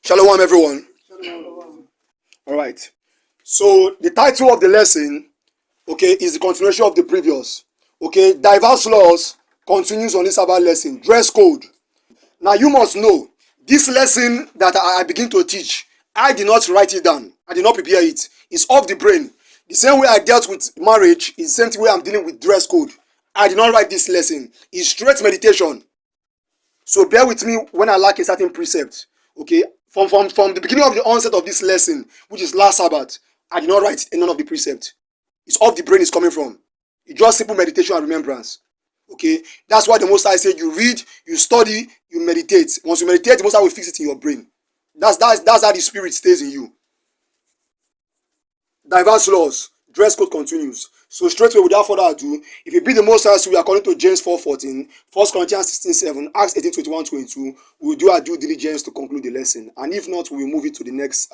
Shalom, everyone. All right. So the title of the lesson, okay, is the continuation of the previous. Okay, diverse laws continues on this Sabbath lesson. Dress code. Now you must know this lesson that I begin to teach. I did not write it down. I did not prepare it. It's off the brain. The same way I dealt with marriage is the same way I'm dealing with dress code. I did not write this lesson. It's straight meditation. So bear with me when I lack a certain precept. Okay, from the beginning of the onset of this lesson, which is last Sabbath, I did not write none of the precept. It's off the brain is coming from. It's just simple meditation and remembrance. Okay, that's why the Most High said you read, you study, you meditate. Once you meditate, the Most High will fix it in your brain. That's how the spirit stays in you. Diverse laws. Dress code continues. So straight away, without further ado, if you be the Most High, we are according to James 4:14, 1 Corinthians 16:7, Acts 18:21-22, we will do our due diligence to conclude the lesson. And if not, we will move it to the next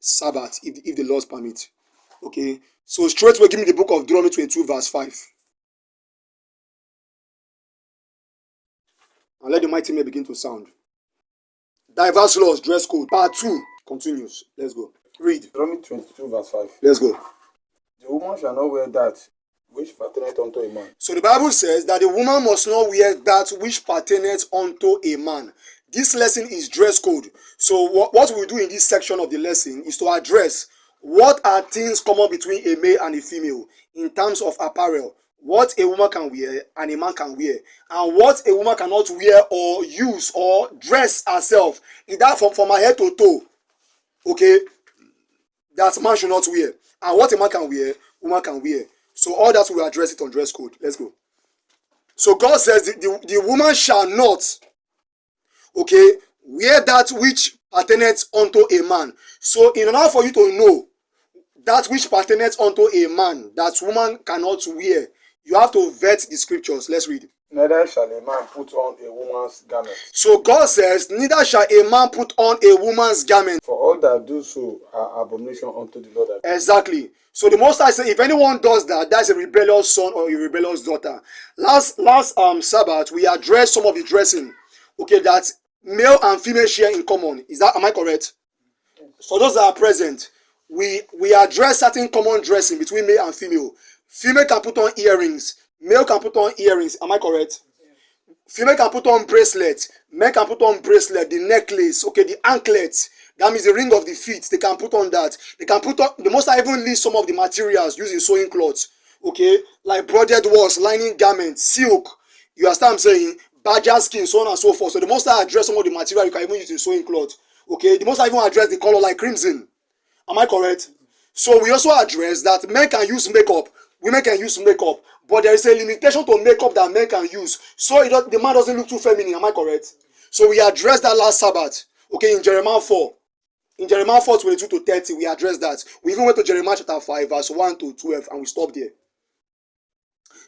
Sabbath, if the laws permit. Okay. So straight away, give me the book of Deuteronomy 22, verse 5. And let the mighty men begin to sound. Diverse laws, dress code. Part 2 continues. Let's go. Read. Deuteronomy 22, verse 5. Let's go. The woman shall not wear that which pertaineth unto a man. So the Bible says that the woman must not wear that which pertaineth unto a man. This lesson is dress code. So what we do in this section of the lesson is to address what are things common between a male and a female in terms of apparel. What a woman can wear and a man can wear, and what a woman cannot wear or use or dress herself, either from her head to toe. Okay, that man should not wear, and what a man can wear, woman can wear. So all that we address it on dress code. Let's go. So God says the woman shall not, okay, wear that which pertaineth unto a man. So in order for you to know that which pertaineth unto a man, that woman cannot wear, you have to vet the scriptures. Let's read. Neither shall a man put on a woman's garment. So God says, neither shall a man put on a woman's garment. For all that do so are abomination unto the Lord. Exactly. So the Most High said, if anyone does that, that's a rebellious son or a rebellious daughter. Last Sabbath, we addressed some of the dressing, okay, that male and female share in common. Am I correct? For those that are present, we address certain common dressing between male and female. Female can put on earrings. Male can put on earrings. Am I correct? Female can put on bracelets. Men can put on bracelet, the necklace, okay, the anklets. That means the ring of the feet. They can put on that. They can put on, the Most High even list some of the materials used in sewing cloths. Okay, like broaded works, lining garments, silk. You understand what I'm saying? Badger skin, so on and so forth. So the Most High address some of the material you can even use in sewing cloths. Okay, the Most High even address the color like crimson. Am I correct? So we also address that men can use makeup. Women can use makeup, but there is a limitation to makeup that men can use. So the man doesn't look too feminine. Am I correct? So we addressed that last Sabbath. Okay, in Jeremiah 4. In Jeremiah 4, 22-30, we addressed that. We even went to Jeremiah chapter 5, verse 1-12, and we stopped there.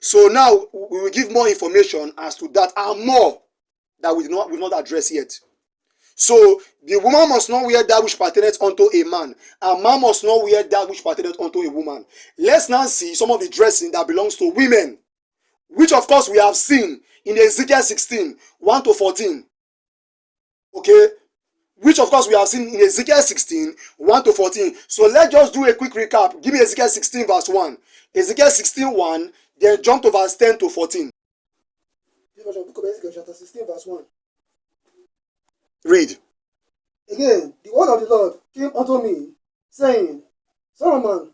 So now we will give more information as to that and more that we've not addressed yet. So the woman must not wear that which pertaineth unto a man, and man must not wear that which pertaineth unto a woman. Let's now see some of the dressing that belongs to women, which of course we have seen in Ezekiel 16, 1-14. Okay, which of course we have seen in Ezekiel 16, 1-14. So let's just do a quick recap. Give me Ezekiel 16, verse 1. Ezekiel 16, 1, then jump to verse 10-14. Ezekiel chapter 16, verse 1. Read. Again, the word of the Lord came unto me, saying, Son of man,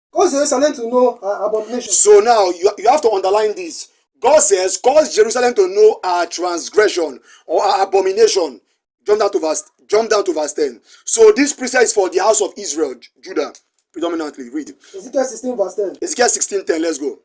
cause Jerusalem to know her abomination. So now you have to underline this. God says, cause Jerusalem to know our transgression or our abomination. Jump down to verse 10. So this precept is for the house of Israel, Judah, predominantly. Read. Ezekiel 16, verse 10. Ezekiel 16:10. Let's go.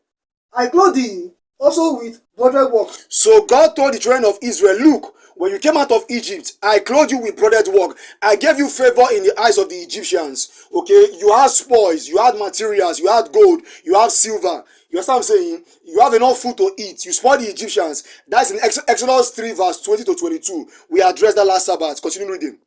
I clothe thee also with broaded work. So God told the children of Israel, look, when you came out of Egypt, I clothed you with broaded work. I gave you favor in the eyes of the Egyptians. Okay, you had spoils, you had materials, you had gold, you have silver. You understand what I'm saying? You have enough food to eat. You spoil the Egyptians. That's in Exodus 3, verse 20-22. We addressed that last Sabbath. Continue reading.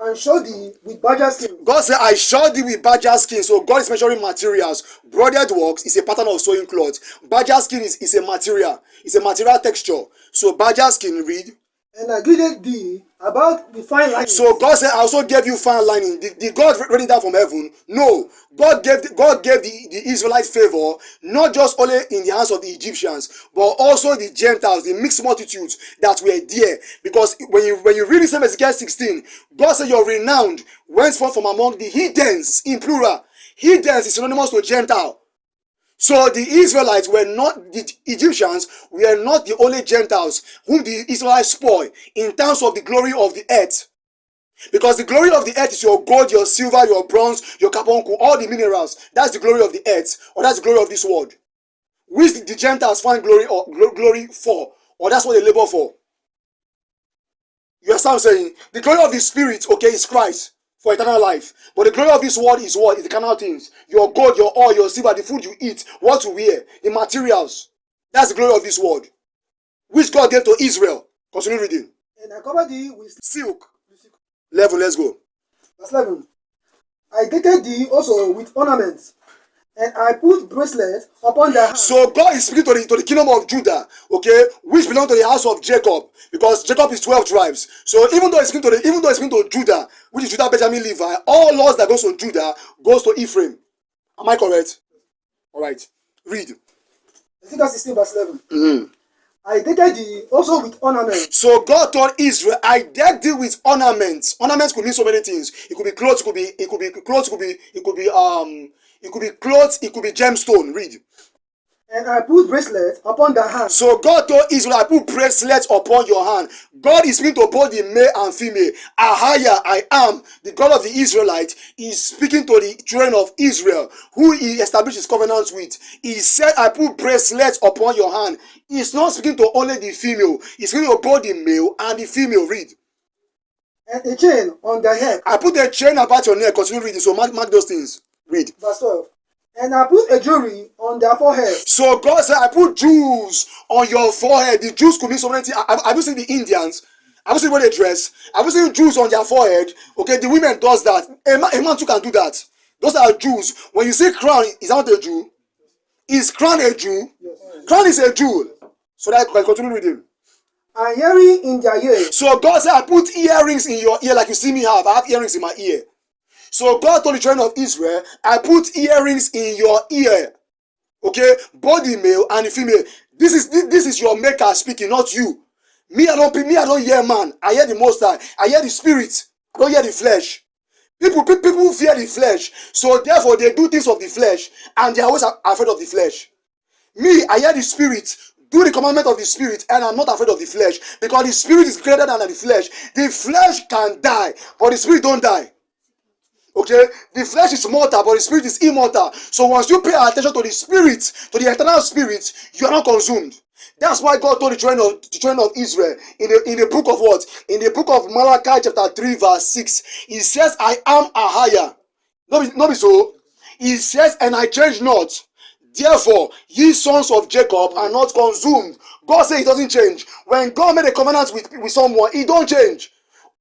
And shod thee with badger skin. God said, I shod thee with badger skin. So God is measuring materials. Broaded works is a pattern of sewing cloth. Badger skin is a material. It's a material texture. So badger skin, read. And I greeted thee about the fine linings. So God said, I also gave you fine lining. Did God rain it down from heaven? No. God gave the Israelites favor, not just only in the hands of the Egyptians, but also the Gentiles, the mixed multitudes that were there. Because when you read this in Ezekiel 16, God said, you're renowned went forth from among the heathens, in plural. Heathens is synonymous to Gentile. So the Israelites were not, the Egyptians were not the only Gentiles whom the Israelites spoil in terms of the glory of the earth. Because the glory of the earth is your gold, your silver, your bronze, your carbuncle, all the minerals. That's the glory of the earth, or that's the glory of this world. Which the Gentiles find glory or glory for, or that's what they labor for. You understand what I'm saying? The glory of the spirit, okay, is Christ for eternal life. But the glory of this world is what? Is the carnal things. Your gold, your oil, your silver, the food you eat, what you wear, the materials. That's the glory of this world. Which God gave to Israel. Continue reading. And I covered thee with Silk. Level, let's go. verse 11. I decked thee also with ornaments, and I put bracelets upon thy hands. So God is speaking to the kingdom of Judah, okay, which belong to the house of Jacob, because Jacob is 12 tribes. So even though it's speaking to Judah, which is Judah, Benjamin, Levi, all laws that goes to Judah goes to Ephraim. Am I correct? All right. Read. Ezekiel 16 verse 11. I decked thee also with ornaments. So God told Israel, I decked thee with ornaments. Ornaments could mean so many things. It could be clothes, it could be clothes, it could be clothes, it could be gemstone. Read. And I put bracelets upon thy hands. So God told Israel, I put bracelets upon your hand. God is speaking to both the male and female. Ahaya, I am, the God of the Israelites, is speaking to the children of Israel, who he established his covenants with. He said, I put bracelets upon your hand. He's not speaking to only the female. He's speaking to both the male and the female. Read. And a chain on thy neck. I put a chain about your neck. Continue reading. So mark those things. Read. Verse 12. And I put a jewelry on their forehead. So God said, I put jewels on your forehead. The Jews could mean so many things. Have you seen the Indians? Have you seen what they dress? Have you seen Jews on their forehead? Okay, the women does that. A man too can do that. Those are Jews. When you say crown, is that not a Jew? Is crown a Jew? Yes. Crown is a Jew. So that I continue reading. And earring in their ears. So God said, I put earrings in your ear like you see me have. I have earrings in my ear. So God told the children of Israel, I put earrings in your ear. Okay, both the male and the female. This is your maker speaking, not you. Me, I don't hear man. I hear the Most High. I hear the spirit. I don't hear the flesh. People fear the flesh, so therefore they do things of the flesh, and they are always afraid of the flesh. Me, I hear the spirit. Do the commandment of the spirit, and I'm not afraid of the flesh, because the spirit is greater than the flesh. The flesh can die, but the spirit don't die. Okay, the flesh is mortal, but the spirit is immortal. So once you pay attention to the spirit, to the eternal spirit, you are not consumed. That's why God told the children of Israel in the book of what? In the book of Malachi chapter 3 verse 6. He says, I am Ahaya. Not be so. He says, and I change not. Therefore, ye sons of Jacob are not consumed. God says he doesn't change. When God made a covenant with someone, he don't change.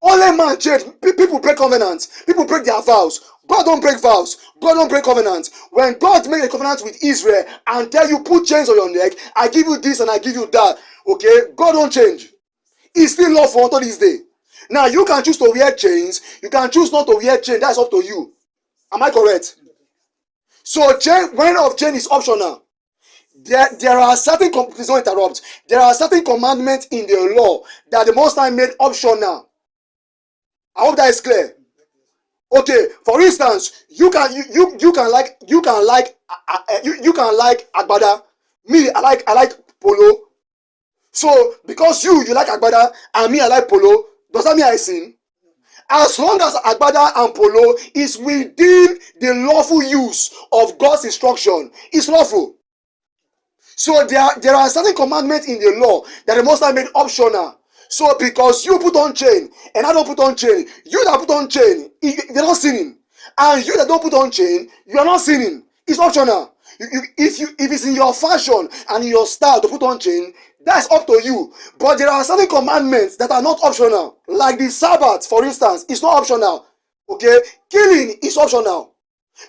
Only man change. People break covenants. People break their vows. God don't break vows. God don't break covenants. When God made a covenant with Israel and tell you put chains on your neck, I give you this and I give you that. Okay, God don't change. He's still lawful until this day. Now you can choose to wear chains. You can choose not to wear chains. That's up to you. Am I correct? So wearing of chain is optional. There are certain please don't interrupt. There are certain commandments in the law that the Most High made optional. I hope that is clear. Okay, for instance, you can like agbada. Me, I like polo. So because you like agbada and me I like polo, does that mean I sin? As long as agbada and polo is within the lawful use of God's instruction, it's lawful. So there are certain commandments in the law that the Most High made optional. So because you put on chain and I don't put on chain, you that put on chain, you're not sinning. And you that don't put on chain, you are not sinning. It's optional. If it's in your fashion and in your style to put on chain, that's up to you. But there are certain commandments that are not optional. Like the Sabbath, for instance, it's not optional. Okay? Killing is optional.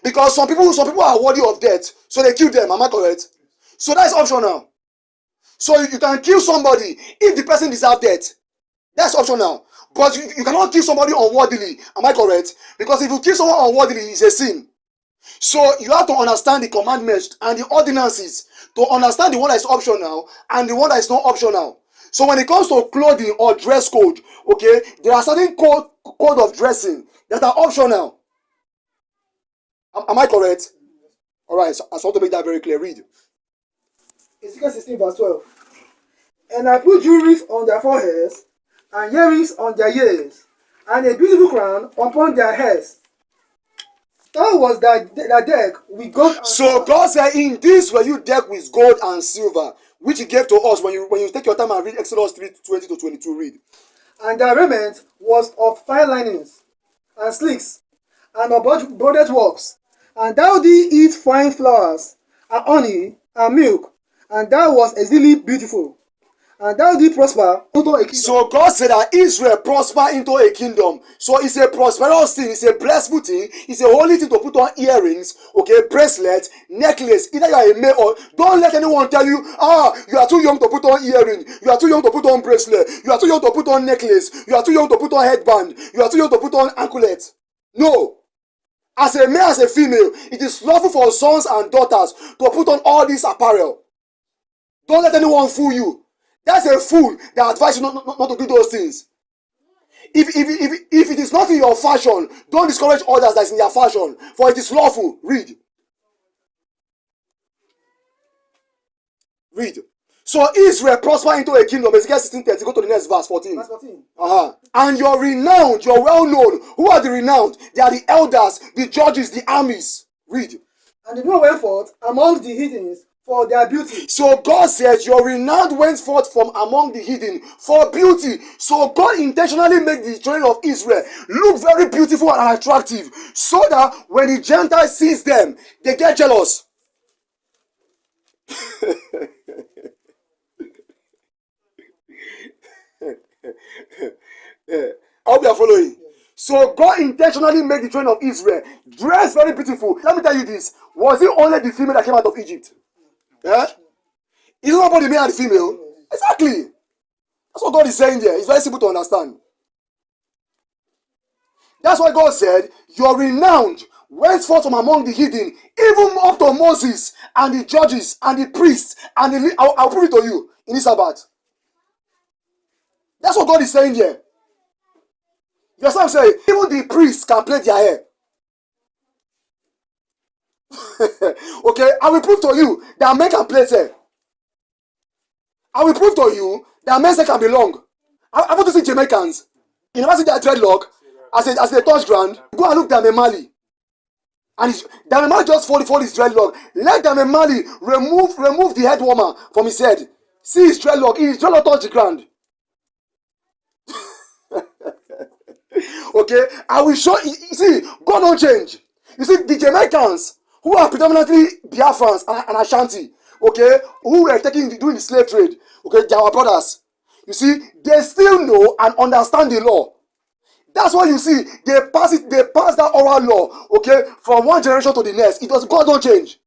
Because some people are worthy of death, so they kill them. Am I correct? So that's optional. So you can kill somebody if the person deserves death. That's optional. But you cannot kill somebody unworthily. Am I correct? Because if you kill someone unworthily, it's a sin. So you have to understand the commandments and the ordinances to understand the one that is optional and the one that is not optional. So when it comes to clothing or dress code, okay, there are certain code of dressing that are optional. Am I correct? All right, so I just want to make that very clear. Read. Ezekiel 16 verse 12. And I put jewelry on their foreheads, and earrings on their ears, and a beautiful crown upon their heads. That was their deck with gold and So silver. God said, in this were you decked with gold and silver, which he gave to us. When you take your time and read Exodus 3:20 to 22, read. And their raiment was of fine linens, and slicks, and of broaded works. And thou didst eat fine flowers, and honey, and milk, and thou was exceedingly beautiful. And thou didst prosper unto a kingdom. So God said that Israel prosper into a kingdom. So it's a prosperous thing, it's a blessful thing, it's a holy thing to put on earrings, okay, bracelets, necklace. Either you are a male or don't let anyone tell you, you are too young to put on earring, you are too young to put on bracelet, you are too young to put on necklace, you are too young to put on headband, you are too young to put on anklet. No. As a male, as a female, it is lawful for sons and daughters to put on all this apparel. Don't let anyone fool you. That's a fool that advises you not to do those things. If it is not in your fashion, don't discourage others that is in their fashion, for it is lawful. Read. Read. So Israel prosper into a kingdom. Ezekiel 16:30. Go to the next verse 14. Verse 14. And you're renowned, you're well known. Who are the renowned? They are the elders, the judges, the armies. Read. And the men went forth among the heathens for their beauty. So God says, your renown went forth from among the hidden for beauty. So God intentionally made the children of Israel look very beautiful and attractive, so that when the Gentiles sees them, they get jealous. I hope you are following. So God intentionally made the children of Israel dress very beautiful. Let me tell you this. Was it only the female that came out of Egypt? Yeah? It's not about the male and the female. Exactly. That's what God is saying there. It's very simple to understand. That's why God said, your renowned went forth from among the hidden, even up to Moses and the judges and the priests and the... I'll prove it to you in this Sabbath. That's what God is saying there. You understand what I'm saying? Even the priests can plait their hair. Okay, I will prove to you that men can plait hair. I will prove to you that men's hair can be long. I want to see Jamaicans. You never see their dreadlock as they touch ground. Go and look Dame Mali. And Dame Mali just fold his dreadlock. Let Dame Mali remove the head warmer from his head. See his dreadlock. His dreadlock touch the ground. Okay, I will show you. See, God don't change. You see, the Jamaicans who are predominantly Biafrans and Ashanti, okay, who were doing the slave trade, okay, they are our brothers. You see, they still know and understand the law. That's why you see they pass that oral law, okay, from one generation to the next. God don't change.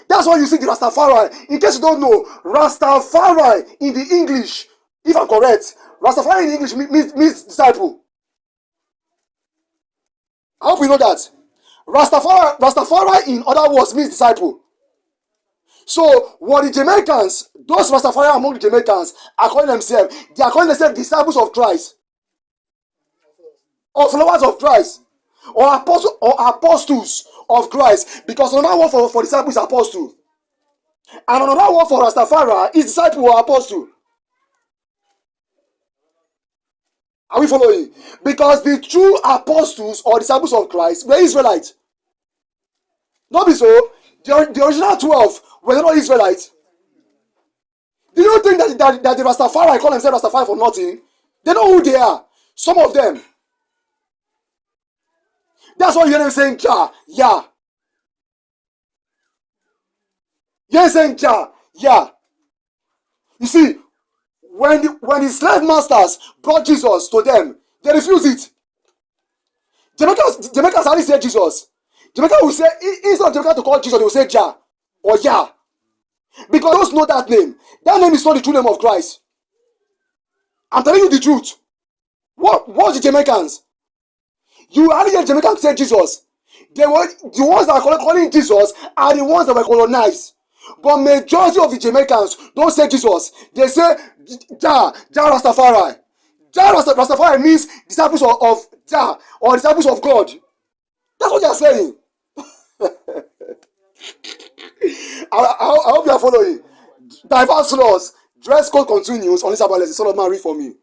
That's why you see the Rastafari. In case you don't know, Rastafari in the English, if I'm correct, Rastafari in English means disciple. I hope you know that. Rastafari in other words means disciple. So what the Jamaicans, those Rastafari among the Jamaicans are calling themselves, they are calling themselves disciples of Christ, or followers of Christ, or apostles of Christ, because another word for disciple is apostle, and another word for Rastafari is disciple or apostle. Are we following? Because the true apostles or disciples of Christ were Israelites. Not be so. The original 12 were not Israelites. Do you think that the Rastafari call themselves Rastafari for nothing? They know who they are. Some of them. That's why you hear them saying Jah, yeah. You hear them saying Jah, yeah. You see, when the slave masters brought Jesus to them, they refused it. Jamaicans hardly say Jesus. Jamaica will say, instead of Jamaica to call Jesus, they will say Jah or Yah. Because those know that name. That name is not the true name of Christ. I'm telling you the truth. What's the Jamaicans? You hardly hear Jamaicans say Jesus. They were the ones that are calling Jesus are the ones that were colonized. But majority of the Jamaicans don't say Jesus. They say Jah Rastafari. Rastafari means disciples of Jah or disciples of God. That's what they are saying. I hope you are following. Diverse laws. Dress code continues on this about lesson. Son of man, read for me.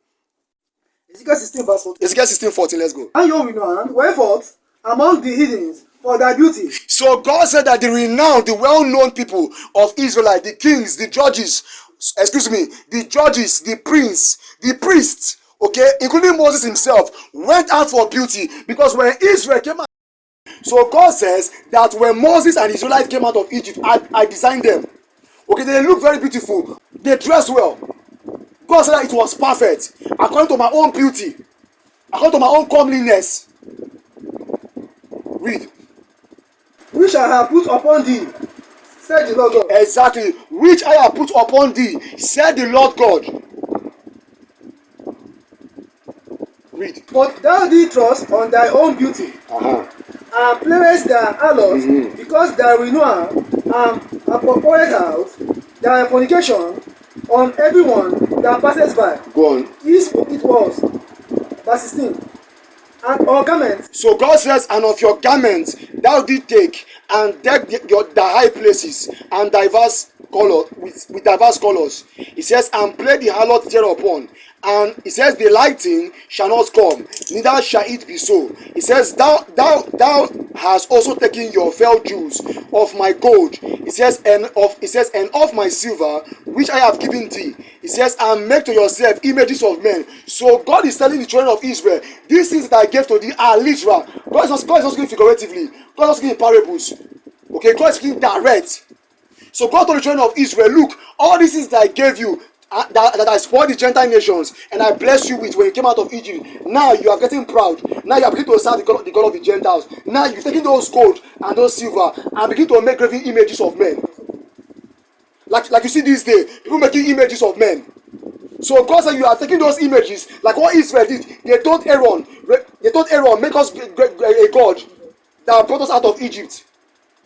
Ezekiel 16 verse 14. Ezekiel 16:14. Let's go. And your renown went forth among the heathens for thy beauty. So God said that the renowned, the well-known people of Israel, the kings, the judges, the prince, the priests, okay, including Moses himself, went out for beauty because when Israel came out. So God says that when Moses and the Israelites came out of Egypt, I designed them. Okay, they look very beautiful. They dress well. God said that it was perfect according to my own beauty, according to my own comeliness. Read. Which I have put upon thee, said the Lord God. Exactly. Which I have put upon thee, said the Lord God. Read. But thou didst trust on thy own beauty, and playest thy harlot, because thy renewal and poured out thy fornication on everyone that passes by. Go on. It was, verse 16, and our garments. So God says, and of your garments thou did take and deck the high places and diverse color with diverse colors. He says, and play the harlot thereupon. And he says, the lighting shall not come, neither shall it be so. He says, thou hast also taken your fell jewels of my gold. He says, and of my silver, which I have given thee. He says, and make to yourself images of men. So God is telling the children of Israel, these things that I gave to thee are literal. God is not speaking figuratively. God is not speaking in parables. Okay, God is speaking direct. So God told the children of Israel, look, all these things that I gave you, that I spoiled the Gentile nations, and I blessed you with when you came out of Egypt. Now you are getting proud. Now you are beginning to serve the God of the Gentiles. Now you've taken those gold and those silver and begin to make graven images of men. Like you see these days, people making images of men. So God said you are taking those images, like what Israel did. They told Aaron, make us a God that brought us out of Egypt.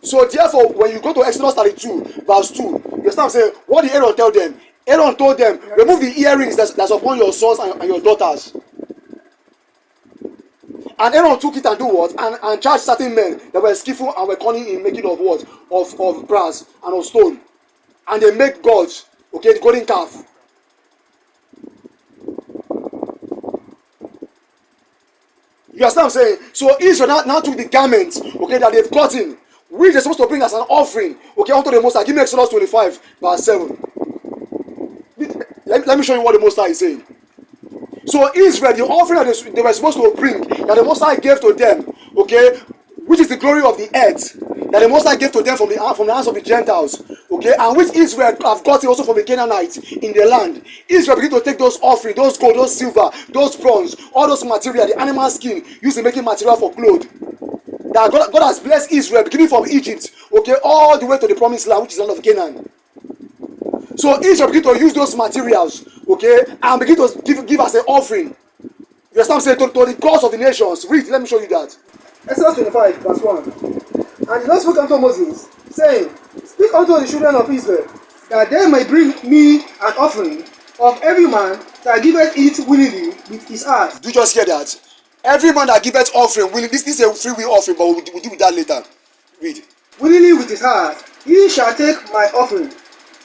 So therefore, when you go to Exodus 32, verse 2, you start saying, what did Aaron tell them? Aaron told them, remove the earrings that's upon your sons and your daughters. And Aaron took it and do what? And charged certain men that were skillful and were cunning in making of what? Of brass and of stone. And they make gods, okay, the golden calf. You understand what I'm saying? So Israel now took the garments, okay, that they've gotten, which they're supposed to bring as an offering, okay, unto the Most High. Give me Exodus 25, verse 7. Let me show you what the Most High is saying. So Israel, the offering that they were supposed to bring, that the Most High gave to them, okay, which is the glory of the earth, that the Most High gave to them from the hands of the Gentiles, okay, and which Israel have gotten also from the Canaanites in the land. Israel began to take those offerings, those gold, those silver, those bronze, all those material, the animal skin used in making material for clothes. That God has blessed Israel beginning from Egypt, okay, all the way to the promised land, which is the land of Canaan. So Israel begin to use those materials, okay, and begin to give as an offering. You understand what I'm saying? To the gods of the nations. Read, let me show you that. Exodus 25, verse 1. And the Lord spoke unto Moses, saying, speak unto the children of Israel, that they may bring me an offering of every man that giveth it willingly with his heart. Do you just hear that? Every man that giveth offering, this is a free will offering, but we'll deal with that later. Read. Willingly with his heart, he shall take my offering.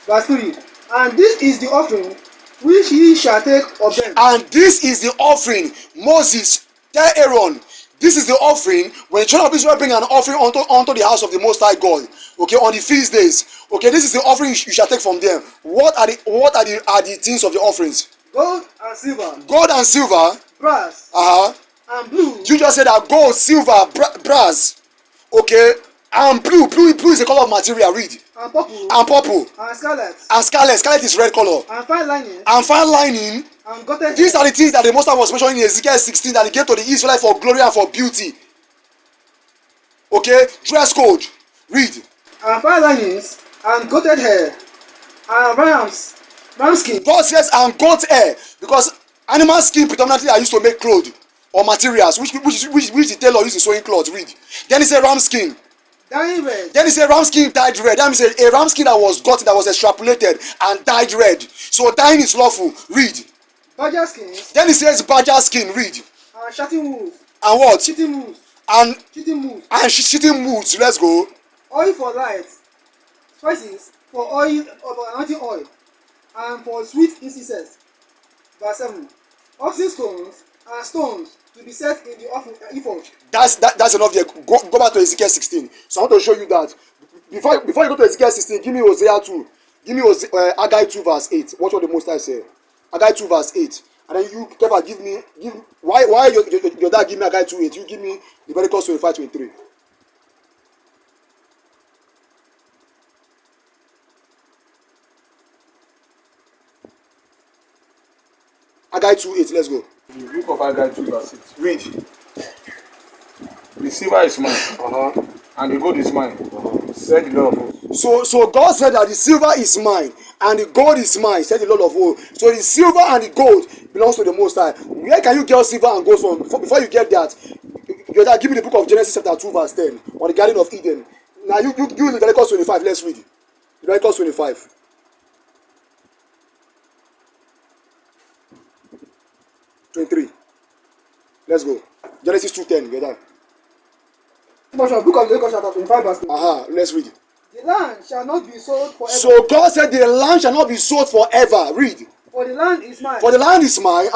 Verse 3. And this is the offering which ye shall take of them. And this is the offering. Moses, tell Aaron, this is the offering when the children of Israel bring an offering unto the house of the Most High God. Okay, on the feast days. Okay, this is the offering you shall take from them. What are the things of the offerings? Gold and silver. Gold and silver. Brass. And blue. You just said that gold, silver, brass. Okay, and blue. Blue is a color of material. Read. And purple. And purple. And scarlet. And scarlet. Scarlet is red color. And fine lining. And fine lining. And gotten. These are the things that the Most High was mentioning in Ezekiel 16 that he gave to the Israelites for glory and for beauty. Okay, dress code. Read. And fine linings. And goated hair. And ram skin. God says and goat hair because Animal skin predominantly are used to make clothes or materials, which the tailor used in sewing clothes. Read. Then he said ram skin. Dyeing red. Then he said ram skin dyed red. That means a ram skin that was gotten, that was extrapolated and dyed red. So dyeing is lawful. Read. Badger skins. Then he says badger skin. Read. And shitting wool. And what? Shitting moose. And Shitting moose. and shitting moods. Let's go. Oil for light. Spices for oil, for anointing oil, and for sweet incense. Verse 7. Oxen stones and stones to be set in the ephod. That's enough there. Go back to Ezekiel 16. So I want to show you that. Before you go to Ezekiel 16, give me Hosea 2. Give me Haggai 2 verse 8. Watch what the Most High said. Haggai 2 verse 8. And then you, Kevin, give why your dad give me Haggai 2 8. You give me Leviticus 25 23. Haggai 2 8. Let's go. The book of Haggai 2 verse 6. Read. The silver is mine, and the gold is mine, said the Lord of hosts. So God said that the silver is mine and the gold is mine, said the Lord of hosts. So the silver and the gold belongs to the Most High. Where can you get silver and gold from? Before you get that, you give me the book of Genesis chapter 2 verse 10 or the Garden of Eden. Now you Leviticus 25. Let's read. Leviticus 25. Let's go. Genesis 2:10. Get that. Book of Leviticus chapter 25 verse 9. Let's read. The land shall not be sold forever. So God said the land shall not be sold forever. Read. For the land is mine. For the land is mine.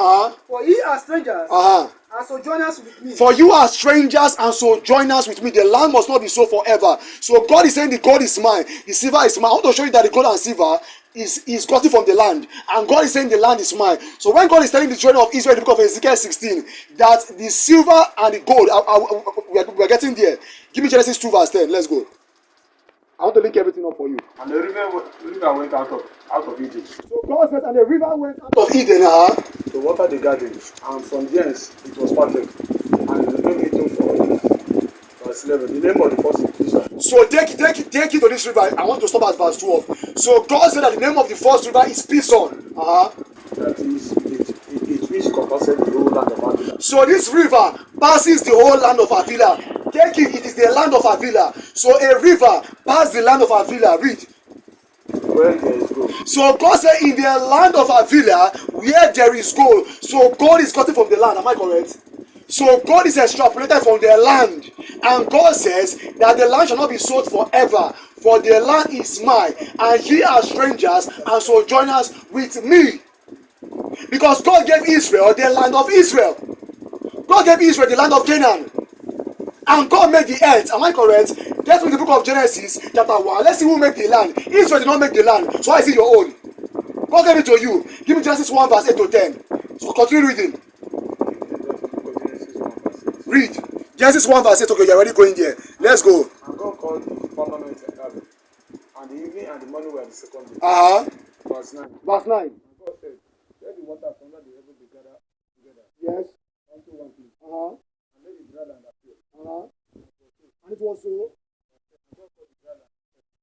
For ye are strangers. And sojourners with me. For you are strangers and sojourners with me. The land must not be sold forever. So God is saying the gold is mine, the silver is mine. I want to show you that the gold and silver is gotten from the land, and God is saying the land is mine. So when God is telling the children of Israel in the book of Ezekiel 16 that the silver and the gold we are getting there, give me Genesis 2 verse 10. Let's go. I want to link everything up for you. And the river went out of Egypt. So God said, and the river went out of Eden to water the garden, and from thence it was parted, and it became eaten for others. Verse 11. The name of the first is Pison. So take it to this river. I want to stop at verse 12. So God said that the name of the first river is Pison. That is it which compasses the whole land of Avila. So this river passes the whole land of Avila. Take it is the land of Avila. So a river passes the land of Avila. Read. Where there is gold. So God said in the land of Avila where there is gold. So gold is gotten from the land. Am I correct? So God is extrapolated from the land. And God says that the land shall not be sold forever. For the land is mine. And ye are strangers and sojourners with me. Because God gave Israel the land of Israel. God gave Israel the land of Canaan. And God made the earth. Am I correct? Get me the book of Genesis chapter 1. Let's see who made the land. Israel did not make the land. So I see your own. God gave it to you. Give me Genesis 1 verse 8 to 10. So continue reading. Read. Genesis 1 verse 8. Okay, you're already going there. Let's go. And God called the firmament and heaven, and the evening and the morning were the second day. Verse 9. Verse 9. And God said, let the waters under the heaven be gathered together. Yes. Unto one place. And let the dry land appear. And it was so.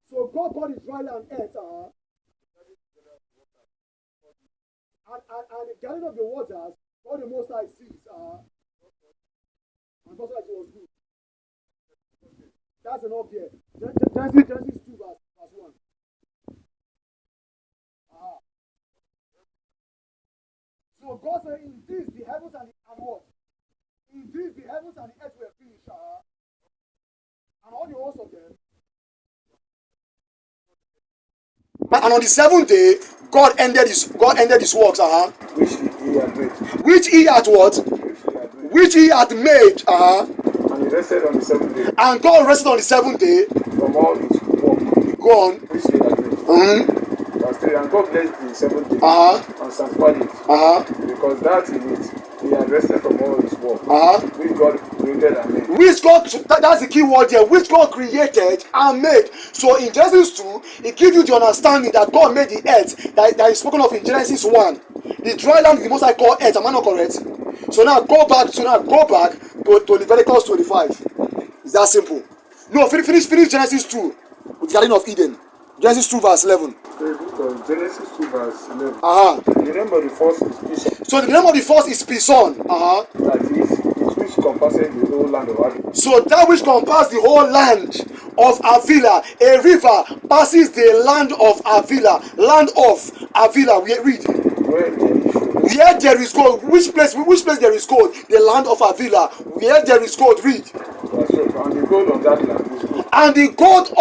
So God called Israel and earth. And the gathering of the waters, God the Most High sees. And God said it was good. That's enough there. Genesis 2 verse 1. So God said, in this the heavens and what? In this the heavens and the earth were finished. And all the hosts of them. And on the seventh day, God ended his works. Which he had made. Which he had made. And he rested on the seventh day. And God rested on the seventh day. From all his work. Go on. Which he had made. Verse 3. And God blessed the seventh day. And sanctified it. Because that in it he had rested from all his work. Which God created and made. Which God, that's the key word here. Which God created and made. So in Genesis 2, it gives you the understanding that God made the earth that is spoken of in Genesis 1. The dry land is the most I call earth. Am I not correct? So now go back to Leviticus 25. It's that simple. No, finish Genesis 2 with the Garden of Eden. Genesis 2 verse 11. The book because Genesis 2 verse 11. Uh-huh. The name of the first is Pison. So the name of the first is Pison. Uh-huh. That is, it which compasses the whole land of Avila. So that which compasses the whole land of Avila, a river passes the land of Avila. Land of Avila. We read. Where there is gold. Which place there is gold? The land of Avila. Where there is gold, read. And the gold of that land is good. And the gold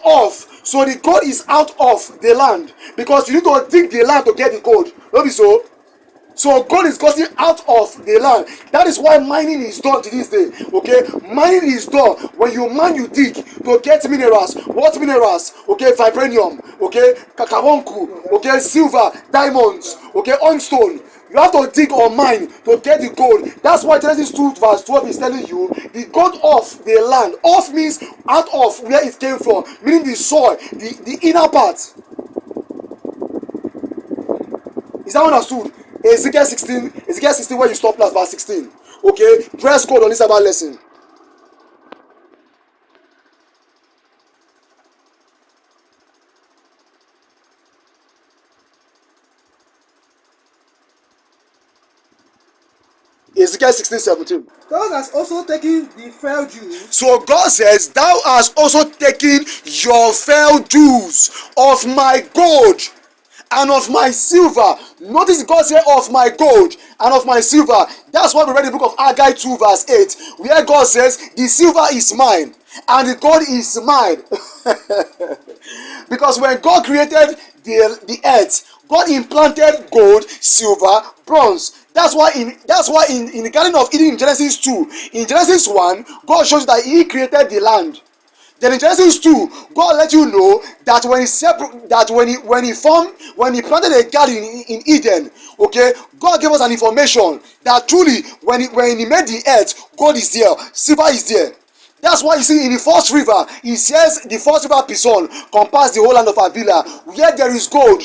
of. So the gold is out of the land, because you need to dig the land to get the gold. Don't be so. So gold is gotten out of the land. That is why mining is done to this day. Okay, mining is done when you mine, you dig to get minerals. What minerals? Okay, vibranium. Okay, kakawonku. Okay, silver, diamonds. Okay, ironstone. You have to dig or mine to get the gold. That's why Genesis 2 verse 12 is telling you the gold of the land. Off means out of where it came from, meaning the soil, the inner part. Is that understood? Ezekiel 16 where you stop last, verse 16. Okay, dress code on this Sabbath lesson. Ezekiel 16:17. Thou hast also taken the fair Jews. So God says, thou hast also taken your fair dues of my gold and of my silver. Notice God said of my gold and of my silver. That's why we read the book of Haggai 2 verse 8, where God says the silver is mine and the gold is mine. Because when God created the earth, God implanted gold, silver, bronze. That's why in the Garden of Eden in Genesis 2, in Genesis 1, God shows that He created the land. Then in Genesis 2, God let you know that when he planted a garden in Eden, okay, God gave us an information that truly when he made the earth, gold is there, silver is there. That's why you see in the first river, he says the first river Pison compassed the whole land of Avila, where there is gold.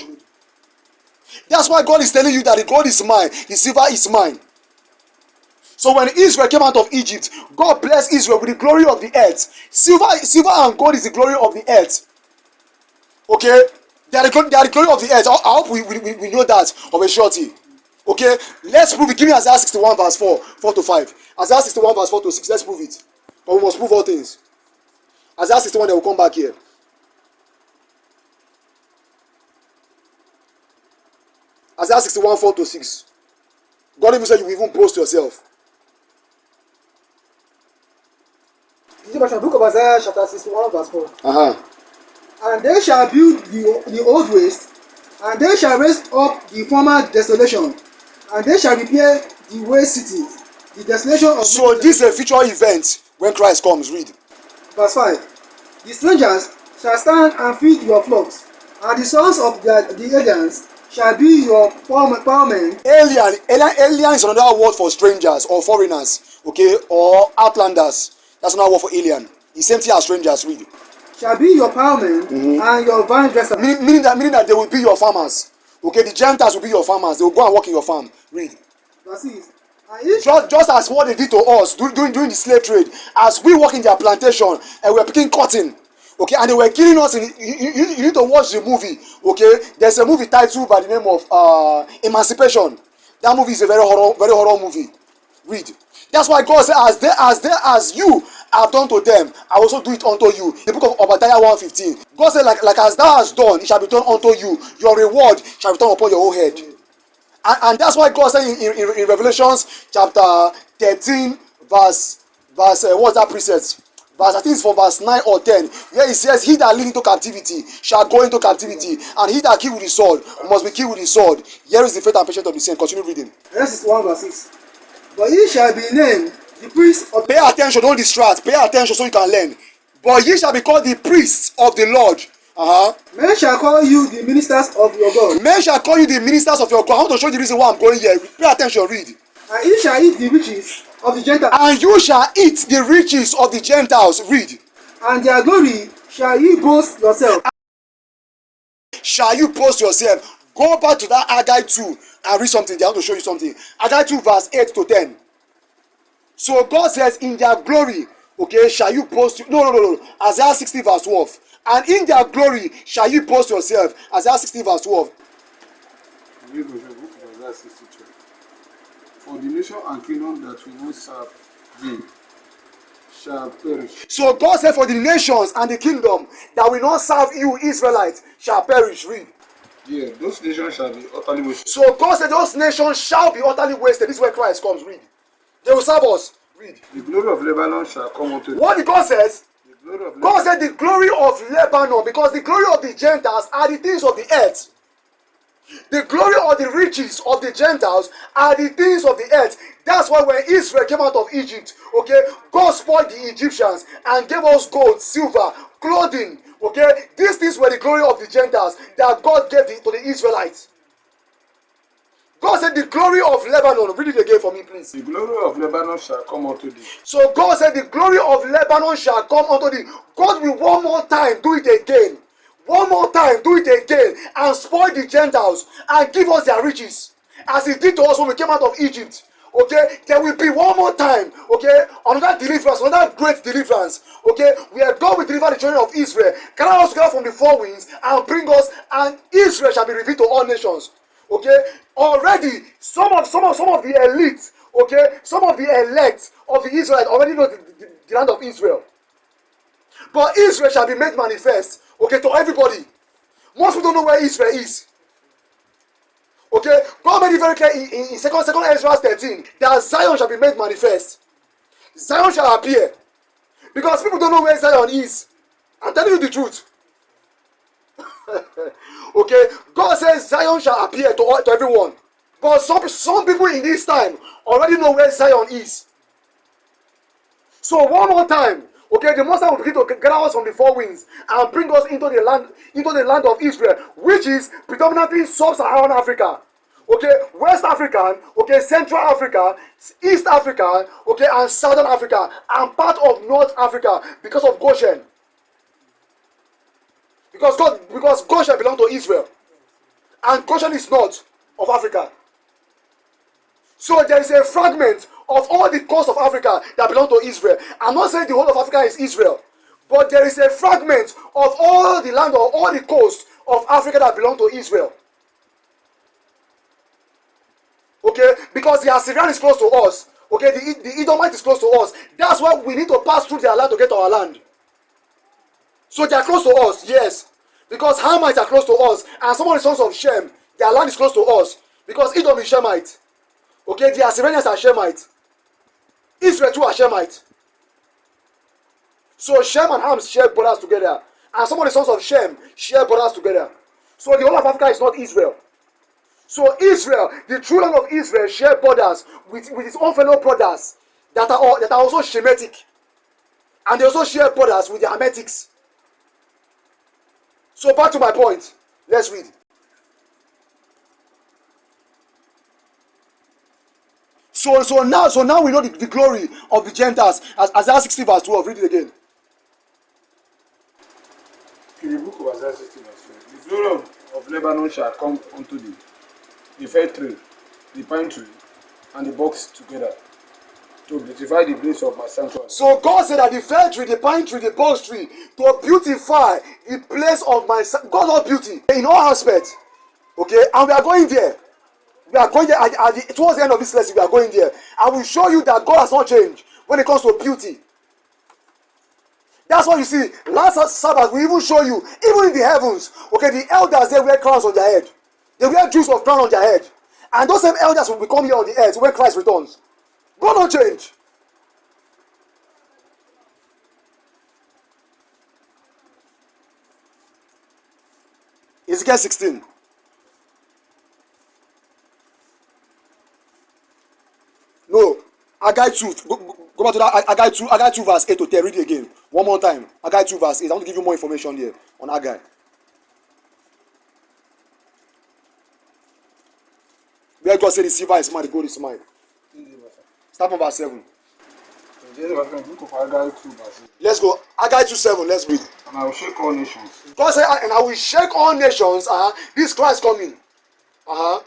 That's why God is telling you that the gold is mine, the silver is mine. So when Israel came out of Egypt, God blessed Israel with the glory of the earth. Silver and gold is the glory of the earth. Okay? They are the glory of the earth. I hope we know that of a surety. Okay? Let's prove it. Give me Isaiah 61 verse 4 to 5. Isaiah 61 verse 4 to 6. Let's prove it. But we must prove all things. Isaiah 61, they will come back here. Isaiah 61, 4 to 6. God even said you will even boast yourself. Book of Isaiah chapter 61 verse 4. Uh-huh. And they shall build the old waste, and they shall raise up the former desolation, and they shall repair the waste cities, the desolation of... So this is a future event when Christ comes. Read. Verse 5. The strangers shall stand and feed your flocks, and the sons of the aliens shall be your plowmen. Alien is another word for strangers or foreigners, okay, or outlanders. That's another word for alien. The same thing as strangers. Read. Shall be your plowmen and your vine dressers. Meaning that they will be your farmers. Okay, the Gentiles will be your farmers. They will go and work in your farm. Read. Verse 6. Just as what they did to us during the slave trade, as we work in their plantation and we are picking cotton, okay, and they were killing us. You need to watch the movie. Okay, there's a movie titled by the name of Emancipation. That movie is a very horror movie. Read. That's why God said, as you have done to them, I also do it unto you. The book of Obadiah 1:15. God said, like as thou hast done, it shall be done unto you. Your reward shall be done upon your own head. And that's why God said in Revelations chapter 13, verse what's that precept? Verse, I think it's for verse 9 or 10, where it says, he that lead into captivity shall go into captivity, and he that kill with the sword must be killed with the sword. Here is the faith and patience of the saint. Continue reading. This is 1 verse 6. But ye shall be named the priests of... Pay attention, don't distract. Pay attention so you can learn. But ye shall be called the priests of the Lord. Men shall call you the ministers of your God. Men shall call you the ministers of your God. I want to show you the reason why I'm going here. Pay attention, read. And ye shall eat the riches of the Gentiles. And you shall eat the riches of the Gentiles. Read. And their glory shall ye boast yourself. Shall you boast yourself? Go back to that Haggai 2 and read something. They want to show you something. Haggai 2 verse 8 to 10. So God says, in their glory, okay, shall you boast? No. Isaiah 60 verse 12. and in their glory shall you boast yourself. Isaiah 60 verse 12. Book of Isaiah 62. For the nation and kingdom that will not serve thee shall perish. So God said, for the nations and the kingdom that will not serve you, Israelites, shall perish. Read. Yeah, those nations shall be utterly wasted. So God said those nations shall be utterly wasted. This is when Christ comes. Read. They will serve us. Read. The glory of Lebanon shall come unto thee. What did God says? The glory of God said Lebanon. the glory of Lebanon, because the glory of the Gentiles are the things of the earth. The glory or the riches of the Gentiles are the things of the earth. That's why when Israel came out of Egypt, okay, God spoiled the Egyptians and gave us gold, silver, clothing. Okay, these things were the glory of the Gentiles that God gave to the Israelites. God said the glory of Lebanon. Read it again for me, please. The glory of Lebanon shall come unto thee. So God said the glory of Lebanon shall come unto thee. God will one more time do it again. One more time do it again and spoil the Gentiles and give us their riches. As he did to us when we came out of Egypt. Okay, there will be one more time. Okay, another deliverance, another great deliverance. Okay, where God will deliver the children of Israel, gather us together from the four winds and bring us, and Israel shall be revealed to all nations. Okay, already some of the elites, okay, some of the elect of the Israelites already know the land of Israel. But Israel shall be made manifest, okay, to everybody. Most people don't know where Israel is. Okay, God made it very clear in second Ezra 13 that Zion shall be made manifest. Zion shall appear. Because people don't know where Zion is. I'm telling you the truth. Okay, God says Zion shall appear to everyone. But some people in this time already know where Zion is. So one more time, okay, the Most High will begin to gather us from the four winds and bring us into the land of Israel, which is predominantly sub-Saharan Africa. Okay, West African, okay, Central Africa, East Africa, okay, and Southern Africa, and part of North Africa because of Goshen. Because Goshen belongs to Israel, and Goshen is north of Africa. So there is a fragment of all the coast of Africa that belong to Israel. I'm not saying the whole of Africa is Israel, but there is a fragment of all the land or all the coast of Africa that belong to Israel. Okay, because the Assyrian is close to us. Okay, the Edomite is close to us. That's why we need to pass through their land to get to our land. So they are close to us, yes. Because Hamites are close to us, and some of the sons of Shem, their land is close to us. Because Edom is Shemite. Okay, the Assyrians are Shemite. Israel too are Shemite. So Shem and Ham share borders together. And some of the sons of Shem share borders together. So the whole of Africa is not Israel. So Israel, the true land of Israel, share borders with its own fellow brothers that are also Shemitic. And they also share borders with the Hametics. So back to my point. Let's read. So now we know the glory of the Gentiles. As Isaiah 60 verse 12. Read it again. In the book of Isaiah 60 verse 12. The glory of Lebanon shall come unto thee, the fir tree, the pine tree, and the box together, to beautify the place of my sanctuary. So God said that the fir tree, the pine tree, the box tree, to beautify the place of my sanctuary. God loves beauty in all aspects. Okay, and we are going there. We are going there towards the end of this lesson. We are going there. I will show you that God has not changed when it comes to beauty. That's what you see. Last Sabbath, we even show you, even in the heavens, okay, the elders, they wear crowns on their head. They wear jewels of crown on their head. And those same elders will become here on the earth when Christ returns. God don't change. Ezekiel 16. No, Haggai 2. Go back to that. Haggai 2 verse 8 to 10. Read it again. One more time. Haggai 2 verse 8. I want to give you more information here on Haggai. Where God said the silver is mine, the gold is mine. Start from verse 7. Let's go. Haggai 2:7. Let's read. And I will shake all nations. God said, and I will shake all nations. This Christ coming. I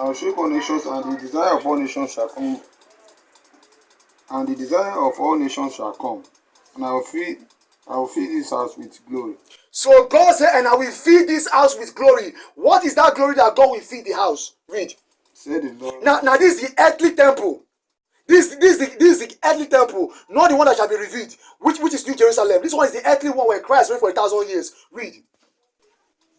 will shake all nations, and the desire of all nations shall come. And the desire of all nations shall come. And I will fill I will fill this house with glory. So God said, and I will feed this house with glory. What is that glory that God will feed the house? Read. Said the Lord. Now this is the earthly temple. This is the earthly temple, not the one that shall be revealed, which is New Jerusalem. This one is the earthly one where Christ reigned for 1,000 years. Read.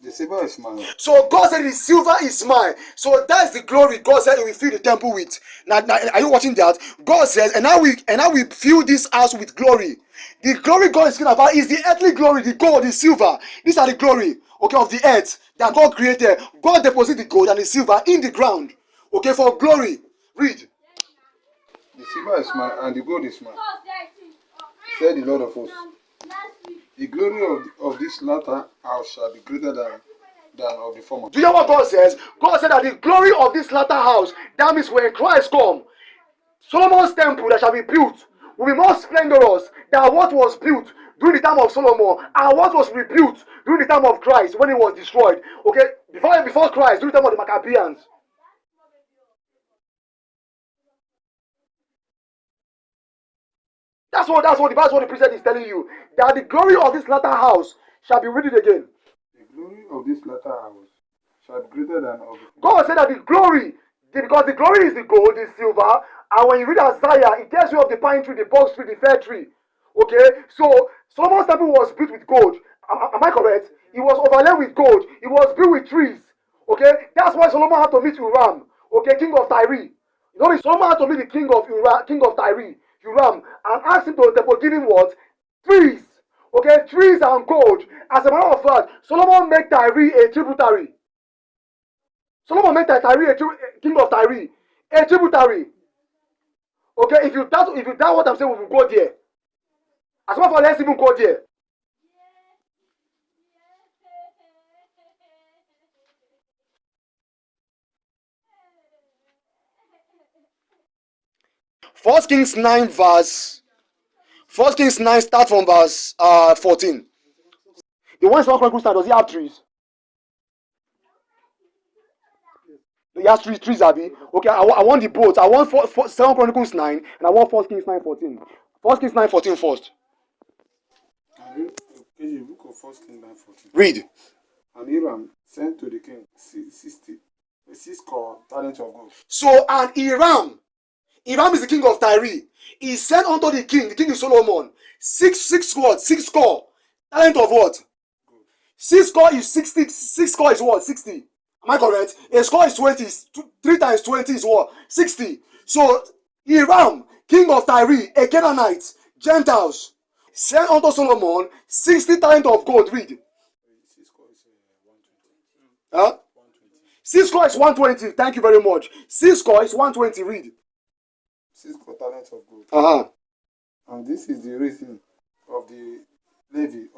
The silver is mine. So God said the silver is mine. So that's the glory God said he will fill the temple with. Now are you watching that? God says, and now we fill this house with glory. The glory God is speaking about is the earthly glory, the gold, the silver. These are the glory, okay, of the earth that God created. God deposited the gold and the silver in the ground, okay, for glory. Read. The silver is mine, and the gold is mine, said the Lord of hosts. The glory of this latter house shall be greater than of the former. Do you hear what God says? God said that the glory of this latter house, that means when Christ comes, Solomon's temple that shall be built will be more splendorous than what was built during the time of Solomon and what was rebuilt during the time of Christ when it was destroyed. Okay, before Christ, during the time of the Maccabees. That's what the president is telling you. That the glory of this latter house shall be read it again. The glory of this latter house shall be greater than of the former. God said that the glory, because the glory is the gold, the silver, and when you read Isaiah, it tells you of the pine tree, the box tree, the fir tree. Okay, so Solomon's temple was built with gold. Am I correct? It was overlaid with gold. It was built with trees. Okay, that's why Solomon had to meet Uram, okay, king of Tyre. You know, Solomon had to meet the king of Tyre, Uram, and asked him to give him what? Trees. Okay, trees and gold. As a matter of fact, Solomon made Tyre a tributary. Solomon made Tyre king of Tyre a tributary. Okay, if you doubt what I'm saying, we will go there. As a matter of fact, let's even go there. First Kings 9 start from verse 14. The one Second Chronicles does he have trees? He has trees, Abby. Okay, I want the both. I want Second Chronicles 9 and I want First Kings 9:14. First Kings 9:14 first. And the book of First Kings 9:14. Read. And Hiram sent to the king 6 talents of gold. So and Hiram is the king of Tyre. He sent unto the king is Solomon, six score talent of what? 6 score is 60. 6 score is what? 60. Am I correct? A score is 20. 3 times 20 is what? 60. So Hiram, king of Tyre, a Canaanite, Gentiles, sent unto Solomon 60 talent of gold. Read. 6 score is 120. Huh? 6 score is 120. Thank you very much. 6 score is 120. Read. 6 talents of gold. Uh-huh. And this is the reason of the levy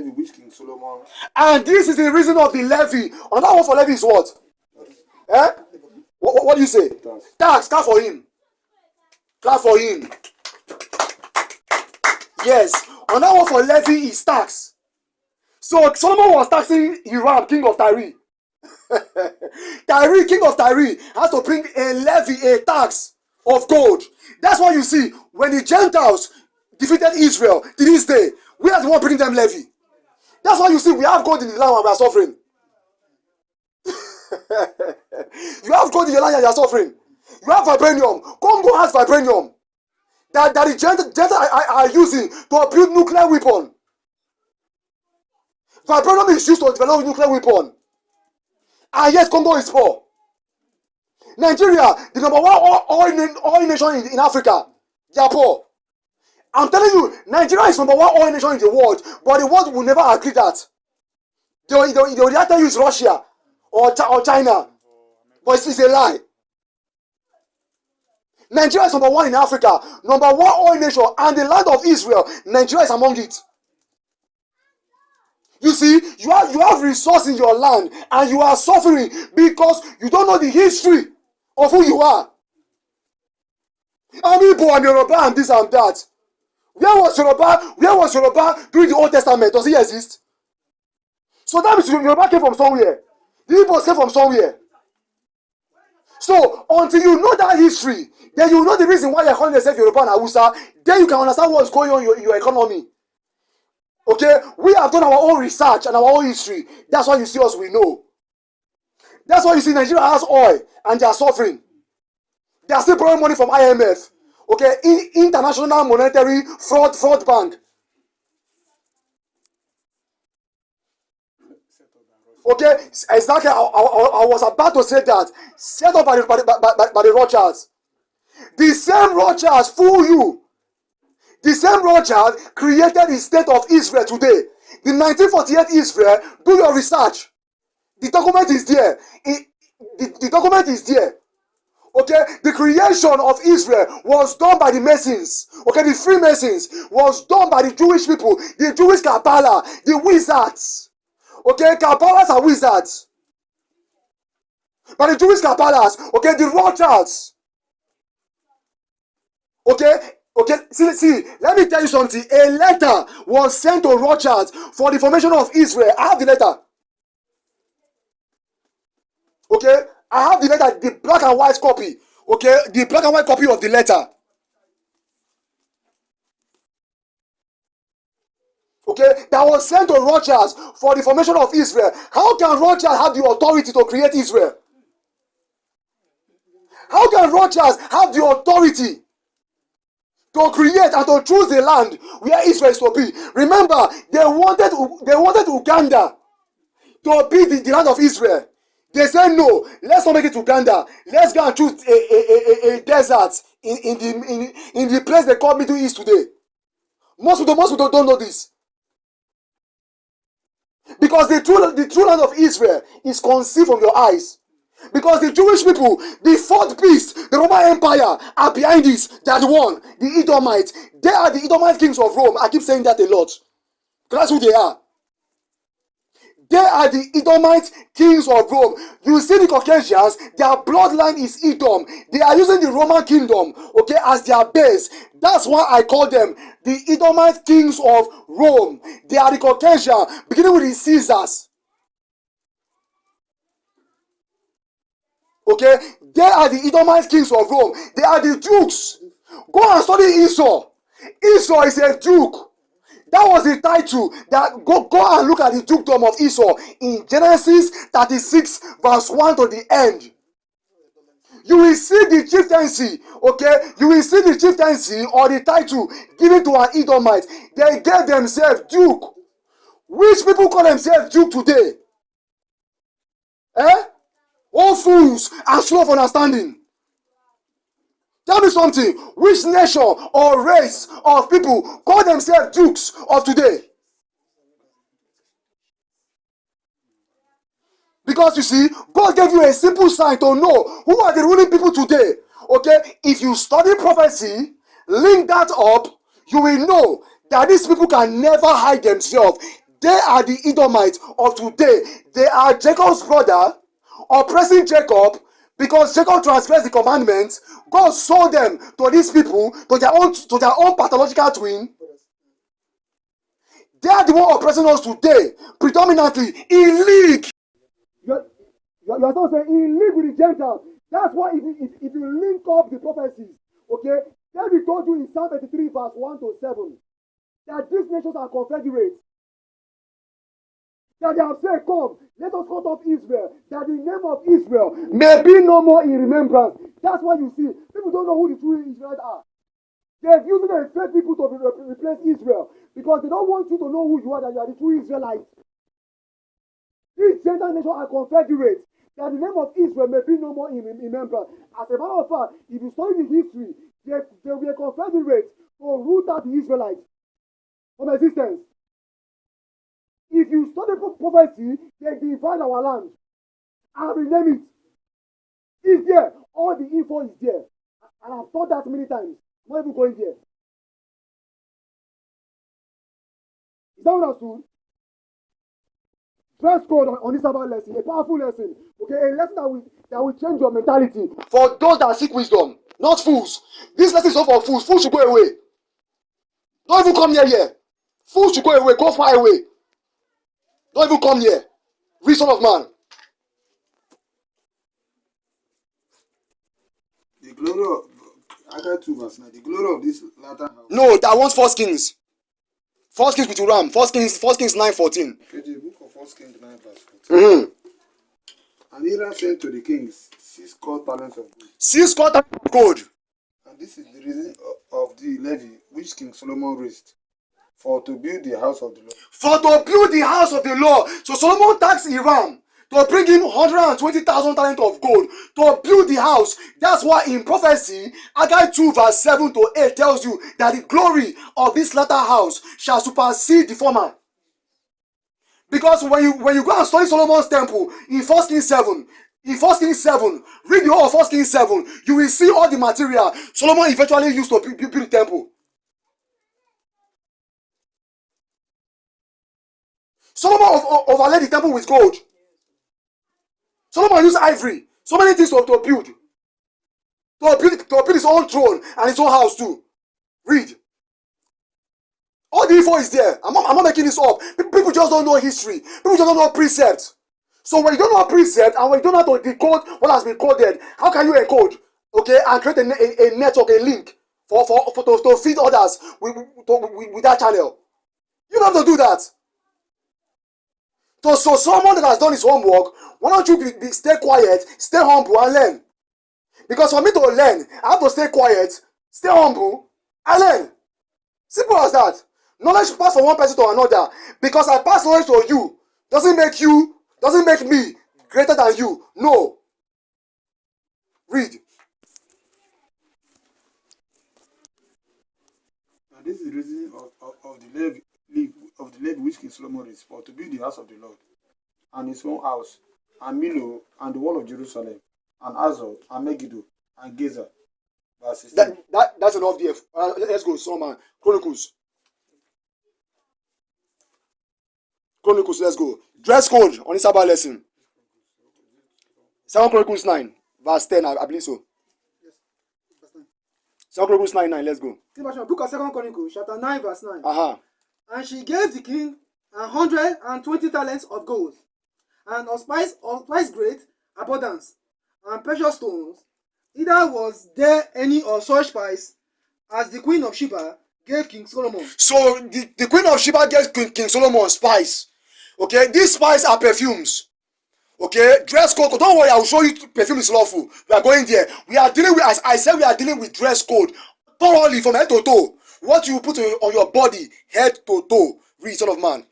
which King Solomon. And this is the reason of the levy. Another word for levy is what? Eh? What do you say? Tax. Clap for him. Clap for him. Yes. Another word for levy is tax. So Solomon was taxing Hiram, king of Tyre. Tyre, king of Tyre, has to bring a levy, a tax of gold. That's why you see when the Gentiles defeated Israel to this day, we are the one bringing them levy. That's why you see we have gold in the land and we are suffering. You have gold in your land and you are suffering. You have vibranium. Congo has vibranium that the Gentiles are using to build nuclear weapon. Vibranium is used to develop nuclear weapon. And yes, Congo is poor. Nigeria, the number one oil nation in Africa, they are poor. I'm telling you, Nigeria is number one oil nation in the world, but the world will never agree that. They will either use Russia or China, but it's a lie. Nigeria is number one in Africa, number one oil nation, and the land of Israel, Nigeria is among it. You see, you have resources in your land, and you are suffering because you don't know the history of who you are. I'm Igbo, I'm Yoruba, and this and that. Where was Yoruba during the Old Testament? Does it exist? So that means Yoruba came from somewhere. The Igbos came from somewhere. So until you know that history, then you know the reason why you're calling yourself Yoruba and Hausa, then you can understand what's going on in your economy. Okay, we have done our own research and our own history. That's why you see us, we know. That's why you see Nigeria has oil and they are suffering. They are still borrowing money from IMF. Okay, International Monetary Fraud Bank. Okay, exactly. I was about to say that. Set up by the Rothschilds. The same Rothschilds fool you. The same Rothschild created the state of Israel today. The 1948 Israel, do your research. The document is there. The document is there. Okay, the creation of Israel was done by the Masons. Okay, the Freemasons was done by the Jewish people, the Jewish Kabbalah, the wizards. Okay, Kabbalists are wizards. But the Jewish Kabbalists, okay, the Rothschilds. Okay, okay, see, let me tell you something. A letter was sent to Rothschild for the formation of Israel. I have the letter. Okay, I have the letter, the black and white copy. Okay, the black and white copy of the letter. Okay, that was sent to Rothschild for the formation of Israel. How can Rothschild have the authority to create Israel? How can Rothschild have the authority to create and to choose the land where Israel is to be? Remember, they wanted Uganda to be the land of Israel. They said no, let's not make it Uganda. Let's go and choose a desert in the place they call Middle East today. Most people don't know this. Because the true land of Israel is conceived from your eyes. Because the Jewish people, the fourth beast, the Roman Empire, are behind this. They are the one, the Edomites. They are the Edomite kings of Rome. I keep saying that a lot. That's who they are. They are the Edomite kings of Rome. You see the Caucasians, their bloodline is Edom. They are using the Roman kingdom, okay, as their base. That's why I call them the Edomite kings of Rome. They are the Caucasian, beginning with the Caesars. Okay, they are the Edomite kings of Rome. They are the dukes. Go and study Esau. Esau is a duke. That was the title. That go and look at the dukedom of Esau in Genesis 36, verse 1 to the end. You will see the chieftaincy, okay? You will see the chieftaincy or the title given to an Edomite. They gave themselves duke. Which people call themselves duke today? Eh? All fools are slow of understanding. Tell me something. Which nation or race of people call themselves dukes of today? Because you see, God gave you a simple sign to know who are the ruling people today. Okay? If you study prophecy, link that up, you will know that these people can never hide themselves. They are the Edomites of today. They are Jacob's brother, oppressing Jacob, because Jacob transgressed the commandments. God sold them to these people, to their own pathological twin. They are the one oppressing us today, predominantly in league. You're still saying in league with the Gentiles. That's why if you link up the prophecies, okay, David told you in Psalm 33, verse 1 to 7, that these nations are confederates. That they have said, come, let us cut off Israel, that the name of Israel may be no more in remembrance. That's why you see, people don't know who the true Israelites are. They're using the fake people to replace Israel because they don't want you to know who you are, that you are the true Israelites. These Gentile nations are confederates, that the name of Israel may be no more in remembrance. As a matter of fact, if you study the history, they were confederates to root out the Israelites from existence. If you study prophecy, they divide our land and rename it. It's there. All the info is there. And I've taught that many times. I'm not even going there. Is that understood? Dress code on this about lesson, a powerful lesson. Okay, a lesson that will change your mentality. For those that seek wisdom, not fools. This lesson is not for fools. Fools should go away. Don't even come here. Fools should go away. Go far away. Don't even come here. Read Son of Man. The glory of I got 2 verse 9. The glory of this latter house. No, that wants 1 Kings. First Kings with Uram. First Kings 9:14. Okay, the book of 1 Kings 9 verse 14. Mm-hmm. And Hiram sent to the kings 6 talents of gold. 6 talents of gold. And this is the reason of the levy which King Solomon raised for to build the house of the Lord. For to build the house of the Lord. So Solomon taxed Hiram to bring in 120,000 talents of gold to build the house. That's why in prophecy, Haggai 2 verse 7 to 8 tells you that the glory of this latter house shall supersede the former. Because when you go and study Solomon's temple in 1 Kings 7, read the whole of 1 Kings 7, you will see all the material Solomon eventually used to build the temple. Solomon overlaid the temple with gold. Solomon used ivory. So many things to build. To build his own throne and his own house too. Read. All the info is there. I'm not making this up. People just don't know history. People just don't know precept. So when you don't know precept and when you don't know how to decode what has been coded, how can you encode? Okay, and create a network, a link to feed others with that channel. You don't have to do that. So someone that has done his homework, why don't you stay quiet, stay humble and learn? Because for me to learn, I have to stay quiet, stay humble, and learn. Simple as that. Knowledge pass from one person to another. Because I pass knowledge to you doesn't make me greater than you. No. Read. And this is the reason of the levy which King Solomon raised for to build the house of the Lord, and his own house, and Milo, and the wall of Jerusalem, and Azor, and Megiddo, and Gaza. Verse 16. That's enough there. Let's go. Solomon. Chronicles, let's go. Dress code on this Sabbath lesson. 2 Chronicles 9, verse 10, I believe so. Yes. Verse 9. 2 Chronicles 9, let's go. Book of 2 Chronicles, chapter 9, verse 9. Uh-huh. And she gave the king 120 talents of gold, and of spice great abundance, and precious stones. Neither was there any of such spice as the queen of Sheba gave King Solomon. So the queen of Sheba gave King Solomon spice. Okay, these spice are perfumes. Okay, dress code. Don't worry, I will show you perfume is lawful. We are going there. We are dealing with, as I said, we are dealing with dress code thoroughly from head to toe. What you put on your body, head to toe. Read, son of man.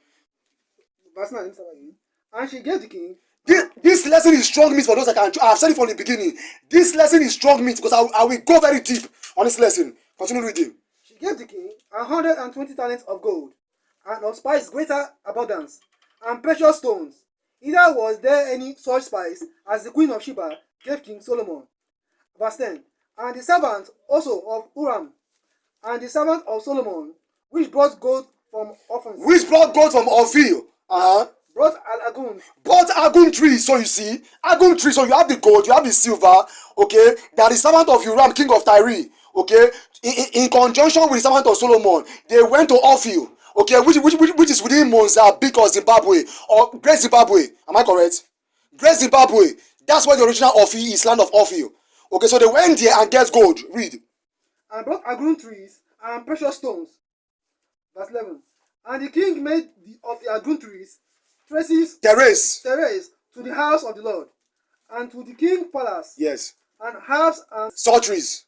Verse 9. And she gave the king. This lesson is strong meat for those that can. I have said it from the beginning. This lesson is strong meat because I will go very deep on this lesson. Continue reading. She gave the king 120 talents of gold, and of spice greater abundance, and precious stones. Neither was there any such spice as the queen of Sheba gave King Solomon. Verse 10. And the servant also of Uram, and the servant of Solomon, which brought gold from Ophir. Uh-huh. Brought Alagun. Bought Agun trees. So you see, Agun trees. So you have the gold, you have the silver. Okay, that is servant of Uram, king of Tyre. Okay, in conjunction with the servant of Solomon, they went to Ophir. Okay, which is within Mozambique or Zimbabwe or Great Zimbabwe. Am I correct? Great Zimbabwe. That's where the original Ophir is, land of Ophir. Okay, so they went there and get gold. Read. And brought agron trees and precious stones. Verse 11. And the king made of the agron trees terrace to the house of the Lord, and to the king's palace. Yes. And harps and psalteries.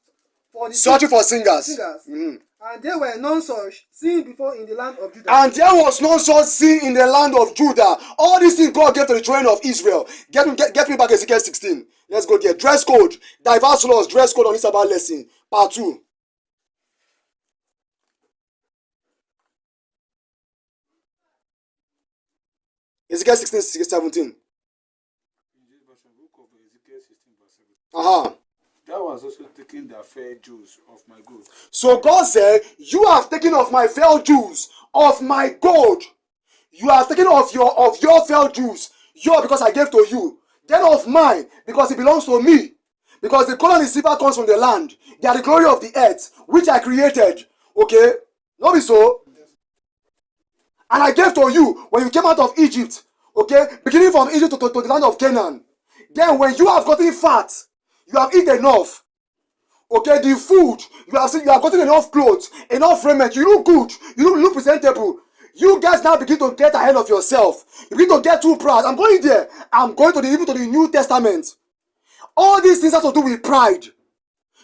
For singers. Mm-hmm. And there were none such seen before in the land of Judah. And there was none such seen in the land of Judah. All these things God gave to the children of Israel. Get me back Ezekiel 16. Let's go there. Dress code. Diverse laws. Dress code on this about lesson. Part 2. Ezekiel 16, 17. Uh-huh. That was also taking the fair Jews of my gold. So God said, you have taken of my fair Jews, of my gold. You have taken of your fair Jews, because I gave to you. Then of mine, because it belongs to me. Because the gold and the silver comes from the land. They are the glory of the earth, which I created. Okay? Not be so. And I gave to you when you came out of Egypt. Okay? Beginning from Egypt to the land of Canaan. Then when you have gotten fat, you have eaten enough. Okay, the food, you have gotten enough clothes, enough raiment, you look good, you look presentable. You guys now begin to get ahead of yourself. You begin to get too proud. I'm going there. I'm going to even to the New Testament. All these things have to do with pride.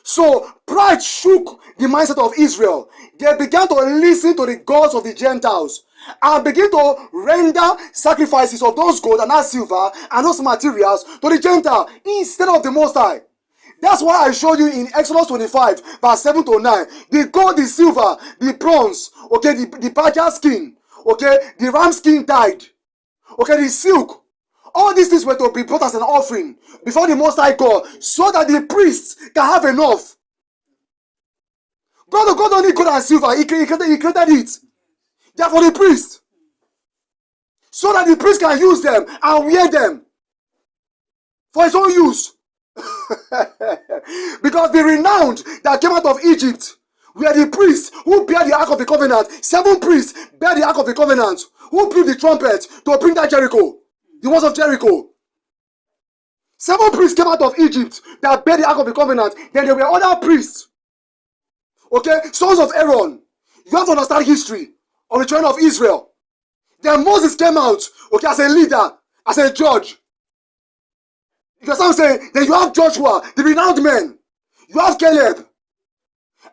So pride shook the mindset of Israel. They began to listen to the gods of the Gentiles and begin to render sacrifices of those gold and that silver and those materials to the Gentile instead of the Most High. That's why I showed you in Exodus 25, verse 7 to 9. The gold, the silver, the bronze, okay, the badger skin, okay, the ram skin dyed, okay, the silk. All these things were to be brought as an offering before the Most High God so that the priests can have enough. God don't need gold and silver. He created it. They are for the priest. So that the priest can use them and wear them for his own use. Because the renowned that came out of Egypt were the priests who bear the Ark of the Covenant. 7 priests bear the Ark of the Covenant who blew the trumpet to bring that Jericho. The walls of Jericho. 7 priests came out of Egypt that bear the Ark of the Covenant. Then there were other priests. Okay, sons of Aaron. You have to understand history of the children of Israel. Then Moses came out, okay, as a leader, as a judge. You understand what I'm saying? Then you have Joshua, the renowned men. You have Caleb.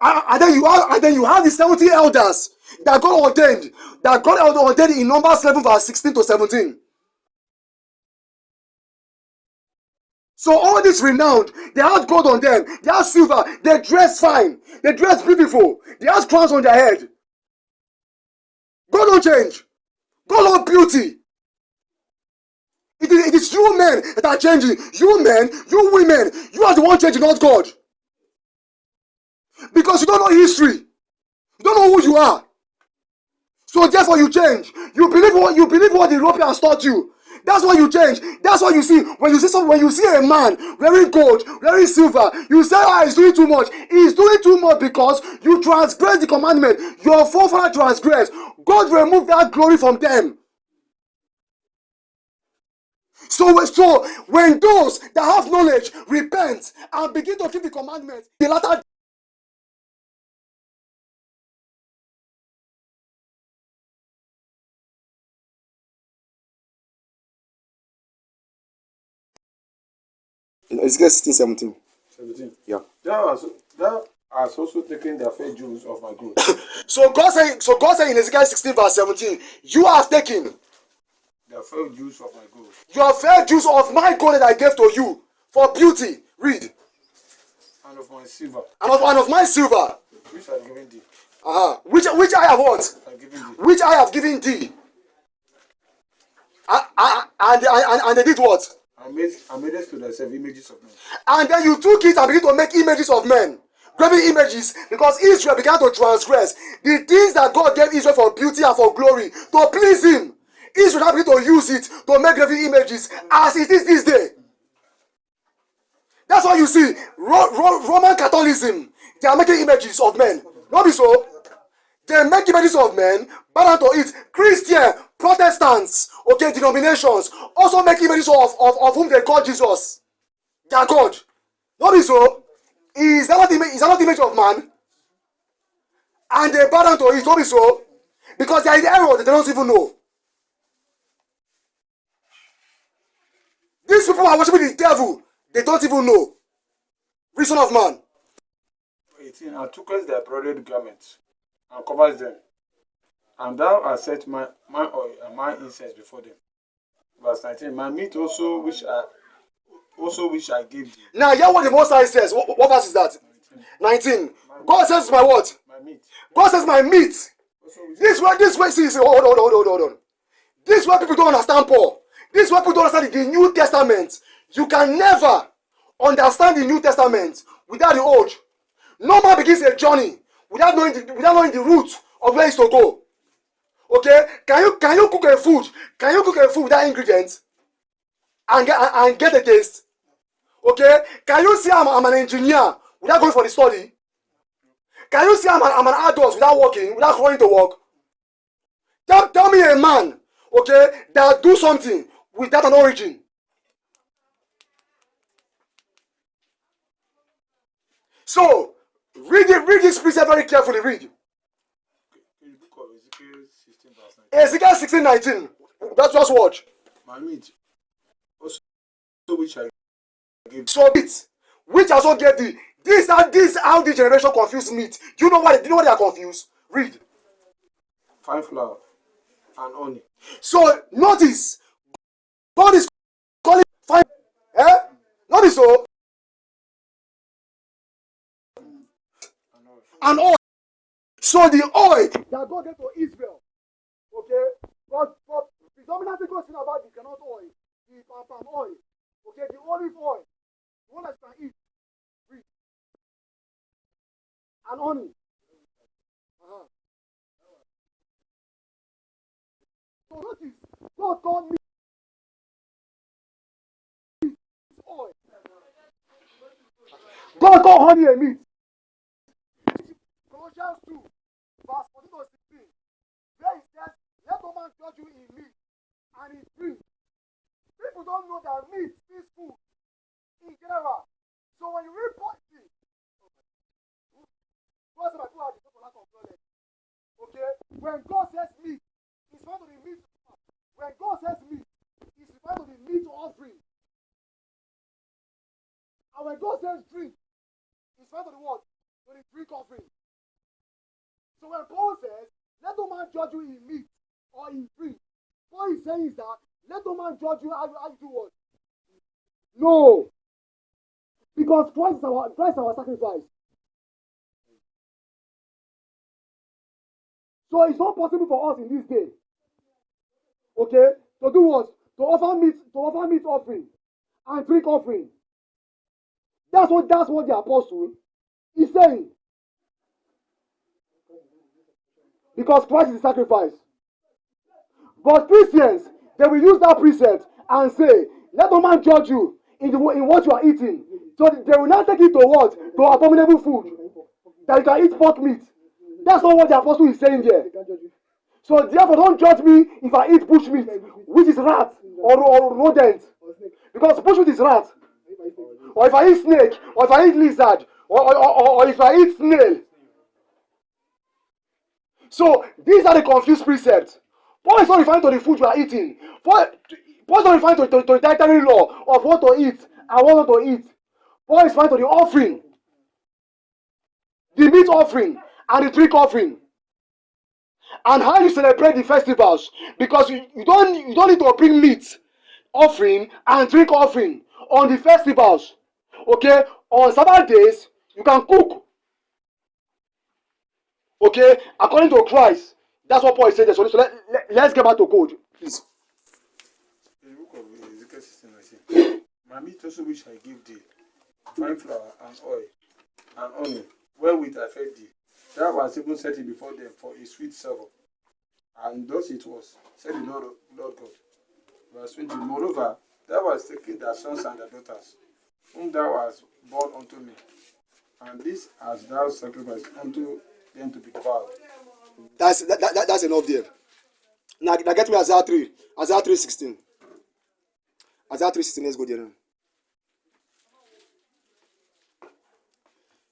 And then you have the 70 elders that God ordained. That God ordained in Numbers 11, verse 16 to 17. So all this renowned, they have gold on them, they have silver, they dress fine, they dress beautiful, they have crowns on their head. God don't change. God don't beauty. It is you men that are changing. You men, you women, you are the one changing, not God. Because you don't know history. You don't know who you are. So therefore you change. You believe what the Europeans taught you. That's why you change. That's what you see. When you see a man wearing gold, wearing silver, you say, he's doing too much. He's doing too much because you transgress the commandment. Your forefather transgressed. God removed that glory from them. So when those that have knowledge repent and begin to keep the commandments, the latter Ezekiel 16:17. 17. Yeah. Thou hast also taken the fair jewels of my gold. So God said in Ezekiel 16, verse 17, you have taken The fair jewels of my gold. your fair Jews of my gold that I gave to you for beauty. Read. And of my silver. And of my silver. Which I have given thee. Which I have what? I have given thee. Which I have given thee. And they did what? I made us to thyself images of men. And then you took it and began to make images of men. Graven images, because Israel began to transgress the things that God gave Israel for beauty and for glory to please him. Israel now began to use it to make graven images as it is this day. That's why you see Roman Catholicism, they are making images of men. Not be so. They make images of men, bow down to it. Christian, Protestants, okay, denominations also make images of whom they call Jesus. Their God. Not be so. Is that not the image of man? And they bow down to it. Not be so. Because they are in error that they don't even know. These people are worshiping the devil. They don't even know. Reason of man. 18. And tookest thy broidered garments, and covers them. And thou hast set my oil and my incense before them. Verse 19. My meat also which I gave thee. Now hear what the Most High says. What verse is that? 19. God says my what? My meat. God says my meat. Also which This way, see, hold on. This is why people don't understand Paul. This is why people don't understand the New Testament. You can never understand the New Testament without the Old. No man begins a journey without knowing the route of where it's to go. Okay? Can you cook a food? Can you cook a food without ingredients and get a taste? Okay? Can you say I'm an engineer without going for the study? Can you say I'm an adult without working, without going to work? Tell me a man, okay, that do something without an origin. So read this precept very carefully. Read In the book of Ezekiel 16 verse 19. Ezekiel 16:19. That's just watch. My meat also which I gave. So meat, which also gave thee. This how the generation confused meat. Do you know why? Do you know why they are confused? Read. Fine flour and honey. So notice, God is calling fine. Eh? Notice so and oil. So the oil that God gave to Israel, okay, but predominantly God said about the cannot oil, the palm oil, okay, the olive oil, the one that you can eat, read, and honey. So notice, God called me oil. God called honey a meat. Colossians 2, verse 14 to 16. Where it says, let no man judge you in meat and in drink. People don't know that meat is food in general. So when you read poetry, God said, people are the people lack of knowledge. Okay? When God says meat, it's referring to the meat. When God says meat, it's referring to the meat offering. And when God says drink, it's referring to the what? To the drink offering. So when Paul says, let no man judge you in meat or in drink, what he's saying is that let no man judge you how you do what? No. Because Christ is our sacrifice. So it's not possible for us in this day, okay, to do what? To offer meat offering and drink offering. That's what the apostle is saying. Because Christ is the sacrifice. But Christians, they will use that precept and say, let no man judge you in what you are eating. So they will not take it to what? To abominable food. That you can eat pork meat. That's not what the apostle is saying here. So therefore, don't judge me if I eat bush meat, which is rat or rodent. Because bush meat is rat. Or if I eat snake, or if I eat lizard, or if I eat snail. So these are the confused precepts. Paul is not referring to the food you are eating. Paul is not referring to the dietary law of what to eat and what not to eat. Paul is referring to the offering, the meat offering, and the drink offering, and how you celebrate the festivals. Because you don't need to bring meat offering and drink offering on the festivals. Okay, on Sabbath days you can cook. Okay, according to Christ, that's what Paul is saying. So let's get back to code, please. In the book of Ezekiel 16 19. My meat also which I give thee, fine flour and oil and honey, wherewith I fed thee. Thou was even set it before them for a sweet savour. And thus it was, said the Lord God. Verse 20. Moreover, thou hast taken thy sons and thy daughters, whom thou hast born unto me, and this hast thou sacrificed unto them to be devoured. That's enough there. Now get me Isaiah 3. Isaiah 3:16. Isaiah 3:16. Let's go there now.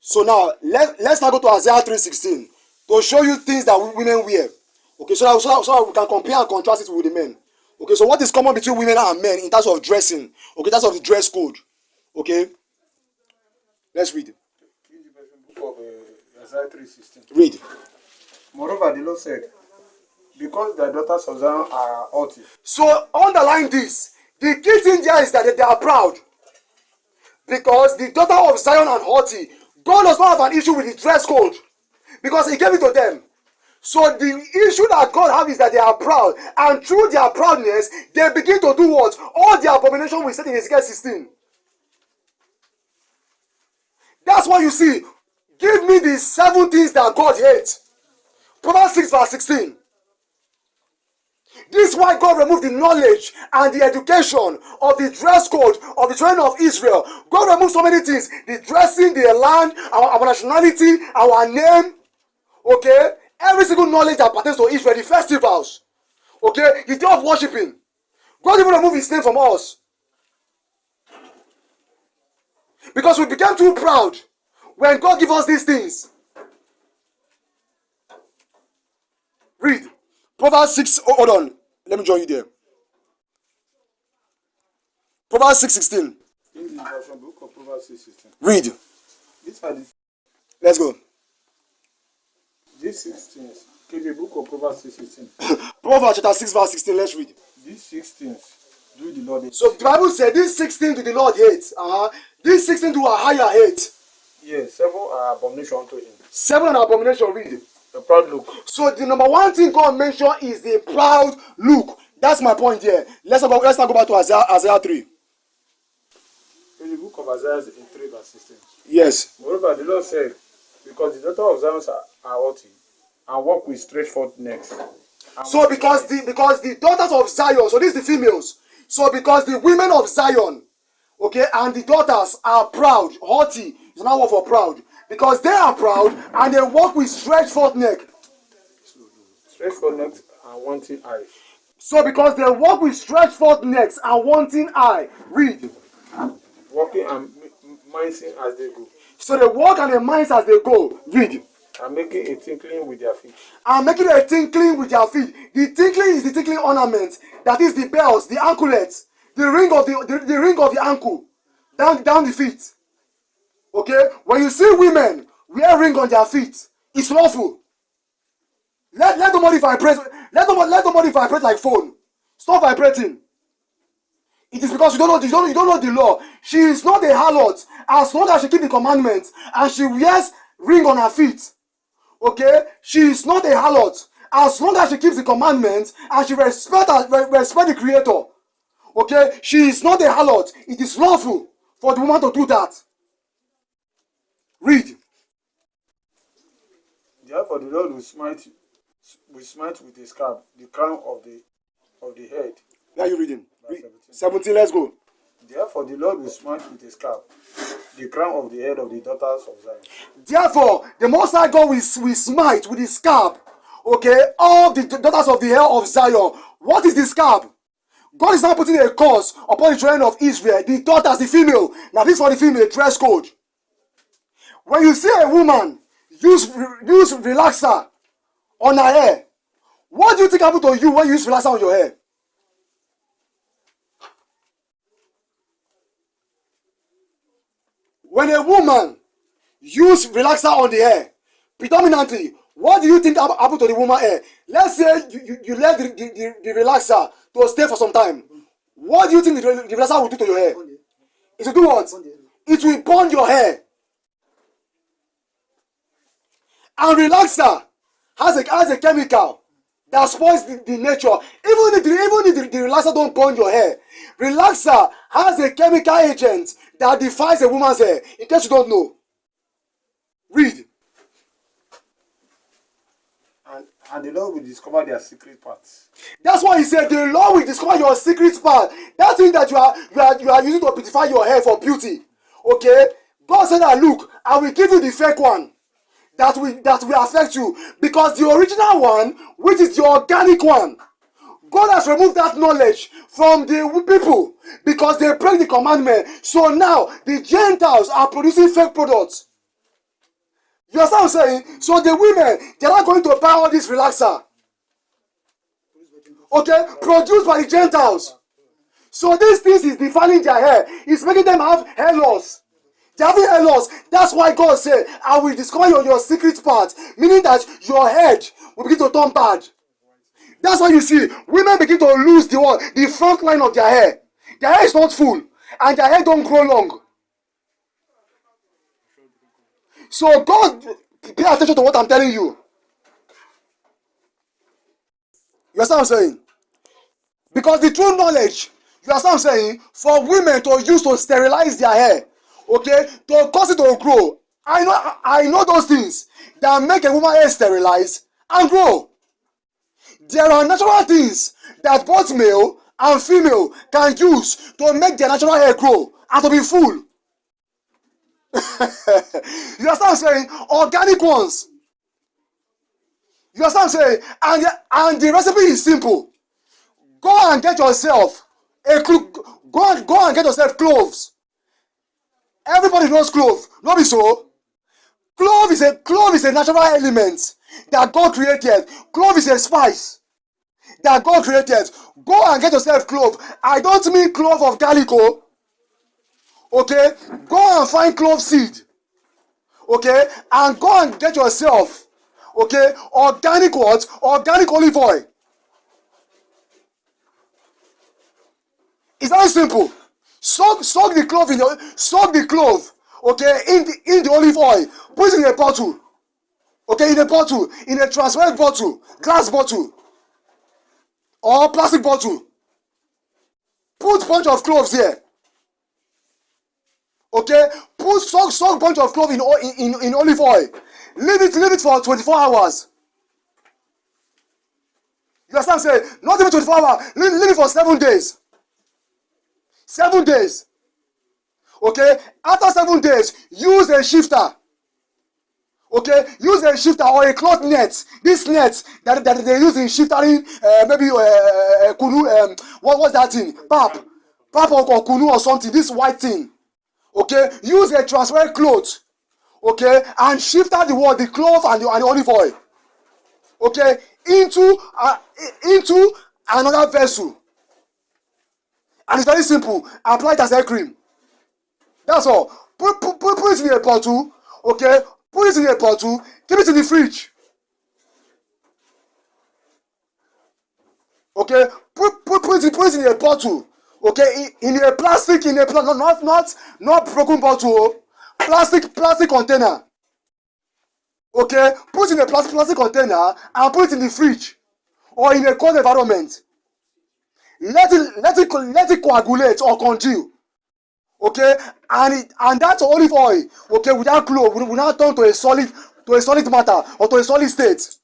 So now let's now go to Isaiah 3:16 to show you things that women wear. Okay, so that we can compare and contrast it with the men. Okay, so what is common between women and men in terms of dressing? Okay, in terms of the dress code. Okay, let's read. Book of Isaiah 3:16. Read. Moreover, the Lord said, because thy daughters of Zion are haughty. So underline this. The key thing there is that they are proud. Because the daughter of Zion and haughty, God does not have an issue with the dress code. Because he gave it to them. So the issue that God has is that they are proud. And through their proudness, they begin to do what? All the abomination we said in Ezekiel 16. That's what you see. Give me the 7 things that God hates. Proverbs 6 verse 16. This is why God removed the knowledge and the education of the dress code of the children of Israel. God removed so many things. The dressing, the land, our nationality, our name. Okay? Every single knowledge that pertains to Israel, the festivals. Okay? The day of worshiping. God even removed his name from us. Because we became too proud. when God give us these things. Read. Proverbs 6. Oh, hold on. Let me join you there. Proverbs 6:16. In the version book of Proverbs 6:16. Read. These are the Let's go. these 6 things. Okay, the book of Proverbs 6:16. Proverbs chapter 6 verse 16. Let's read. These 6 things do the Lord hate. So the Bible said these 16 do the Lord hate. These 16 do a higher hate. Yes, 7 are abomination unto him. 7 an abomination. Read. A proud look. So the number one thing God mentioned is the proud look. That's my point here. Let's not go back to Isaiah 3. In the book of Isaiah 3 verse 16. Yes. Moreover, the Lord said, because the daughter of Zion are haughty, and walk with stretched forth necks. So because the daughters of Zion, so these are the females. So because the women of Zion, okay, and the daughters are proud, haughty is another word for proud. Because they are proud and they walk with stretched forth neck. Stretched forth necks and wanting eyes. So because they walk with stretched forth necks and wanting eye. Read. Walking and mincing as they go. So they walk and they mince as they go. Read. And making a tinkling with their feet. And making a tinkling with their feet. The tinkling is the tinkling ornament. That is the bells, the anklets, the ring of the ankle, down the feet. Okay? When you see women wear ring on their feet, it's lawful. Let nobody vibrate. Let nobody vibrate like phone. Stop vibrating. It is because you don't know the law. She is not a harlot as long as she keeps the commandments and she wears ring on her feet. Okay, she is not a harlot as long as she keeps the commandments and she respect the Creator. Okay, she is not a harlot. It is lawful for the woman to do that. Read. Therefore, the Lord will smite with a scarf the crown of the head. Where are you reading? 17. Let's go. Therefore, the Lord will smite with a scarf the crown of the head of the daughters of Zion. Therefore, the Most High God will smite with his scarf, okay, all the daughters of the hair of Zion. What is the scarf? God is now putting a curse upon the children of Israel, the daughters, the female. Now, this for the female dress code. When you see a woman use relaxer on her hair, what do you think happened to you when you use relaxer on your hair? When a woman use relaxer on the hair, predominantly, what do you think happened to the woman hair? Let's say you let the relaxer to stay for some time. What do you think the relaxer will do to your hair? It will do what? It will burn your hair. And relaxer has a chemical that spoils the nature. Even if the relaxer don't burn your hair, relaxer has a chemical agent that defies a woman's hair. In case you don't know, read. And the Lord will discover their secret parts. That's why he said the Lord will discover your secret part. That thing that you are using to beautify your hair for beauty. Okay, God said that look, I will give you the fake one that will affect you, because the original one, which is the organic one, God has removed that knowledge from the people because they break the commandment. So now the Gentiles are producing fake products. You understand what I'm saying? So the women, they're not going to buy all this relaxer. Okay, produced by the Gentiles. So these things is defiling their hair. It's making them have hair loss. They're having hair loss. That's why God said, I will discover your secret part. Meaning that your head will begin to turn bad. That's why you see women begin to lose the front line of their hair. Their hair is not full and their hair don't grow long. So God, pay attention to what I'm telling you. You understand what I'm saying? Because the true knowledge, you understand what I'm saying, for women to use to sterilize their hair, okay, to cause it to grow. I know those things that make a woman hair sterilize and grow. There are natural things that both male and female can use to make their natural hair grow and to be full. You understand what I'm saying? Organic ones. You understand what I'm saying? And the recipe is simple. Go and get yourself go and get yourself cloves. Everybody knows clove. No be so. Clove is a natural element that God created. Clove is a spice that God created. Go and get yourself clove. I don't mean clove of garlic, oh. Okay? Go and find clove seed. Okay? And go and get yourself, okay, organic what? Organic olive oil. It's very simple. Soak the clove okay, in the olive oil. Put it in a bottle. Okay, in a transparent bottle, glass bottle, or plastic bottle. Put bunch of cloves here. Okay, put soak bunch of clove in olive oil. Leave it for 24 hours. You understand? Say not even 24 hours. Leave it for 7 days. 7 days. Okay, after 7 days, use a shifter. Okay, use a shifter or a cloth net. This net that they use in shiftering, maybe kunu. What's that thing? Pap or kunu or something. This white thing. Okay, use a transparent cloth. Okay, and shifter the cloth and the olive oil. Okay, into another vessel. And it's very simple. Apply it as hair cream. That's all. Put it in a bottle. Okay, put it in a bottle. Keep it in the fridge. Okay, put it in a bottle. Okay, in a plastic, not broken bottle. Plastic container. Okay, put it in a plastic container and put it in the fridge or in a cold environment. Let it coagulate or congeal. Okay, and that olive oil, okay, without clove will now turn to a solid matter or to a solid state.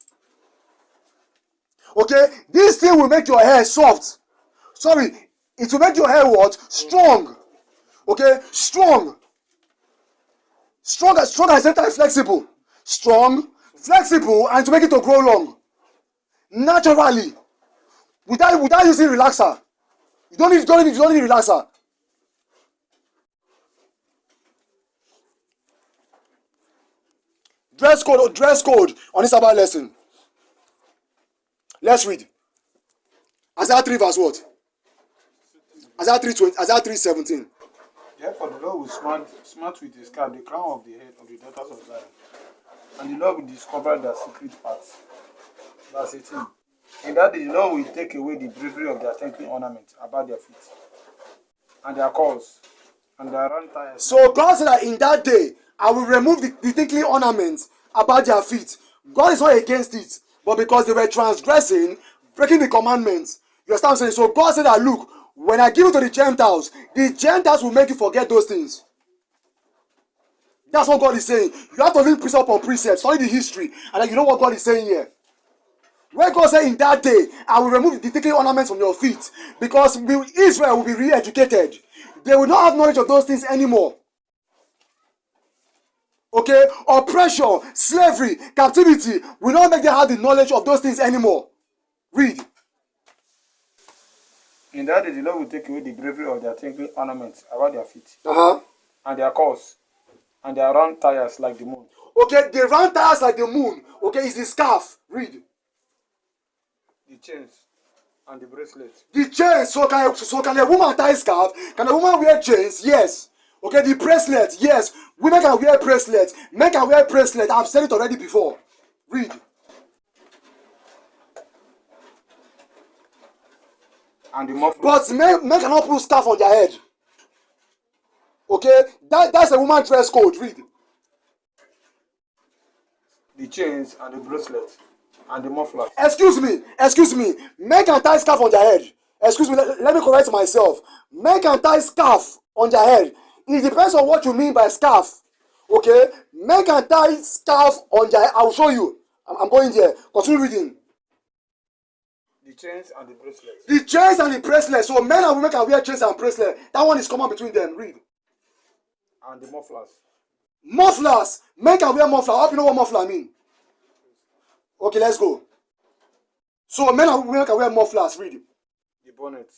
Okay, this thing will make your hair soft. Sorry, it will make your hair what? Strong. Okay, strong at the same time flexible. Strong, flexible, and to make it to grow long naturally without using relaxer. You don't need relaxer. Dress code on this Bible lesson. Let's read. Isaiah 3 verse what? Isaiah 3:17. Therefore the Lord will smart with his cap the crown of the head of the daughters of Zion, and the Lord will discover their secret parts. Verse 18. In that day the Lord will take away the bravery of their tinkling ornament about their feet, and their cords, and their round tires. So God said that in that day, I will remove the tinkling ornaments about their feet. God is not against it, but because they were transgressing, breaking the commandments. You understand what I'm saying? So God said that, look, when I give it to the Gentiles will make you forget those things. That's what God is saying. You have to read precept upon precept, study the history, and then you know what God is saying here. When God said in that day, I will remove the tinkling ornaments from your feet, because Israel will be re-educated. They will not have knowledge of those things anymore. Okay, oppression, slavery, captivity will not make them have the knowledge of those things anymore. Read. In that day the Lord will take away the bravery of their tinkling ornaments about their feet, and their cords, and their round tires like the moon. Okay, the round tires like the moon. Okay, is the scarf. Read. The chains and the bracelets. The chains. So can a woman tie scarf? Can a woman wear chains? Yes. Okay, the bracelet. Yes. Women can wear bracelets. Men can wear bracelets. I've said it already before. Read. And the mufflers. But men cannot put scarf on their head. Okay, that's a woman dress code. Read. The chains and the bracelets and the mufflers. Excuse me. Men can tie scarf on their head. Excuse me, let me correct myself. Men can tie scarf on their head. It depends on what you mean by scarf. Okay, men can tie scarf on their head. I will show you. I'm going there. Continue reading. The chains and the bracelets. The chains and the bracelets. So men and women can wear chains and bracelets. That one is common between them. Read. And the mufflers. Mufflers. Men can wear muffler. I hope you know what muffler mean. Okay, let's go. So men and women can wear mufflers. Read. The bonnet.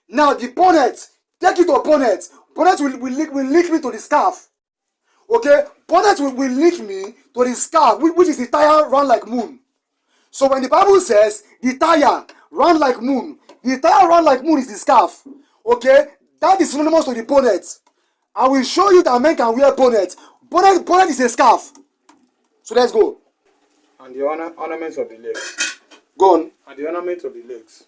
Now the bonnet. Take it to bonnet. Bonnet will link me to the scarf. Okay, Bonnet will link me to the scarf, which is the tire round like moon. So when the Bible says the tire round like moon, the tire round like moon is the scarf. Okay, that is synonymous to the bonnet. I will show you that men can wear bonnet. Bonnet is a scarf. So let's go. And the ornaments of the legs. Go on. And the ornaments of the legs.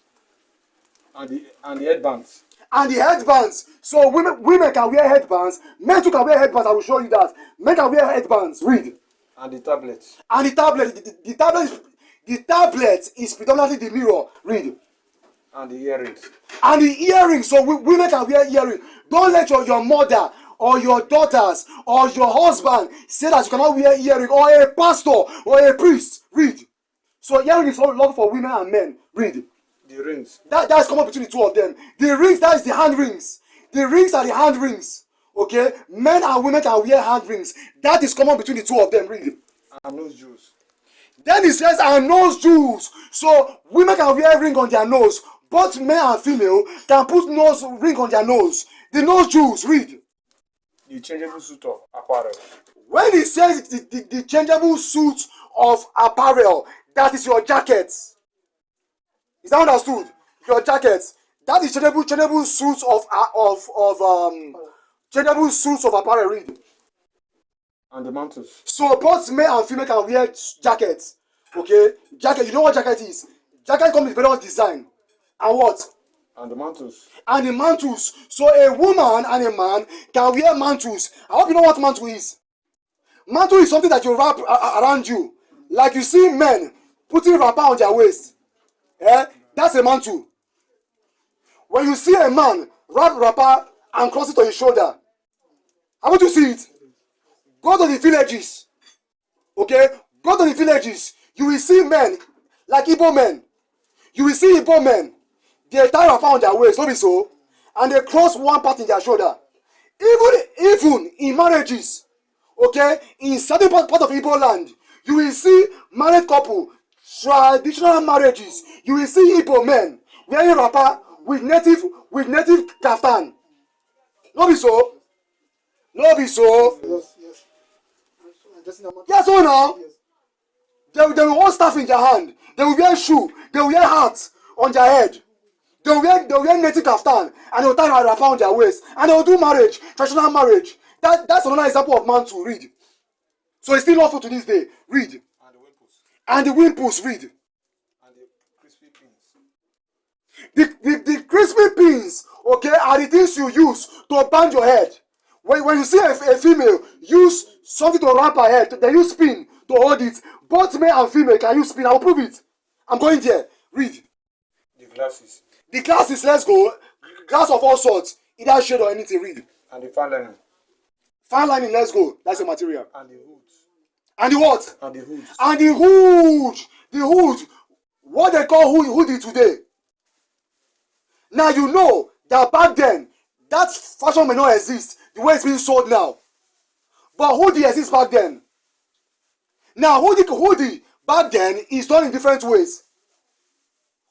And the headbands. And the headbands. So women can wear headbands. Men too can wear headbands. I will show you that. Men can wear headbands. Read. And the tablets. And the tablet. The tablet is predominantly the mirror. Read. And the earrings. And the earrings. So women can wear earrings. Don't let your mother or your daughters or your husband say that you cannot wear earrings, or a pastor or a priest. Read. So earrings is love for women and men. Read. The rings. That's common between the two of them. The rings, that is the hand rings. The rings are the hand rings. Okay? Men and women can wear hand rings. That is common between the two of them. Read. And nose jewels. Then it says, and nose jewels. So women can wear ring on their nose. Both men and female can put nose ring on their nose. The nose jewels. Read. The changeable suit of apparel. When it says the changeable suit of apparel, that is your jacket. Is that understood? Your jacket. That is changeable suits of changeable suits of apparel. Read. And the mantles. So both men and female can wear jackets. Okay? Jacket. You know what jacket is? Jacket comes with various design. And what? And the mantles. And the mantles. So a woman and a man can wear mantles. I hope you know what mantle is. Mantle is something that you wrap around you. Like you see men putting wrapper on their waist. That's a mantle. When you see a man wrap wrapper and cross it on his shoulder, how would you see it? Go to the villages. Okay? Go to the villages. You will see men like Igbo men. You will see Igbo men. They tie wrapper on their waist, don't be so, and they cross one part in their shoulder. Even in marriages, okay, in certain part of Igbo land, you will see married couple, traditional marriages. You will see Igbo men wearing wrapper with native kaftan. No be so. No be so. Yes or no? They will hold staff in their hand. They will wear shoe. They will wear hats on their head. They will wear native kaftan, and they will tie a wrapper on their waist, and they will do marriage, traditional marriage. That's another example of mantle. Read. So it's still lawful to this day. Read. And the wimples. Read. And the crispy pins. The crispy pins, okay, are the things you use to band your head. When you see a female use something to wrap her head, they use pin to hold it. Both male and female can use pin. I will prove it. I'm going there. Read. The glasses. The glasses, let's go. Glass of all sorts, either shade or anything. Read. And the fine linen. Fine lining, let's go. That's the material. And the hoods. And the what? And the hoods. And the hood. The hood. What they call hoodie today. Now you know that back then, that fashion may not exist the way it's being sold now. But hoodie exists back then. Now hoodie back then is done in different ways.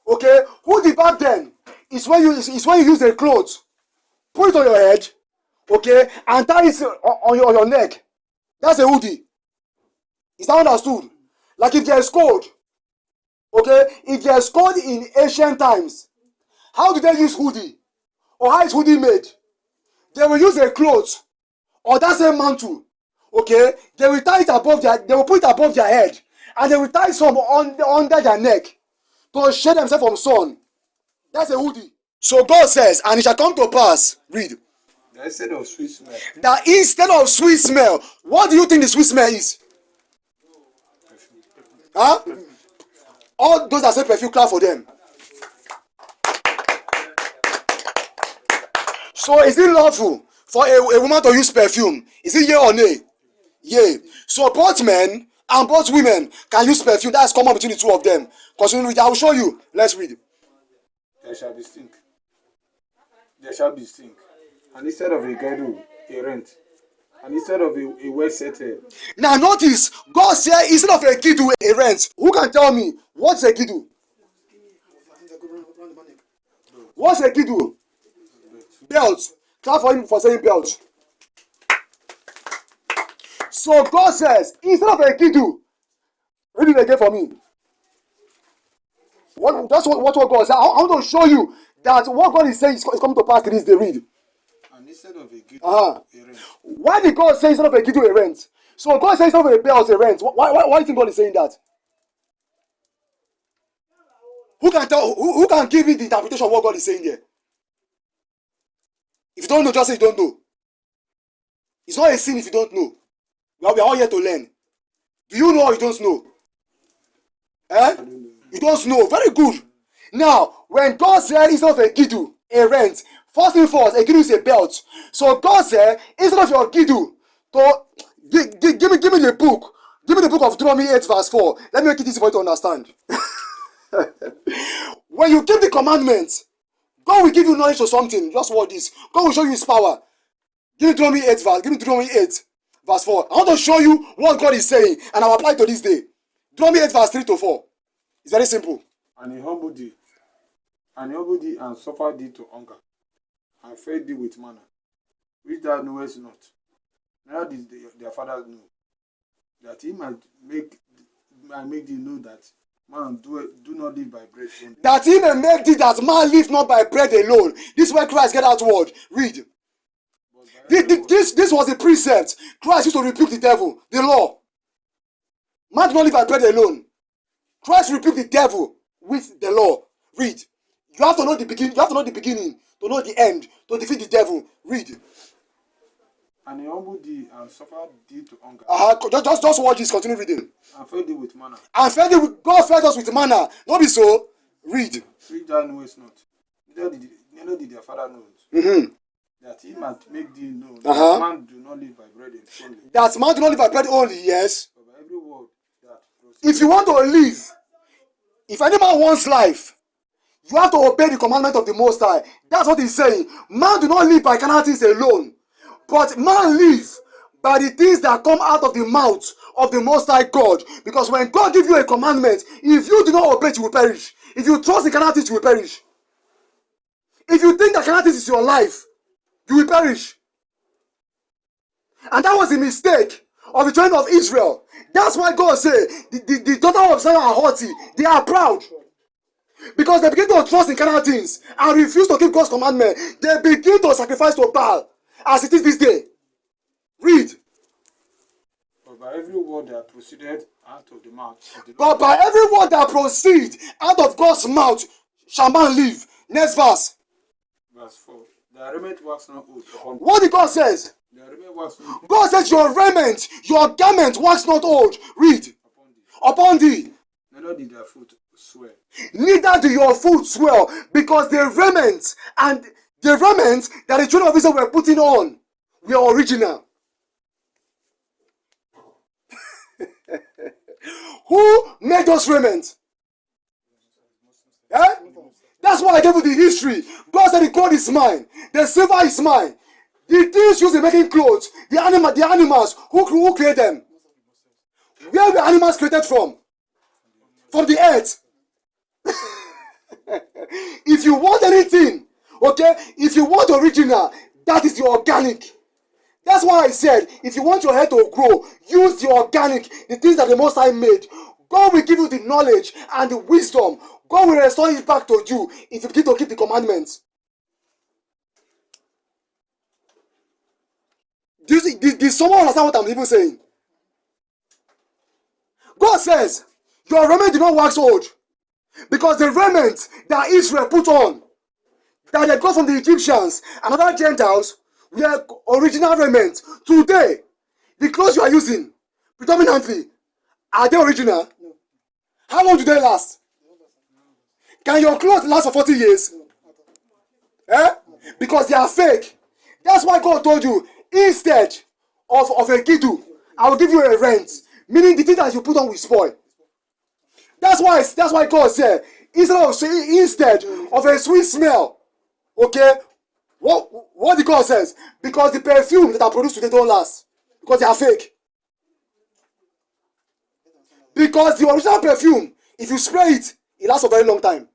Okay, hoodie back then is when you use a cloth, put it on your head, okay, and tie it on your neck. That's a hoodie. Is that understood? Like if there's cold, okay, if there's cold in ancient times, how do they use hoodie? Or how is hoodie made? They will use a cloth or that's a mantle, okay. They will tie it above they will put it above their head, and they will tie some under their neck to shade themselves from sun. That's a hoodie. So God says, and it shall come to pass. Read. That instead of sweet smell. That instead of sweet smell, what do you think the sweet smell is? Huh? All those that say perfume, clap for them. So is it lawful for a woman to use perfume? Is it yea or nay? Yea. So both men and both women can use perfume. That's common between the two of them. Continue with it. I will show you. Let's read. There shall be stink. There shall be stink. And instead of a girdle, a rent. And instead of a well settled. Now notice, God said instead of a girdle, a rent. Who can tell me what's a girdle? What's a girdle? Belt. Clap for him for saying belt. So God says, instead of a kiddu, read it again for me. That's what God said. I want to show you that what God is saying is coming to pass in this day. Read. And instead of a giddy, Uh-huh. a rent. Why did God say instead of a kiddu, a rent? So God says instead of a belt, a rent. Why do you think God is saying that? Who can tell? Who can give me the interpretation of what God is saying there? If you don't know, just say you don't know. It's not a sin if you don't know. We are all here to learn. Do you know or you don't know? Eh? You don't know. Very good. Now, when God said instead of a gidu, a rent, first thing first, a gidu is a belt. So God said instead of your gidu, to give me the book. Give me the book of Deuteronomy 8 verse 4. Let me make it easy for you to understand. When you keep the commandments, God will give you knowledge to something. Just what this. God will show you his power. Give me Deuteronomy 8 verse. Give me Deuteronomy 8 verse 4. I want to show you what God is saying, and I'll apply it to this day. Deuteronomy 8 verse 3 to 4. It's very simple. And he humbled thee, and suffered thee to hunger, and fed thee with manna, which thou knowest not, neither did their fathers know, that he might make thee know that man do not live by bread only. That he may make thee that man live not by bread alone. This is where Christ get out word. Read. This was the precept. Christ used to rebuke the devil, the law. Man do not live by bread alone. Christ rebuked the devil with the law. Read. You have to know the beginning. You have to know the beginning to know the end to defeat the devil. Read. And he humbled thee and suffered thee to hunger. Just watch this. Continue reading. And fed thee with manna. And God fed us with manna. Not be so. Read. Which thou knowest not, neither did their father know. Mm-hmm. That he might make thee know that man do not live by bread only. That man do not live by bread only. Yes. But by every word that if you want to live, if any man wants life, you have to obey the commandment of the Most High. That's what he's saying. Man do not live by carnal things alone, but man live by the things that come out of the mouth of the Most High God. Because when God gives you a commandment, if you do not obey it, you will perish. If you trust in carnal things, you will perish. If you think that carnal things is your life, you will perish. And that was the mistake of the children of Israel. That's why God said the daughter of Zion are haughty. They are proud. Because they begin to trust in carnal things and refuse to keep God's commandment. They begin to sacrifice to Baal, as it is this day. Read. But by every word that proceeded out of the mouth of the Lord. But by every word that proceeds out of God's mouth shall man live. Next verse. Verse 4. The raiment wax not old upon thee. What did God says? The raiment wax not God says your raiment, your garment wax not old. Read. upon thee. Upon thee. Neither did their foot swear. Neither do your foot swell, because the raiment that the children of Israel were putting on were original. Who made those raiments? Eh? That's why I gave you the history. God said the gold is mine, the silver is mine. The things used in making clothes, the animals, who created them? Where were animals created from? From the earth. If you want anything, okay, if you want original, that is the organic. That's why I said, if you want your hair to grow, use the organic, the things that the Most High made. God will give you the knowledge and the wisdom. God will restore it back to you if you begin to keep the commandments. Did someone understand what I'm even saying? God says, your raiment did not wax old. Because the raiment that Israel put on, that they got from the Egyptians and other Gentiles, were original raiment. Today, the clothes you are using, predominantly, are they original? No. How long do they last? Can your clothes last for 40 years? Eh? Because they are fake. That's why God told you, instead of a kiddu, I will give you a rent. Meaning the thing that you put on will spoil. That's why God said, instead of a sweet smell, okay, what the God says, because the perfume that are produced today don't last, because they are fake. Because the original perfume, if you spray it, it lasts a very long time.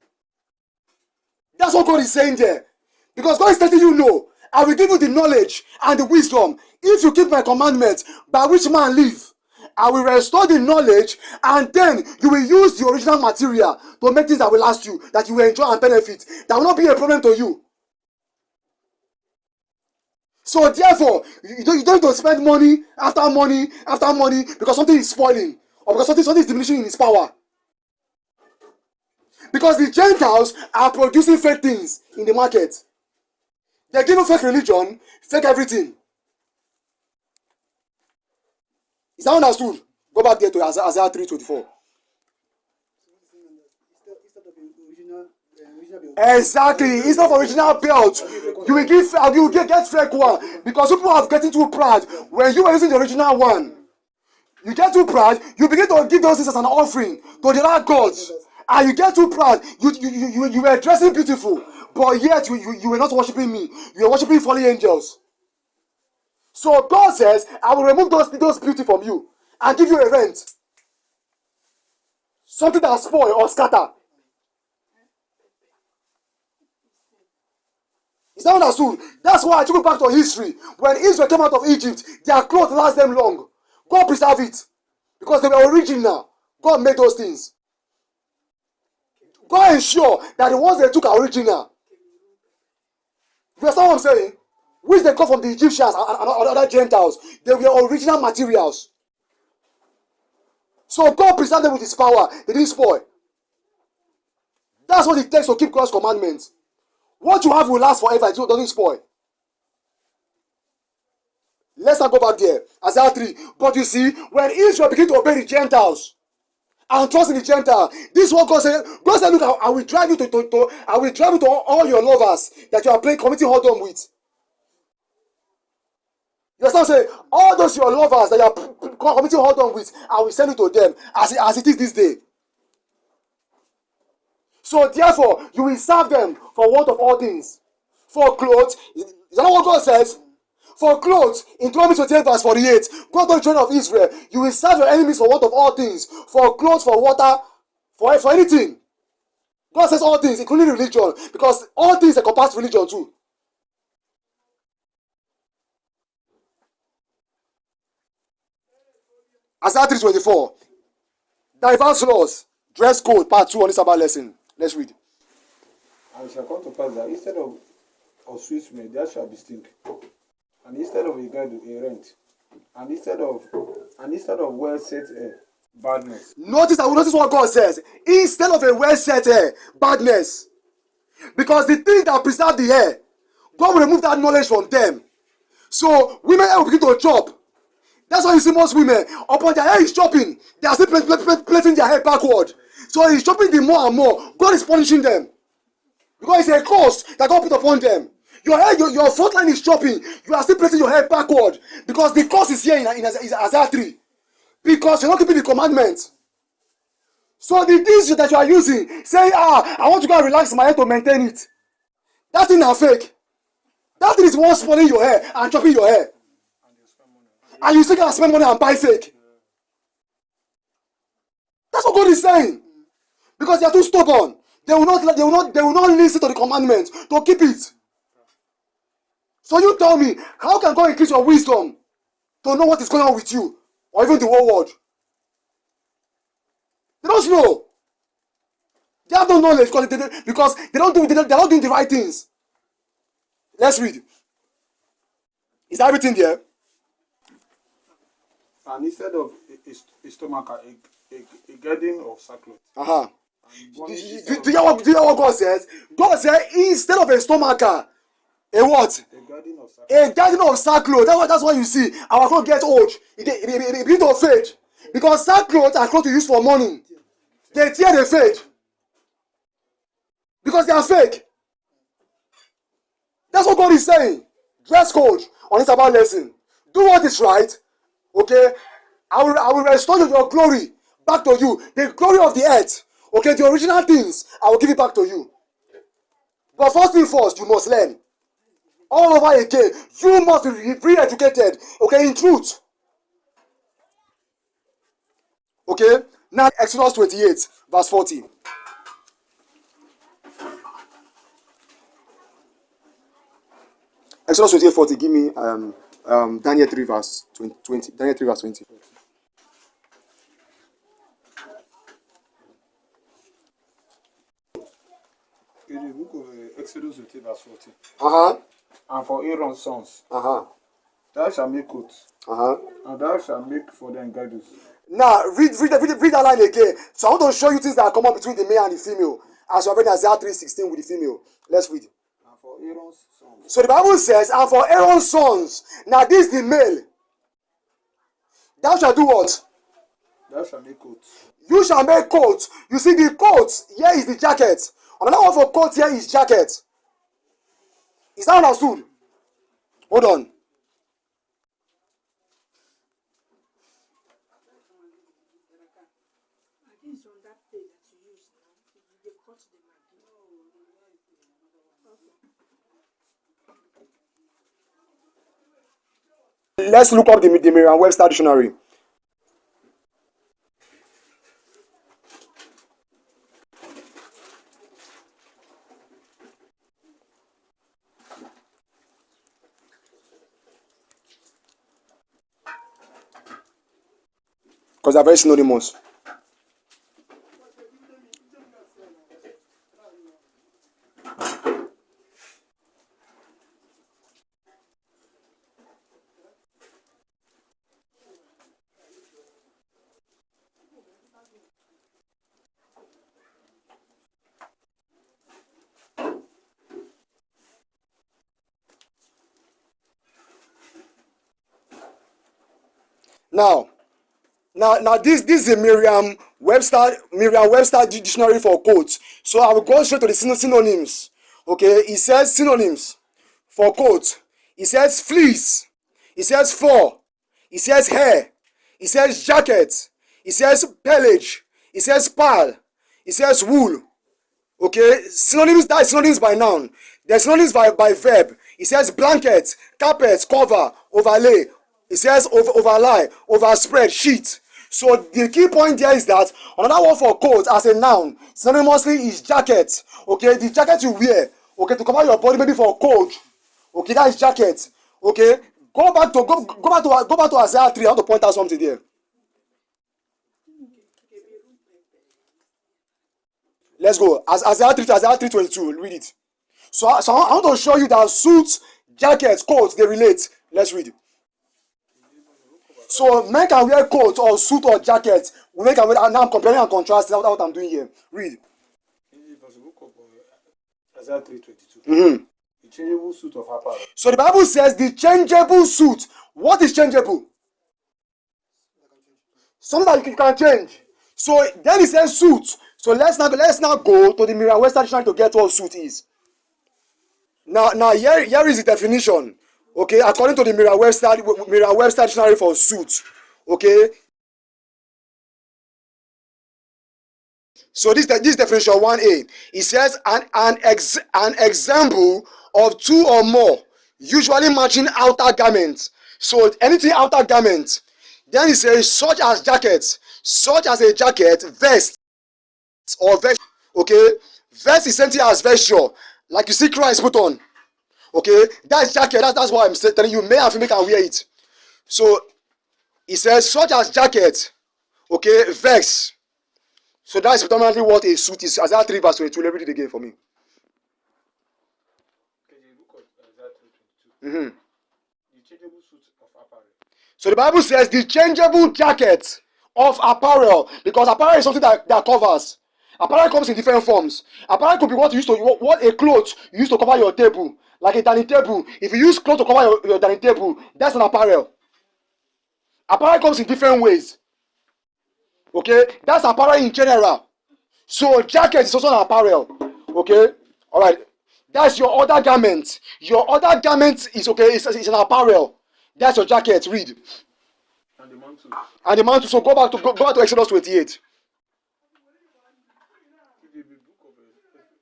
That's what God is saying there. Because God is letting you know, I will give you the knowledge and the wisdom. If you keep my commandments, by which man live, I will restore the knowledge, and then you will use the original material to make things that will last you, that you will enjoy and benefit. That will not be a problem to you. So therefore, you don't need to spend money after money after money because something is spoiling or because something is diminishing in its power. Because the Gentiles are producing fake things in the market. They're giving fake religion, fake everything. Is that understood? Go back there to Isaiah 3:24. Exactly. Instead of original belt, you will get fake one because people are getting too proud. When you are using the original one, you get too proud. You begin to give those things as an offering to the other gods, and you get too proud. You were dressing beautiful, but yet you were not worshiping me. You were worshiping fallen angels. So God says, I will remove those beauty from you and give you a rent. Something that spoil or scatter. Is that understood? That's why I took it back to history. When Israel came out of Egypt, their clothes last them long. God preserved it. Because they were original. God made those things. God ensure that the ones they took are original. You understand what I'm saying? Which they got from the Egyptians and other Gentiles. They were original materials. So God preserved them with his power. They didn't spoil. That's what it takes to keep God's commandments. What you have will last forever. It doesn't spoil. Let's not go back there. Isaiah 3. But you see, when Israel began to obey the Gentiles and trust in the Gentile, this is what God said. God said, look, I will drive you to all your lovers that you are committing whoredom with. You understand? Say, all those your lovers that you are committing whoredom with, I will send it to them as it is this day. So therefore, you will serve them for want of all things. For clothes, is that not what God says? For clothes, in Deuteronomy 28 verse 48, God told the children of Israel, you will serve your enemies for want of all things. For clothes, for water, for anything. God says all things, including religion, because all things encompass religion too. Isaiah 3:24. Diverse laws, dress code, part 2 on this Sabbath lesson. Let's read. And it shall come to pass that instead of sweet smell, there shall be stink. And instead of a girdle, a rent. And instead of well set hair, badness. Notice what God says. Instead of a well set hair, badness. Because the thing that preserve the hair, God will remove that knowledge from them. So women will begin to chop. That's why you see most women, upon their hair is chopping, they are still placing their hair backward. So he's chopping them more and more. God is punishing them. Because it's a cost that God put upon them. Your hair, your front line is chopping. You are still placing your hair backward. Because the cost is here in Isaiah 3. Because you're not keeping the commandments. So the things that you are using, saying, I want to go and relax my hair to maintain it. That thing is fake. That thing is one spoiling your hair and chopping your hair. And you still can spend money and buy fake. That's what God is saying. Because they are too stubborn. They will not listen to the commandments to keep it. So you tell me, how can God increase your wisdom to know what is going on with you or even the whole world? They don't know. They have no knowledge because they're not doing the right things. Let's read. Is that everything there? And instead of a stomach, a girding of sackcloth. Do you hear what God says? God said, instead of a stomacher, a what? A garden of sackcloth. That's why you see our clothes get old. It begin to fade. Because sackcloth are clothes you use for mourning. They tear, they fade. Because they are fake. That's what God is saying. Dress code on this about lesson. Do what is right. Okay? I will restore your glory back to you. The glory of the earth. Okay, the original things, I will give it back to you. But first thing first, you must learn. All over again, you must be re-educated. Okay, in truth. Okay, now Exodus 28, verse 40. Exodus 28:40. Give me Daniel 3 verse 20. Daniel 3 verse 20. In the book of Exodus 20 verse 40. Uh-huh. And for Aaron's sons, Uh-huh. thou shalt make coats, Uh-huh. and thou shalt make for them girdles. Now read that line again. So I want to show you things that are common between the male and the female. As we have read in Isaiah 3:16 with the female. Let's read. And for Aaron's sons, So the Bible says, and for Aaron's sons, now this is the male. Thou shalt do what? thou shalt make coats. You shall make coats. You see the coat, here is the jacket. Another one for coat here is jacket. Is that understood? Hold on. Let's look up the Merriam-Webster dictionary. Because they're very synonymous. Now, this is a Merriam-Webster dictionary for coats. So I will go straight to the synonyms. Okay, it says synonyms for coat. It says fleece. It says fur. It says hair. It says jacket. It says pelage. It says pal. It says wool. Okay, synonyms, that is synonyms by noun. There's synonyms by verb. It says blanket, carpet, cover, overlay. It says overlie, overspread, sheet. So the key point there is that another word for coat as a noun synonymously is jacket. Okay, the jacket you wear, okay, to cover your body, maybe for cold. Okay, that is jacket. Okay, go back to Isaiah 3. I want to point out something there. Let's go. As Isaiah 3:22. Read it. So I want to show you that suits, jackets, coats, they relate. Let's read. So men can wear coat or suit or jacket. Women can wear. Now I'm comparing and contrasting what I'm doing here. Read. In the book of Isaiah 3:22. Mm-hmm. The changeable suit of apparel. So the Bible says the changeable suit. What is changeable? Something that you can change. So then it says suit. So let's now go to the Merriam-Webster dictionary to get what suit is. Now here is the definition. Okay, according to the Merriam-Webster dictionary for suit. Okay. So this definition 1A, it says an example of two or more usually matching outer garments. So anything outer garment. Then it says such as jackets, such as a jacket, vest or vest. Okay, vest is something as vesture, like you see Christ put on. Okay, that's jacket. That's why I'm telling you, male and female can wear it. So it says such as jacket. Okay, vest. So that is predominantly what a suit is. Isaiah 3 verse 22. Let me read it again for me. Okay, the book of Isaiah 3:22. Mm-hmm. The changeable suit of apparel. So the Bible says the changeable jacket of apparel, because apparel is something that covers. Apparel comes in different forms. Apparel could be what a cloth you use to cover your table, like a dining table. If you use cloth to cover your dining table, that's an apparel. Apparel comes in different ways. Okay, that's apparel in general. So jacket is also an apparel. Okay, all right. That's your other garment. Your other garment is okay. It's an apparel. That's your jacket. Read. And the mantle. And the mantle. So go back to Exodus 28. In the book of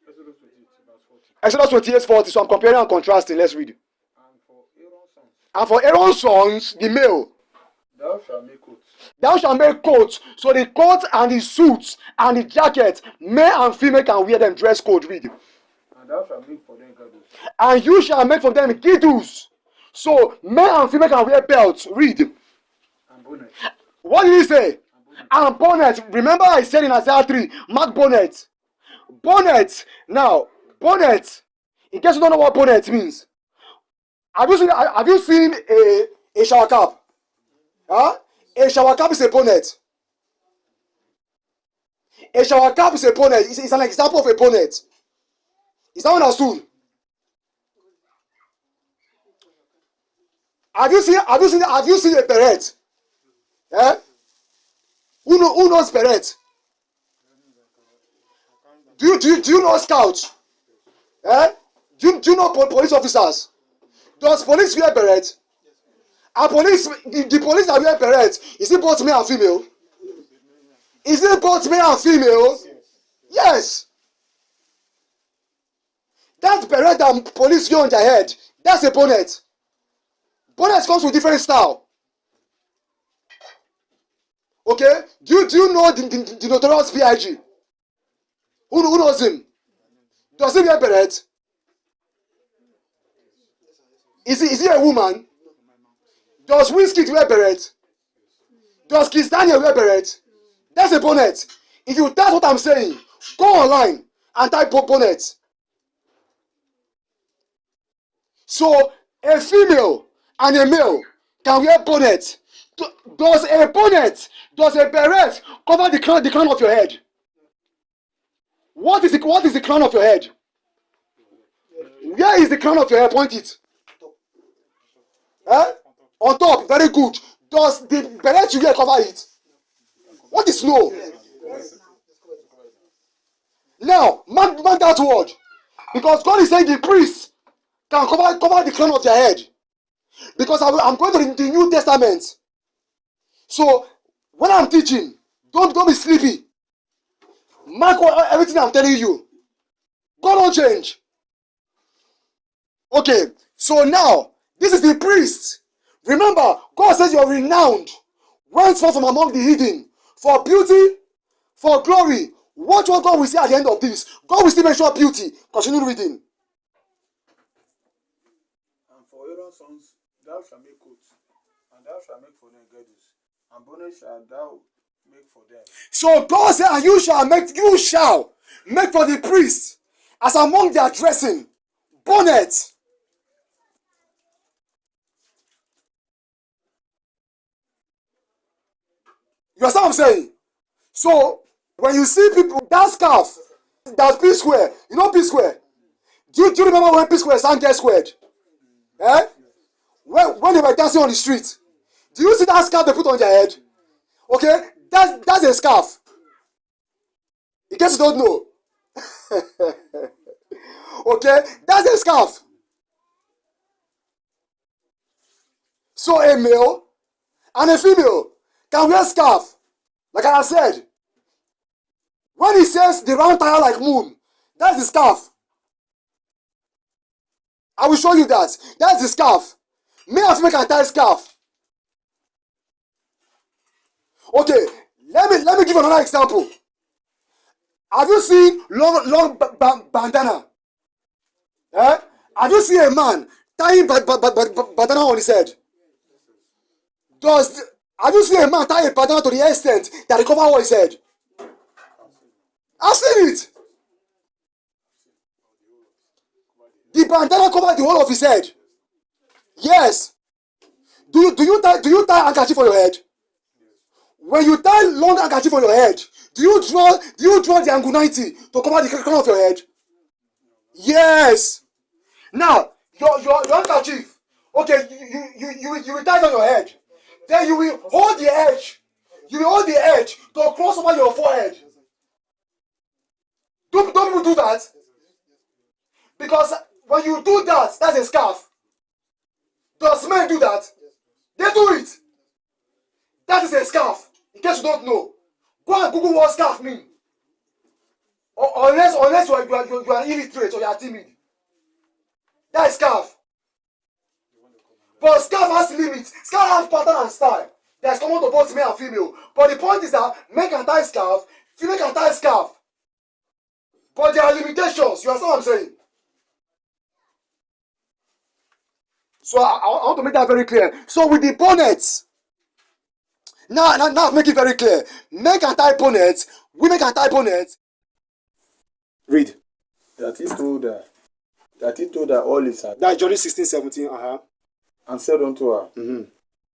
Exodus 28 verse 40. Exodus 28:40. So I'm comparing and contrasting. Let's read. And for Aaron's sons. And for Aaron's sons, the male. Thou shalt make coats. Thou shalt make coats. So the coat and the suits and the jacket, male and female can wear them. Dress code. Read. And thou shalt make for them girdles. And you shall make for them girdles. So men and female can wear belts. Read. And bonnet. What did he say? And bonnet. Remember I said in Isaiah 3, mark bonnet. Bonnet. Now, bonnet. In case you don't know what bonnet means. Have you seen a shower cap? Huh? A shower cap is a bonnet. A shower cap is a bonnet. It's an example of a bonnet. Is that understood? Have you seen a beret? Eh? Who knows beret? Do you know scouts? Eh? Do you know police officers? Does police wear beret? And the police that wear beret, is it both male and female? Is it both male and female? Yes. That beret that police wear on their head, that's a bonnet. Bonnet comes with different style. Okay? Do you know the notorious PIG? Who knows him? Does he wear beret? Is he a woman? Does Whiskey wear beret? Does Kiss Daniel wear beret? That's a bonnet. If you doubt what I'm saying, go online and type bonnet. So a female and a male can wear bonnet. Does a beret cover the crown of your head? What is the crown of your head? Where is the crown of your head? Point it. Eh? On top. Very good. Does the beret you wear cover it? What is no? Now, mark that word. Because God is saying the priest can cover the crown of their head. Because I'm going to the New Testament. So, when I'm teaching, don't be sleepy. Mark everything I'm telling you. God don't change. Okay, so now, this is the priest. Remember, God says you're renowned. Went forth from among the heathen. For beauty, for glory. Watch what God will say at the end of this. God will still mention beauty. Continue reading. And for Aaron's sons thou shalt make coats, and thou shalt make for them girdles, and bonnets shalt thou make for them. So God said, and you shall make for the priest, as among their dressing, bonnet. You understand what I'm saying? So when you see people, that scarf, that P square, you know P square? Do you remember when P square sang Get Squared? Eh? When they were dancing on the street, do you see that scarf they put on their head? Okay, that's a scarf. In case you don't know. Okay, that's a scarf. So a male and a female can wear scarf. Like I said, when he says the round tire like moon, that's the scarf. I will show you that. That's the scarf. Male and female can tie scarf. Okay, let me give another example. Have you seen long bandana? Eh? Have you seen a man tying bandana on his head? Have you seen a man tie a bandana to the extent that he cover his head? I've seen it. The bandana covered the whole of his head. Yes. Do you tie handkerchief on your head? When you tie long handkerchief on your head, do you draw the angle 90 to cover the crown of your head? Yes. Now your handkerchief. Okay, you will tie it on your head. Then you will hold the edge. You will hold the edge to cross over your forehead. Don't people do that? Because when you do that, that's a scarf. Does men do that? They do it. That is a scarf. In case you don't know, go and Google what scarf mean. Unless you are illiterate or you are timid. That is scarf. But scarf has limits. Scarf has pattern and style. That's common to both male and female. But the point is that men can tie scarf, female can tie scarf. But there are limitations. You understand what I'm saying? So I want to make that very clear. So with the bonnets, now make it very clear. Men can tie bonnets, women can tie bonnets. Read. That he told her all his heart, That's John 16:17. and said unto her, Mm-hmm.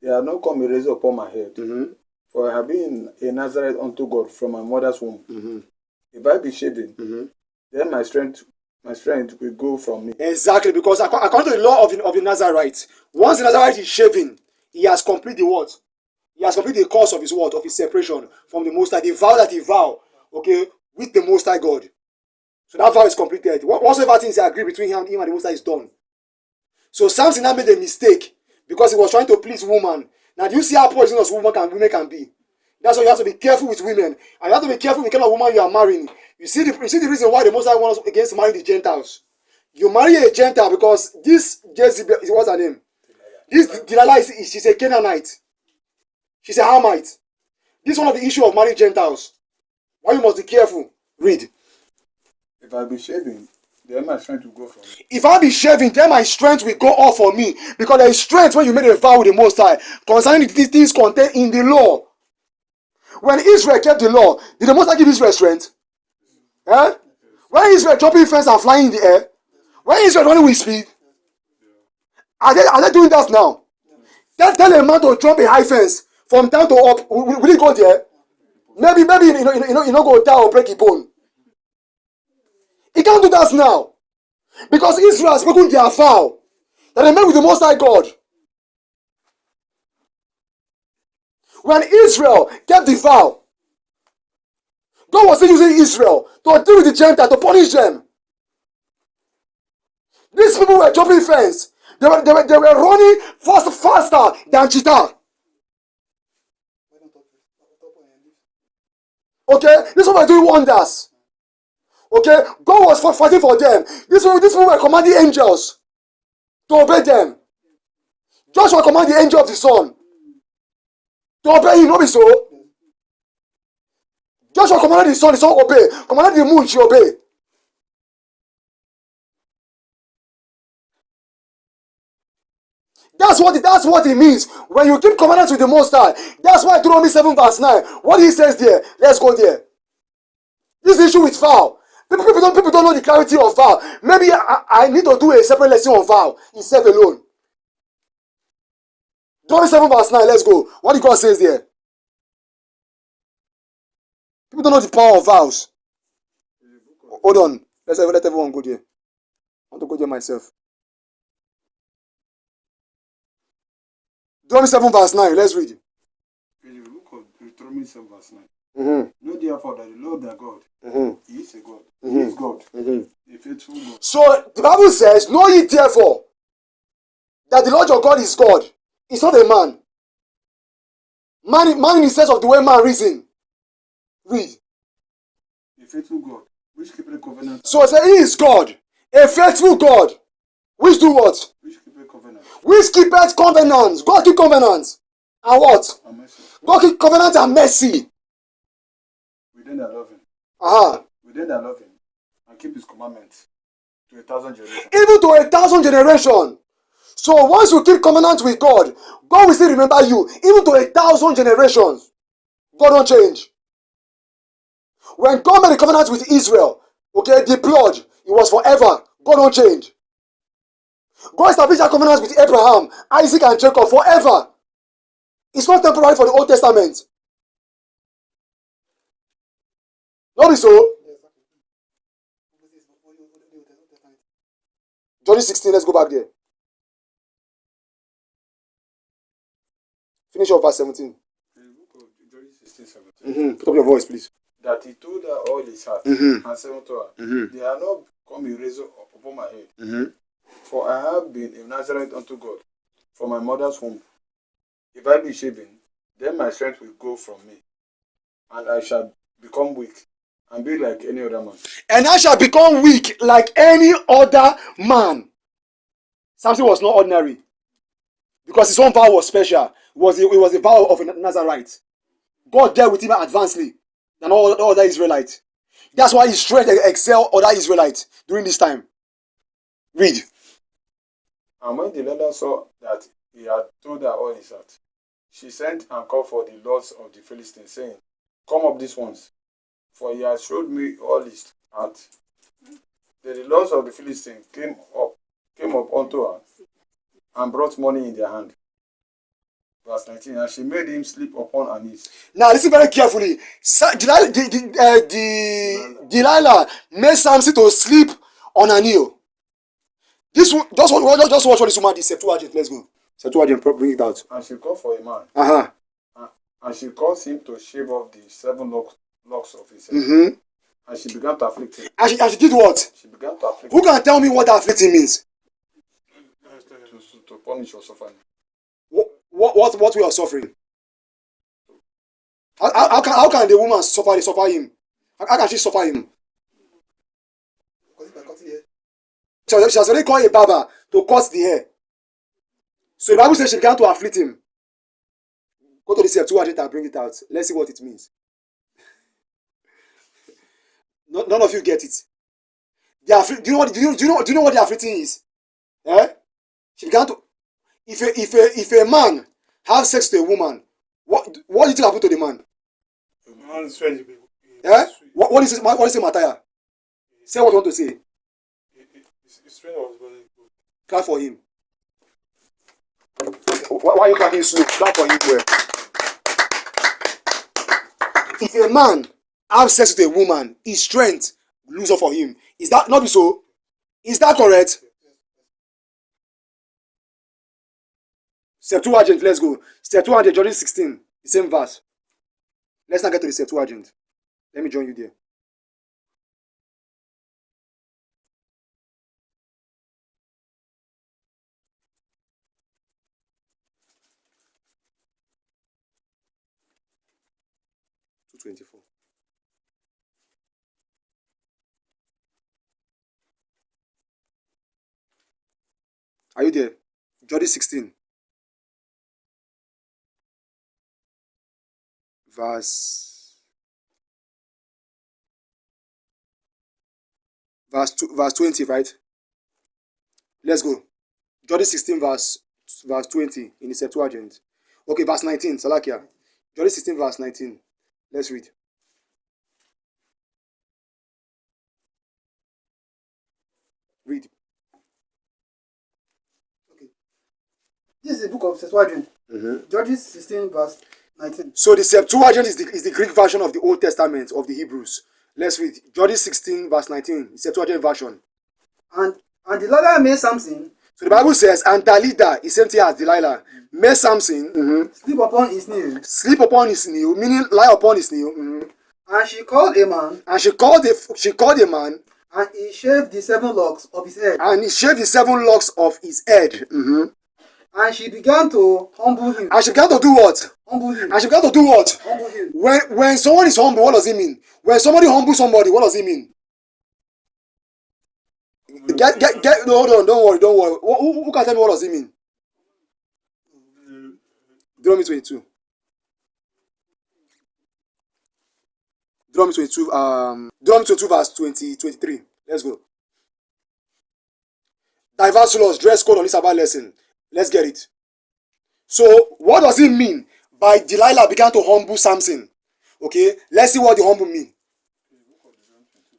There are not come a razor upon my head, Mm-hmm. for I have been a Nazarite unto God from my mother's womb. Mm-hmm. If I be shaven, Mm-hmm. then my strength will go from me. Exactly, because according to the law of the Nazarite, once the Nazarite is shaven, he has completed the what? He has completed the course of his what? Of his separation from the Most High. The vow that he vowed, okay, with the Most High God. So that vow is completed. Whatsoever things they agree between him and the Most High is done. So Samson now made a mistake because he was trying to please woman. Now, do you see how poisonous women can be? That's why you have to be careful with women, and you have to be careful with the kind of woman you are marrying. You see the reason why the Most High wants us against marrying the Gentiles. You marry a Gentile because this Jezebel, what's her name? This Delilah she's a Canaanite. She's a Hamite. This is one of the issues of marrying Gentiles. Why you must be careful. Read. If I be shaven, then my strength will go from me. If I be shaving, then my strength will go off for me. Because there is strength when you made a vow with the Most High concerning these things contained in the law. When Israel kept the law, did the Most High give Israel strength? Eh? When Israel jumping fence and flying in the air? When Israel running with speed? Are they doing that now? Tell a man to jump a high fence from down to up. Will he go there? Maybe you know go down or break a bone. He can't do that now. Because Israel has broken their vow that they made with the Most High God. When Israel kept the vow, God was still using Israel to deal with the Gentiles, to punish them. These people were jumping fence. They were running faster than cheetah. Okay? These people were doing wonders. Okay? God was fighting for them. These people were commanding angels to obey them. Joshua commanded the angel of the sun to obey him, not be so. Joshua commanded the sun obey. Commanded the moon, she obey. That's what it means when you keep commandments with the Most High. That's why Deuteronomy 7 verse 9. What he says there, let's go there. This issue with vow. People don't know the clarity of vow. Maybe I need to do a separate lesson on vow itself alone. Deuteronomy 7 verse 9, let's go. What did God says there? People don't know the power of vows. Hold on. Let everyone go there. I want to go there myself. Deuteronomy 7 verse 9, let's read. In the book of Deuteronomy 7 verse 9. Mm-hmm. Know therefore that the Lord thy God, Mm-hmm. He is a God. Mm-hmm. He is God, Mm-hmm. a faithful God. So the Bible says, know ye therefore that the Lord your God is God. He's not a man. Man in the sense of the way man reason. Read. A faithful God, which keepeth covenant. So say he is God, a faithful God. Which do what? Which keepeth covenant. Which keepeth covenants. God keep covenants. And what? And mercy. God keep covenant and mercy. Within that love him. Within that love him. And keep his commandments to 1,000 generations. Even to 1,000 generations. So once you keep covenant with God, God will still remember you. Even to 1,000 generations. God don't change. When God made a covenant with Israel, okay, the blood, it was forever. God don't change. God established a covenant with Abraham, Isaac, and Jacob forever. It's not temporary for the Old Testament. Not be so. John 16, let's go back there. Finish off verse 17. In the book of John 16, 17. Put up your voice, please. That he told her all his heart, and said unto her, They are not come a razor upon my head, for I have been a Nazarite unto God from my mother's womb. If I be shaven, then my strength will go from me, and I shall become weak, and be like any other man. And I shall become weak like any other man. Samson was not ordinary. Because his own vow was special. It was the vow of a Nazarite. God dealt with him advancedly than all other Israelites. That's why his strength excelled other Israelites during this time. Read. And when Delilah saw that he had told her all his heart, she sent and called for the lords of the Philistines, saying, Come up these ones, for he has showed me all his heart. Then the lords of the Philistines came up unto her, and brought money in their hand. Verse 19, and she made him sleep upon her knees. Now listen very carefully. Delilah made Samson to sleep on her knee. Just watch what this woman did. Septuagint, let's go. Septuagint, bring it out. And she called for a man. Uh-huh. And she caused him to shave off the 7 locks of his head. Mm-hmm. And she began to afflict him. And she did what? She began to afflict Who him. can tell me what afflicting means? To punish your suffering. What we are suffering? How can the woman suffer him? How can she suffer him? She has already called a barber to cut the hair. So the Bible says she began to afflict him. Go to the Septuagint and bring it out. Let's see what it means. None of you get it. Do you know what the afflicting is? Eh? She began to. If a man have sex to a woman, what do you think happened to the man? Eh? What is it, Mattia? Say what you want to say. Clap for him. Why are you clapping slow? Clap for him well. If a man have sex with a woman, his strength lose off for him. Is that not so? Is that correct? Septuagint, let's go. Septuagint, Judgement 16, the same verse. Let's not get to the Septuagint. Let me join you there. .24. Are you there? Judgement 16. Verse 20, right? Let's go. Judgement 16, verse 20 in the Septuagint. Okay, verse 19, Salakia. Judgement 16, verse 19. Let's read. Read. Okay. This is the book of Septuagint. Mm-hmm. Judges 16, verse 19. So the Septuagint is the Greek version of the Old Testament of the Hebrews. Let's read. Judges 16, verse 19. The Septuagint version. And Delilah made Samson. So the Bible says, and Dalida is same thing as Delilah, made Samson sleep upon his knee. Sleep upon his knee, meaning lie upon his knee. And she called a man. And she called a man. And he shaved the 7 locks of his head. And he shaved the 7 locks of his head. Mm-hmm. And she began to humble him. And she began to do what? Humble him. And she began to do what? Humble him. When someone is humble, what does it mean? When somebody humbles somebody, what does it mean? No, hold on, don't worry. Who can tell me what does it mean? Deuteronomy 22. Deuteronomy 22 verse 23. Let's go. Diverse laws, dress code on this about lesson. Let's get it. So, what does it mean by Delilah began to humble Samson? Okay, let's see what the humble mean.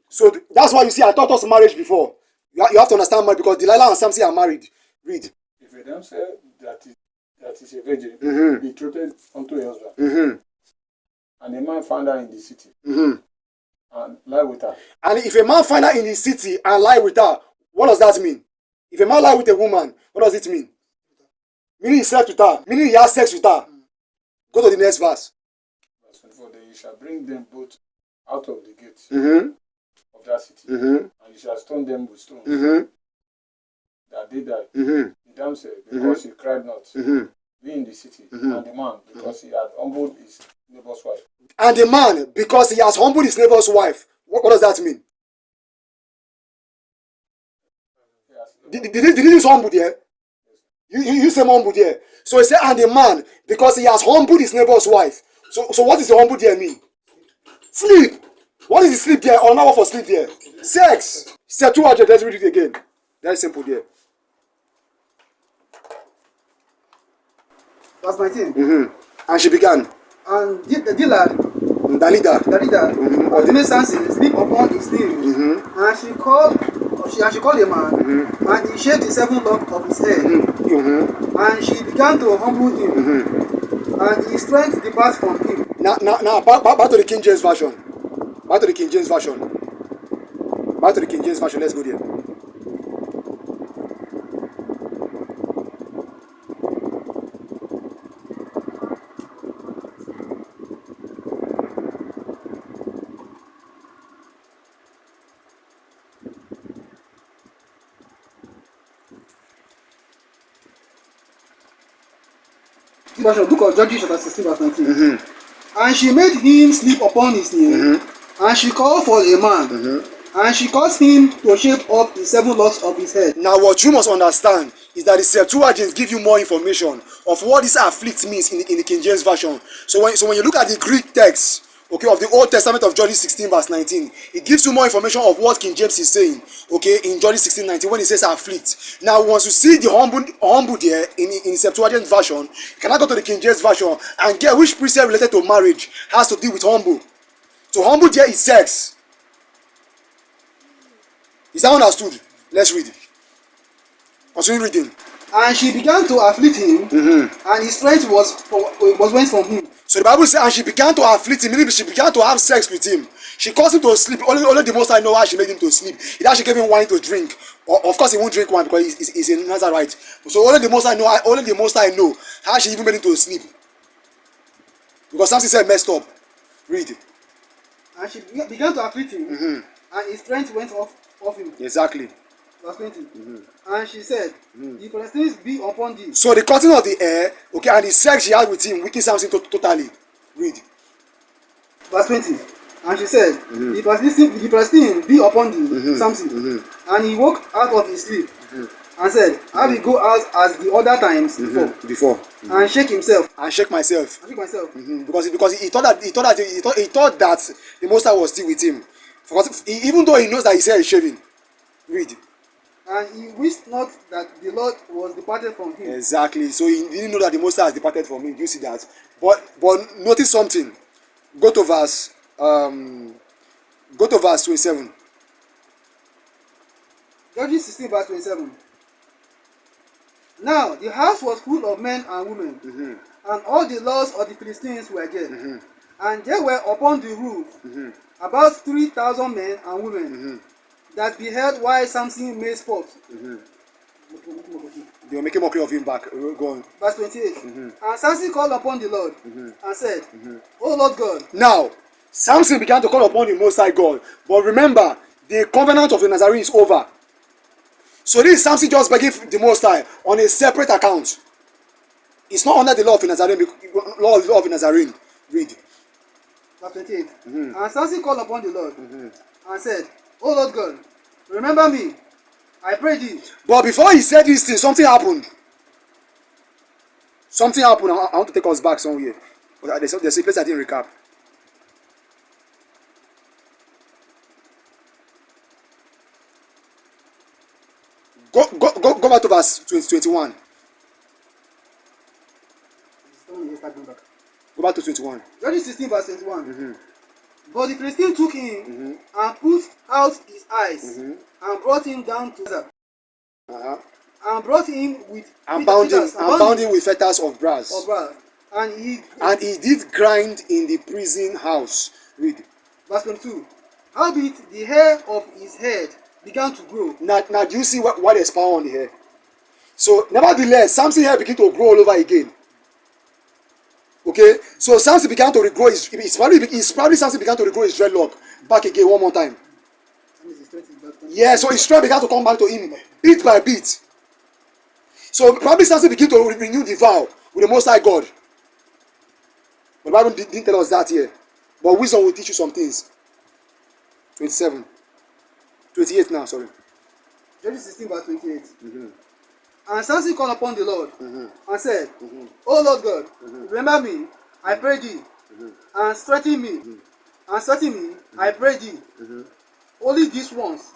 So, that's why you see, I taught us marriage before. You have to understand marriage because Delilah and Samson are married. Read. If a damsel that is a virgin betrothed unto a husband, and a man found her in the city, and lie with her. And if a man find her in the city and lie with her, what does that mean? If a man lie with a woman, what does it mean? Meaning he slept with her. Meaning he has sex with her. Go to the next verse. Verse 24. Then you shall bring them both out of the gate of that city, and you shall stone them with stones, that they die. The damsel, because she cried not, be in the city, and the man, because he had humbled his neighbor's wife. And the man, because he has humbled his neighbor's wife. What does that mean? Did you use humble there? You say humble there. So he said, and the man, because he has humbled his neighbor's wife. So what does the humble there mean? Sleep. What is the sleep there? Or now for sleep there? Sex. Septuagint, let's read it again. Very simple there. Verse 19. And she began. And the lad, Dalida. the leader, of the maid Samson, sleep upon his knees. And she called a man, and he shaved the 7 locks of his head. And she began to humble him, and his strength departed from him. Now, back to the King James version. Back to the King James version. Back to the King James version. Let's go there. Book of Judges chapter 16 verse 19. And she made him sleep upon his knee, and she called for a man, and she caused him to shave off the 7 locks of his head. Now, what you must understand is that the Septuagint give you more information of what this afflict means in the King James version. So when you look at the Greek text, okay, of the Old Testament of Judges 16 verse 19, it gives you more information of what King James is saying, okay, in Judges 16 19 when he says afflict. Now, once you see the humble there in Septuagint version, you cannot go to the King James version and get which precept related to marriage has to do with humble. So humble there is sex. Is that understood? Let's read. Continue reading. And she began to afflict him, and his strength was went from him. So the Bible says, and she began to afflict him, meaning she began to have sex with him. She caused him to sleep. Only the Most High know how she made him to sleep. It actually gave him wine to drink. Of course, he won't drink wine because he's a Nazarite. So only the Most High know how she even made him to sleep. Because Samson said messed up. Read. And she began to afflict him, and his strength went off him. Exactly. Verse 20. And she said, the Philistines be upon thee. So the cutting of the hair, okay, and the sex she had with him weakened Samson totally. Read. Verse 20. And she said, the Philistines be upon thee, Samson. And he woke out of his sleep, and said, I will go out as the other times before. And shake himself. And shake myself. And shake myself. Because he thought that the Most High was still with him. Because even though he knows that his hair is shaving. Read. And he wished not that the Lord was departed from him. Exactly. So he didn't know that the Most High has departed from him. Do you see that? But notice something. Go to verse 27. Judges 16 verse 27. Now the house was full of men and women, and all the laws of the Philistines were dead. And there were upon the roof about 3,000 men and women that beheld while Samson made sport. They were making mockery of him back. Go on. Verse 28. And Samson called upon the Lord and said, O Lord God. Now, Samson began to call upon the Most High God. But remember, the covenant of the Nazarene is over. So this is Samson just begging the Most High on a separate account. It's not under the law of the Nazarene. Law of the Nazarene. Read. Verse 28. And Samson called upon the Lord and said, O Lord God, remember me, I pray thee. But before he said this thing, something happened. Something happened. I want to take us back somewhere. But there's a place I didn't recap. Go back to verse 21. Go back to 21. Judges 16 verse 21. But the Philistine took him and put out his eyes and brought him down to the and brought him with bound him with fetters of brass. And he did grind in the prison house. Read. Verse 22. Howbeit the hair of his head began to grow. Now do you see what there's power on the hair? So nevertheless, Samson's hair began to grow all over again. Okay, so Samson began to regrow it's probably Samson began to regrow his dreadlock back again one more time. Yeah, so his strength began to come back to him bit by bit. So probably Samson began to renew the vow with the Most High God. But the Bible didn't tell us that here. But wisdom will teach you some things. 28 now, sorry. Judges 16 verse 28. And Samson called upon the Lord and said, O Lord God, remember me, I pray thee, and strengthen me, I pray thee, only this once,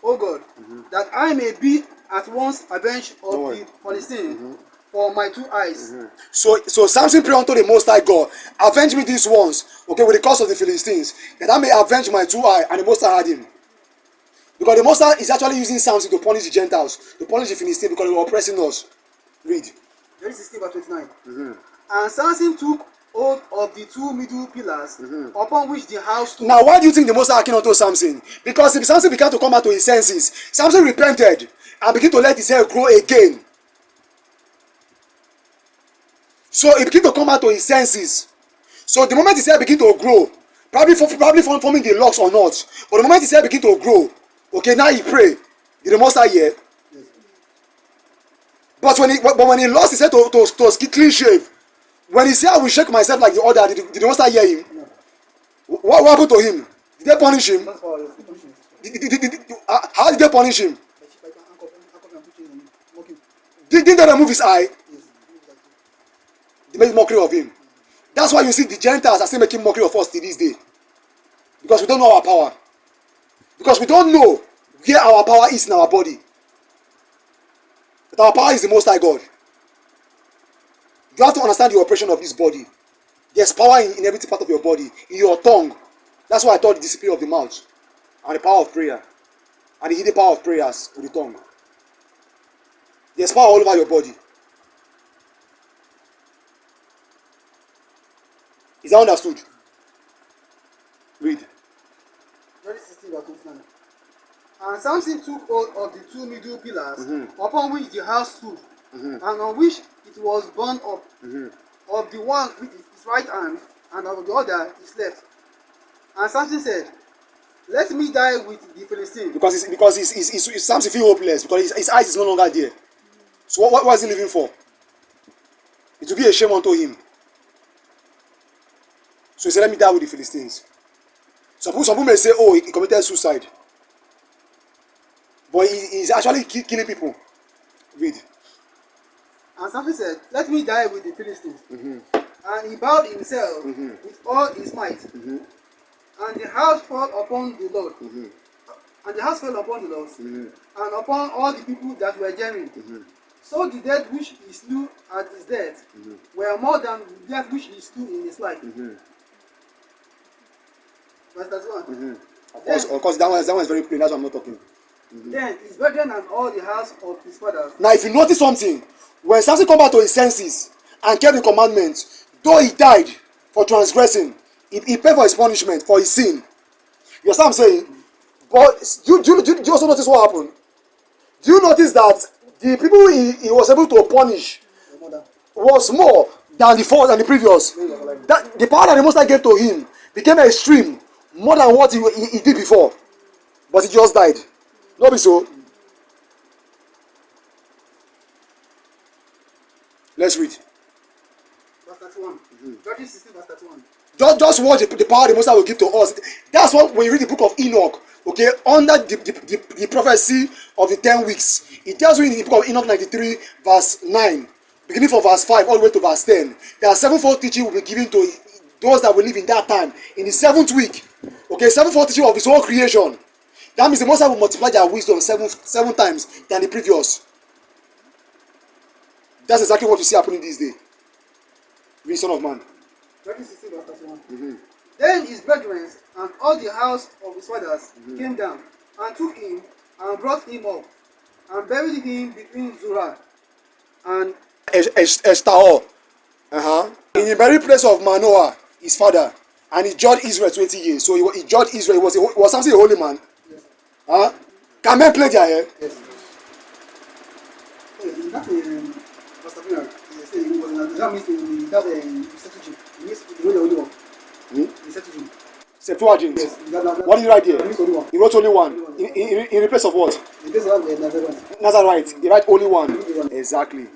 O God, that I may be at once avenged of the Philistines, for my 2 eyes. So Samson prayed unto the Most High God, avenge me these ones, okay, with the cause of the Philistines, that I may avenge my 2 eyes. And the Most High had him. Because the Most High is actually using Samson to punish the Gentiles, to punish the Philistines, because they were oppressing us. Read. Genesis 16 verse 29. And Samson took hold of the 2 middle pillars upon which the house stood. Now, why do you think the Most High came unto Samson? Because if Samson began to come back to his senses, Samson repented and began to let his hair grow again. So he began to come back to his senses. So the moment his hair began to grow, probably forming the locks or not, but the moment his hair began to grow, okay, now he pray. Did the Most High hear? But when he lost his hair to clean shave, when he said, I will shake myself like the other, did the Most High hear him? What happened to him? Did they punish him? How did they punish him? Didn't they remove his eye? They made mockery of him. That's why you see the Gentiles are still making mockery of us till this day. Because we don't know our power. Because we don't know where our power is in our body. But our power is the Most High God. You have to understand the operation of this body. There's power in every part of your body, in your tongue. That's why I taught the discipline of the mouth and the power of prayer and the hidden power of prayers with the tongue. There's power all over your body. Is that understood? Read. Genesis 16 verse 29. And Samson took hold of the 2 middle pillars upon which the house stood, and on which it was borne up, of the one with his right hand, and of the other his left. And Samson said, let me die with the Philistine. Because Samson feel hopeless, because his eyes is no longer there. So what was he living for? It will be a shame unto him. So he said, let me die with the Philistines. Some people may say, oh, he committed suicide. But he's actually killing people. Read. And Samson said, let me die with the Philistines. And he bowed himself with all his might. And the house fell upon the Lord. And the house fell upon the Lord. And upon all the people that were jeering. So the dead which he slew at his death were more than the death which he slew in his life. Verse 31. Of course, that one is very plain. That's what I'm not talking. Then his brethren and all the house of his fathers. Now, if you notice something, when Samson come back to his senses and kept the commandments, though he died for transgressing, he paid for his punishment, for his sin. You understand what I'm saying? But do you also notice what happened? Do you notice that the people he was able to punish was more than the previous? That the power that the Most High gave to him became extreme, more than what he did before. But he just died. Not be so. Let's read. Verse 31. Judges 16 verse 31. Just watch the power the Most High will give to us. That's what when you read the book of Enoch, okay, under the prophecy of the 10 weeks, it tells you in the book of Enoch 93 verse 9, beginning from verse 5 all the way to verse 10, that sevenfold teaching will be given to those that will live in that time, in the 7th week. Okay, sevenfold teaching of his whole creation. That means the Most High will multiply their wisdom seven times than the previous. That's exactly what you see happening this day. Read, Son of Man. Judges 16 verse 31. Then his brethren and all the house of his fathers came down and took him and brought him up and buried him between Zorah and Eshtaol. In the very place of Manoah, his father, and he judged Israel 20 years. So he judged Israel. Was Samson a holy man? Yes. Can men play their hair? Yes. In that Pastor Peter, that means in that Septuagint, it means he wrote the only one. The Septuagint. Septuagint. Yes. What did you write here? He wrote only one. He wrote only one. In the place of what? The place of Nazareth. Nazarite. He write only one. Exactly.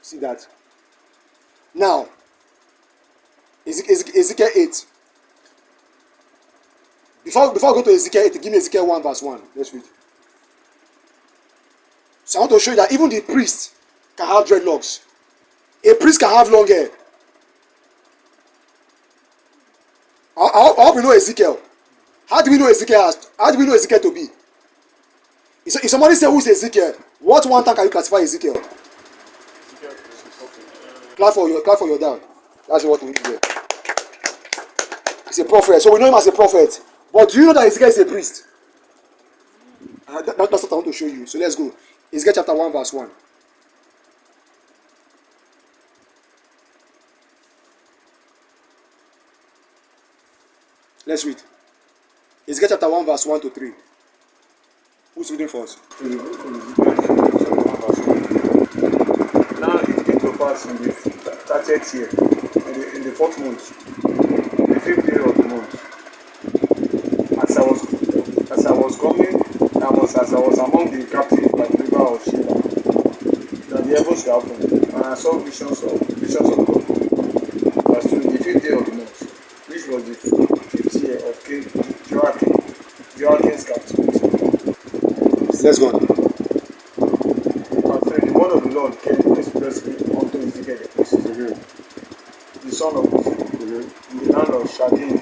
See that. Now, Ezekiel 8. Before I go to Ezekiel 8, give me Ezekiel 1 verse 1. Let's read. So I want to show you that even the priest can have dreadlocks. A priest can have long hair. I hope you know Ezekiel. How do we know Ezekiel to be? If somebody say who is Ezekiel, what one time can you classify Ezekiel? Clap for your dad. That's what we do there. He's a prophet, so we know him as a prophet. But do you know that Ezekiel is a priest? That's what I want to show you. So let's go. Ezekiel chapter 1 verse 1. Let's read. Ezekiel chapter 1 verse 1 to 3. Who's reading for us? Now it came to pass in the 30th year, in the 4th month, the 5th day of the month, as I was coming, as I was among the captives by the river of Sheba, that the heavens were opened, and I saw visions of God. Verse 2, the 5th day of the month, which was the 5th year of King Joachim's captivity. Let's go. Verse 3, the word of the Lord came expressly unto Ezekiel the priest, the son of Buzi, in the land of Chaldeans,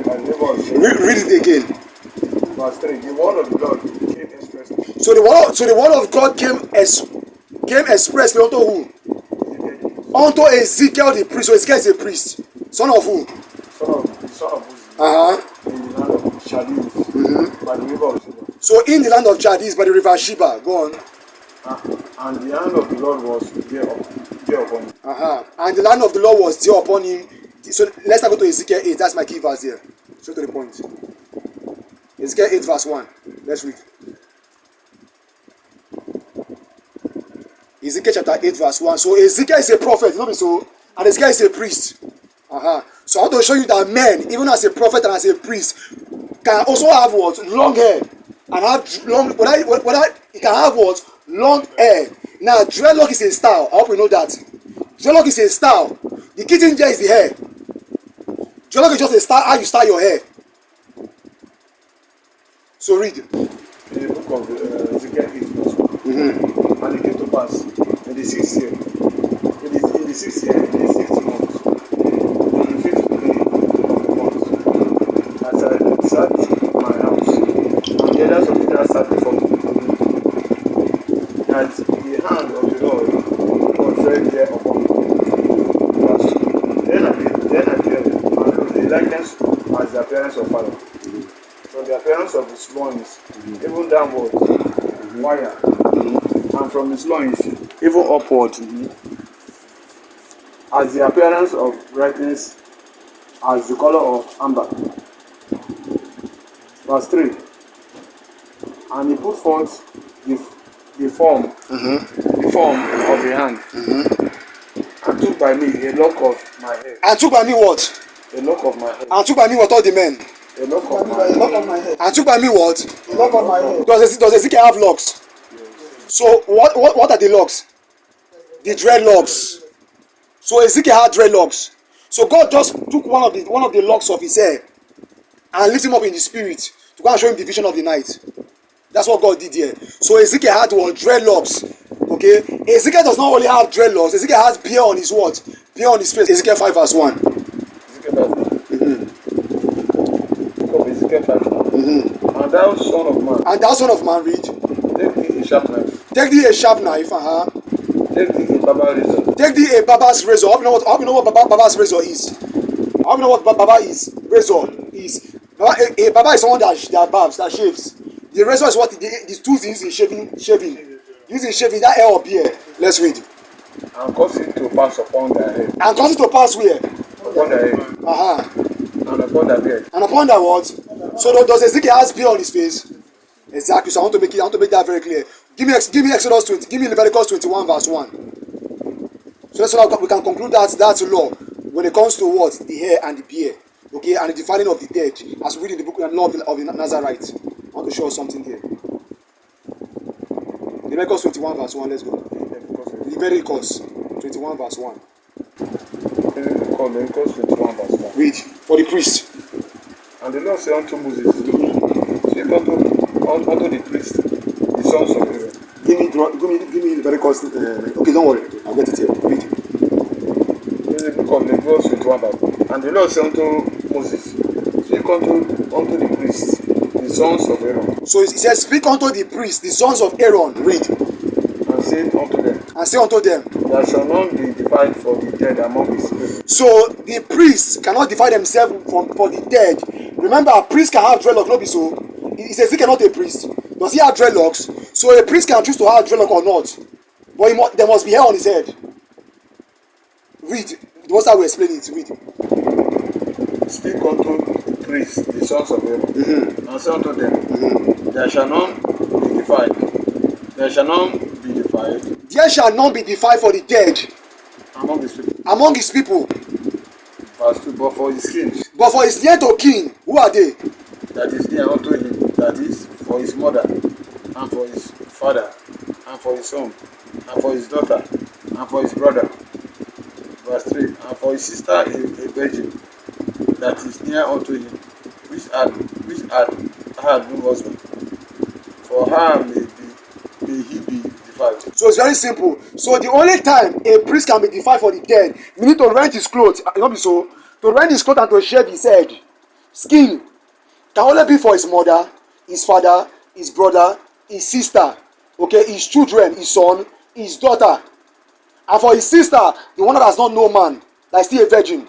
by the river of Sheba. Read it again. Verse 3, the word of the Lord came expressly. So the word of God came expressly unto who? Unto Ezekiel the priest. So Ezekiel is a priest. Son of who? Son of Buzi, in the land of Chaldeans, by the river of Sheba. So in the land of Chaldees by the river Sheba. Go on. And the hand of the Lord was there upon him. And the land of the Lord was there upon him. So let's now go to Ezekiel 8. That's my key verse there. Straight to the point. Ezekiel 8 verse 1. Let's read. Ezekiel chapter 8 verse 1. So Ezekiel is a prophet, you know so, and Ezekiel is a priest. So I want to show you that men, even as a prophet and as a priest, can also have what? Long hair. And have long, whether he can have what? Long hair. Now, dreadlock is a style. I hope you know that. Dreadlock is a style. The key thing there is the hair. Dreadlock is just a style, how you style your hair. So read. In the book of Ezekiel 8 verse 1. And it came to pass in the 6th year, in the 6th year, in the 6th month, on the 5th day of the month, as I sat in my house, and the elders of Israel sat before me, that the hand of the Lord was very there upon me. Then I beheld, and the likeness as the appearance of Pharaoh. From the appearance of his loins, even downward, wire, and from his loins, even upward, as the appearance of brightness, as the color of amber. Verse 3. And he put forth the form of a hand, and took by me a lock of my hair. And took by me what? A lock of my hair. And took by me what? All the men. A lock of my hair. And took by me what? A lock of my hair. Does Ezekiel have locks? So what are the locks? The dreadlocks. So Ezekiel had dreadlocks. So God just took one of the locks of his hair and lifted him up in the spirit to go and show him the vision of the night. That's what God did here. So Ezekiel had what? Dreadlocks. Okay? Ezekiel does not only have dreadlocks. Ezekiel has beard on his what? Beard on his face. Ezekiel 5 verse 1. Ezekiel 5. Ezekiel 5. And thou son of man. And thou son of man, read. Take thee a sharp knife. Take thee a sharp knife. Take thee a barber's razor. Take thee a barber's razor. I hope you know what barber's razor is. I hope you know what barber is. Razor is. A barber is someone that barbs, that shaves. The razor is what the tools used in shaving. Using shaving that hair up here. Let's read. And cause it to pass upon their head. And cause it to pass where? Upon their head. And upon their beard. And upon their what? So does Ezekiel has beard on his face? Exactly. So I want to make that very clear. Give me Exodus 20. Give me Leviticus 21 verse 1. So we can conclude that's law when it comes to what? The hair and the beard. Okay, and the defining of the dead. As we read in the book of the law of the Nazarite. I want to show us something here. Leviticus 21 verse 1. Let's go. Leviticus 21 verse 1. Leviticus 21 verse 1. Read. For the priest. And the Lord said unto Moses, speak unto the priest, the sons of Aaron. Give me Leviticus. Okay, don't worry. I'll get it here. Read. In the book of Leviticus 21 verse 1. And the Lord said unto Moses, speak unto the priest, the sons of Aaron. So it says, speak unto the priest, the sons of Aaron. Read. And say unto them, and say unto them. there shall none be divided for the dead among his people. So the priests cannot divide themselves for the dead. Remember, a priest can have dreadlocks, no be so. He says he cannot a priest. Does he have dreadlocks? So a priest can choose to have dreadlock or not. But there must be hair on his head. Read. The Most High will explain it. Read. Speak unto priests, the sons of Aaron, and say unto them, there shall none be defiled. There shall none be defiled There shall none be defiled for the dead among his people. among his people. Verse 2, but for his king, But for his near to kin, who are they? that is near unto him, that is, for his mother, and for his father, and for his son, and for his daughter, and for his brother. Verse 3, and for his sister a virgin, that is near unto him, which had no husband. For her may he be defiled. So it's very simple. So the only time a priest can be defiled for the dead, meaning to rent his clothes, not be so, to rent his clothes and to shave his head, skin, can only be for his mother, his father, his brother, his sister, okay, his children, his son, his daughter, and for his sister, the one that has not known man, that is still a virgin.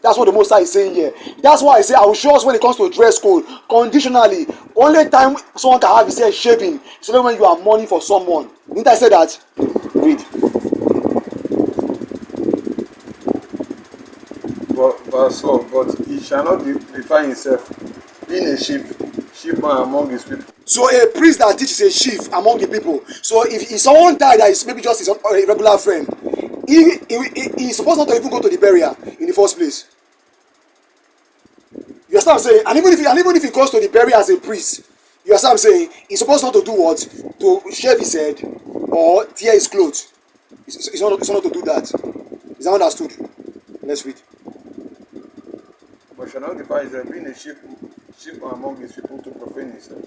That's what the Most High is saying here. That's why I say I will show us when it comes to dress code. Conditionally, only time someone can have his hair shaving is only when you are mourning for someone. Didn't I say that? Read. Verse 4, but he shall not defile himself, being a sheepman among his people. So a priest that teaches a chief among the people. So if someone died that is maybe just his a regular friend, he's supposed not to even go to the burial in the first place. You understand what I'm saying? And even if he goes to the burial as a priest, you understand what I'm saying? He's supposed not to do what? To shave his head or tear his clothes. He's not to do that. Is that understood? Let's read. But shall not defile himself, being a sheepman among his people, to profane himself.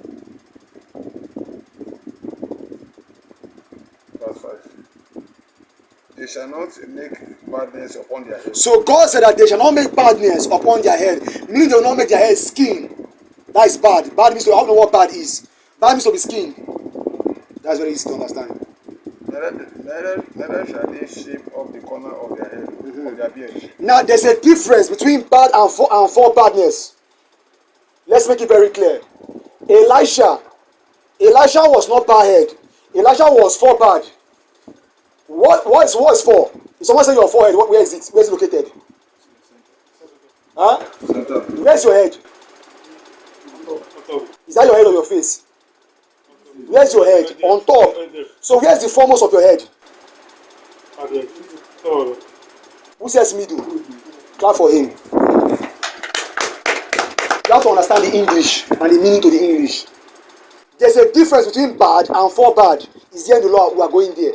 Verse 5. They shall not make badness upon their head. So God said that they shall not make badness upon their head, meaning they will not make their head skin. That is bad. Bad means to, I don't know what bad is. Bad means to be skin. That's very easy to understand. Neither shall they shave off the corner of their head, of their beard. Now there's a difference between bad and for badness. Let's make it very clear. Elisha was not bad head. Elisha was for bad. What is for? If someone say your forehead, where is it? Where is it located? Huh? Center. Where's your head? Is that your head or your face? Where's your head? On top. So where's the foremost of your head? Who says middle? Clap for him. You have to understand the English and the meaning to the English. There's a difference between bad and for bad. Is there in the law? We are going there.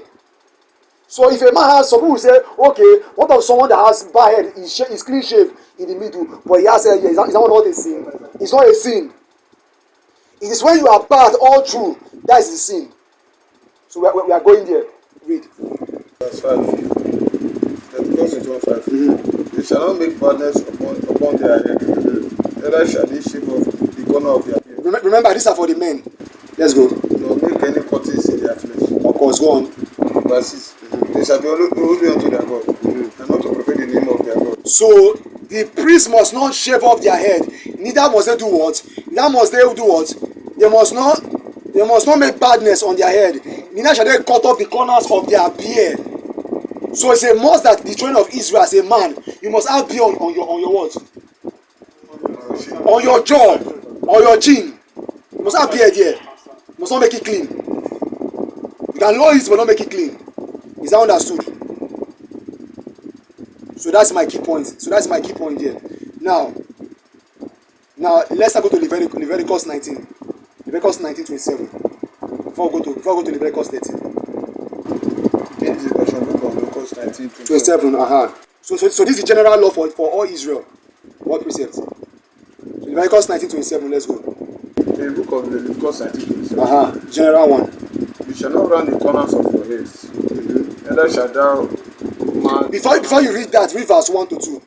So if a man has, some people say, okay, what of someone that has bad head, is clean shave in the middle, but he has a is that not a sin? It's not a sin. It is when you are bad all through, that is the sin. So we are going there. Read. Verse 5. Because in John 5. They shall not make badness upon their head. Neither shall they shave off the corner of their beard. Remember, these are for the men. Let's go. Nor make any cuttings in their flesh. Of course, go on. Verse 6. They shall be only unto their God, and not to profane the name of their God. So the priest must not shave off their head. Neither must they do what? Neither must they do what? They must not make badness on their head. Neither shall they cut off the corners of their beard. So it's a must that the children of Israel as a man, you must have beard on your what? On your jaw, on your chin. You must have beard here. You must not make it clean. You can lower it but not make it clean. Is that understood? So that's my key point here. Now let's go to Leviticus 19. Leviticus 19:27. Before we go to Leviticus 13. This is version book of Leviticus 19:27. 27. So this is the general law for all Israel. What precept? So Leviticus 19:27. Let's go. The book of Leviticus 19:27. General one. You shall not round the corners of your heads. Neither shall thou man. Before you read that, read verse 1 to 2.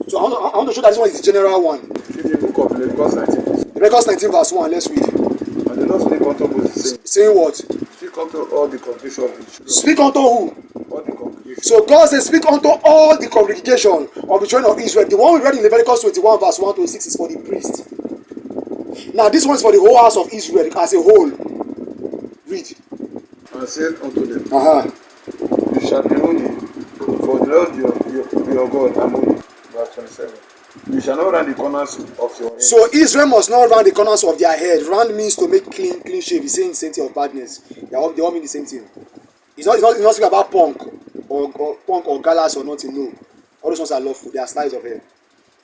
So I want to show that this one is the general one. The book of Leviticus 19. Leviticus 19 verse 1. Let's read. And the Lord spake unto Moses, saying, Saying what? Speak speak unto all the congregation of the children. Speak unto who? All the congregation. So God says, speak unto all the congregation of the children of Israel. The one we read in Leviticus 21 verse 1 to 6 is for the priest. Now this one is for the whole house of Israel as a whole. Read. And said unto them, Uh-huh. you shall be holy, for the Lord your God am holy. Verse 27. You shall not run the corners of your head. So Israel must not round the corners of their head. Round means to make clean shave. He's saying the same thing of badness. They all mean the same thing. It's not speaking about punk or galas or nothing. No. All those ones are lawful. They are styles of hair.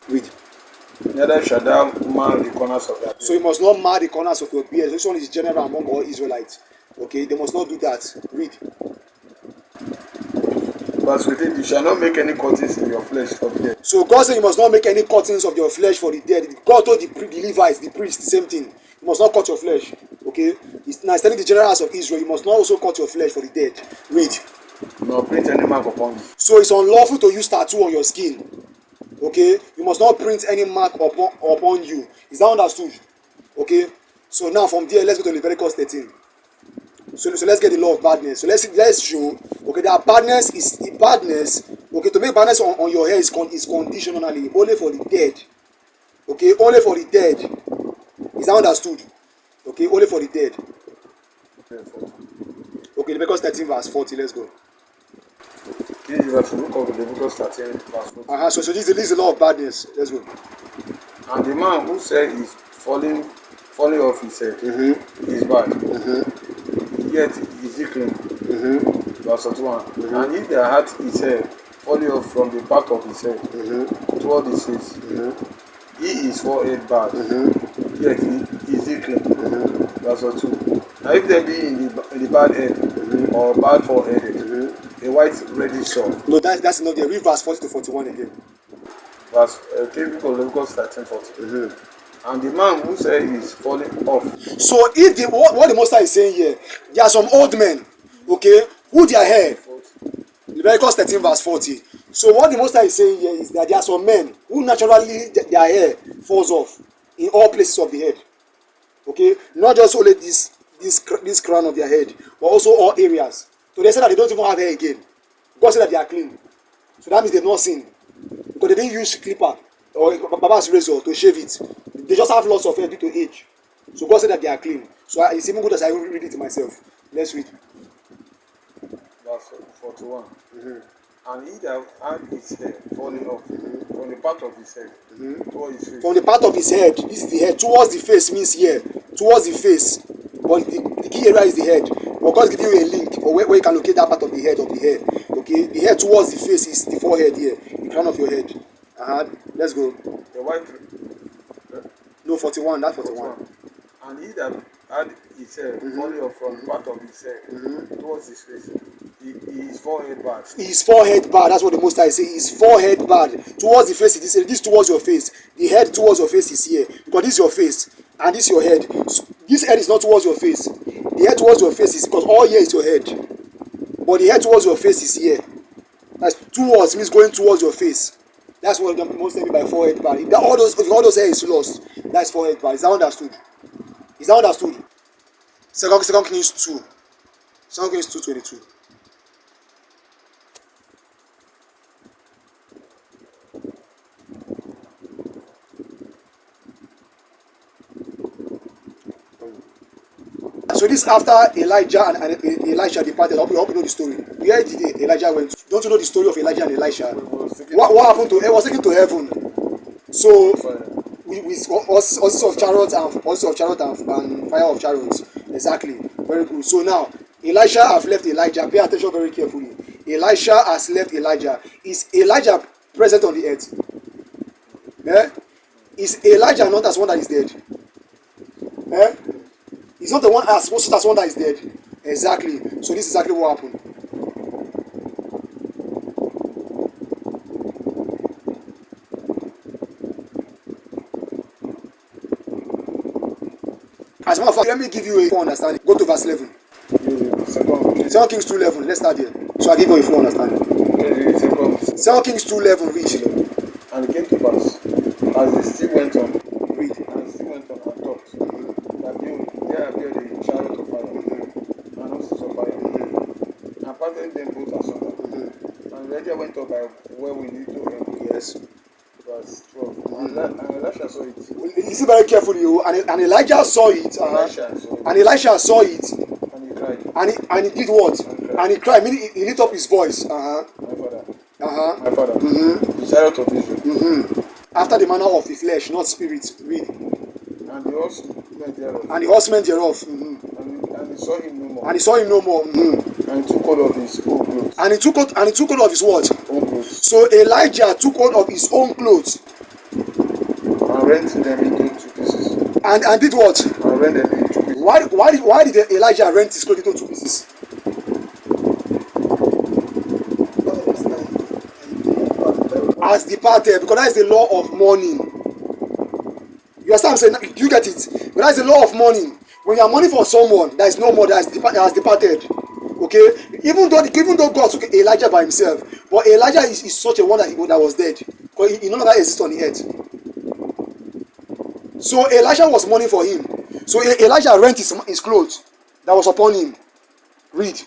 Read. Neither shall thou mar the corners of thy head. So you must not mar the corners of your beard. This one is general among all Israelites. Okay, they must not do that. Read. Verse 18. You shall not make any cuttings in your flesh for the dead. So God said you must not make any cuttings of your flesh for the dead. God told the Levites, the priests, the same thing. You must not cut your flesh. Okay? Now it's telling the general house of Israel, you must not also cut your flesh for the dead. Read. Nor print any mark upon you. So it's unlawful to use tattoo on your skin. Okay? You must not print any mark upon you. Is that understood? Okay? So now from there, let's go to Leviticus 13. So let's get the law of badness. So let's show, okay, that badness. Okay, to make badness on your hair is conditionally only for the dead. Okay, only for the dead. Is that understood? Okay, only for the dead. Okay, Leviticus 13 verse 40. Let's go. This is verse book of Leviticus 13 verse 40. So this is the law of badness. Let's go. And the man who said is falling off his head is bad. Yet is he clean. Verse 21. And if there had his hair falling off from the back of his head toward his face, he is forehead bad. Yet is he clean. Verse 2. Now if there be in the bad head or bad forehead, a white reddish sore. No, that's not there. Read verse 40 to 41 again. Verse book of Leviticus 13:40. And the man who said he is falling off. So if what the Most High is saying here, there are some old men, okay, who their hair, Leviticus 13 verse 40. So what the Most High is saying here is that there are some men who naturally their hair falls off in all places of the head. Okay, not just only this crown of their head, but also all areas. So they say that they don't even have hair again. God said that they are clean. So that means they've not sinned. Because they didn't use clipper or Baba's razor to shave it. They just have lots of hair due to age. So God said that they are clean. So it's even good as I read it myself. Let's read. Verse 41. And he that had his hair falling off from the part of his head toward his face. From the part of his head, this is the head, towards the face means here, towards the face. But the key area is the head. But God give you a link or where you can locate that part of the head of the hair. Okay, the hair towards the face is the forehead here, the crown of your head. Let's go. The white. No, 41. That's 41. And he that had his hair falling off from the part of his head towards his face, he is forehead bad. His forehead bad. That's what the Most High say. His forehead bad. Towards the face, this towards your face. The head towards your face is here. Because this is your face. And this is your head. So this head is not towards your face. The head towards your face is because all here is your head. But the head towards your face is here. That's towards means going towards your face. That's what the Most High mean by forehead bad. If all those hair is lost, that's forehead bad. Is that understood? Is that understood? Second Kings 2. 2 Kings 2:22. So this after Elijah and Elisha departed. I hope you know the story. Where did Elijah went to? Don't you know the story of Elijah and Elisha? What happened to? He was taken to heaven. So with horses of chariots and fire of chariots. Exactly. Very good. So now Elisha have left Elijah. Pay attention very carefully. Elisha has left Elijah. Is Elijah present on the earth? Eh? Is Elijah not as one that is dead? Eh? He's not the one as one that is dead. Exactly. So this is exactly what happened. As a matter of fact, let me give you a full understanding. Go to verse 11. 2 Kings 2:11. Let's start here. So I give you a full understanding. 2 Kings 2:11. Read. And it came to pass, as they still went on, Read. and still went on and talked, that there appeared a chariot of fire, and horses of parted them both asunder. And Elijah went up by where we need to him. Yes. Verse 12. And Elisha saw it. Listen very carefully, and Elijah saw it. Elisha saw it. And Elisha saw it. And he cried. And he did what? And he cried. Meaning he lifted up his voice. My father. My father. The chariot of Israel. After the manner of the flesh, not spirit. Read. And the horsemen thereof. And the horsemen thereof. And he saw him no more. And he saw him no more. And he took hold of his own clothes. And he took hold of his what? Own clothes. So Elijah took hold of his own clothes. And rent them into 2 pieces. And did what? And rent them into 2 pieces. Why did Elijah rent his clothes into 2 pieces? As departed, because that is the law of mourning. You understand what I'm saying? You get it? But that is the law of mourning. When you are mourning for someone that is no more, that has departed. Okay? Even though God took Elijah by himself, but Elijah is such a one that was dead. Because he no longer exists on the earth. So Elijah was mourning for him. So Elijah rent his clothes that was upon him. Read.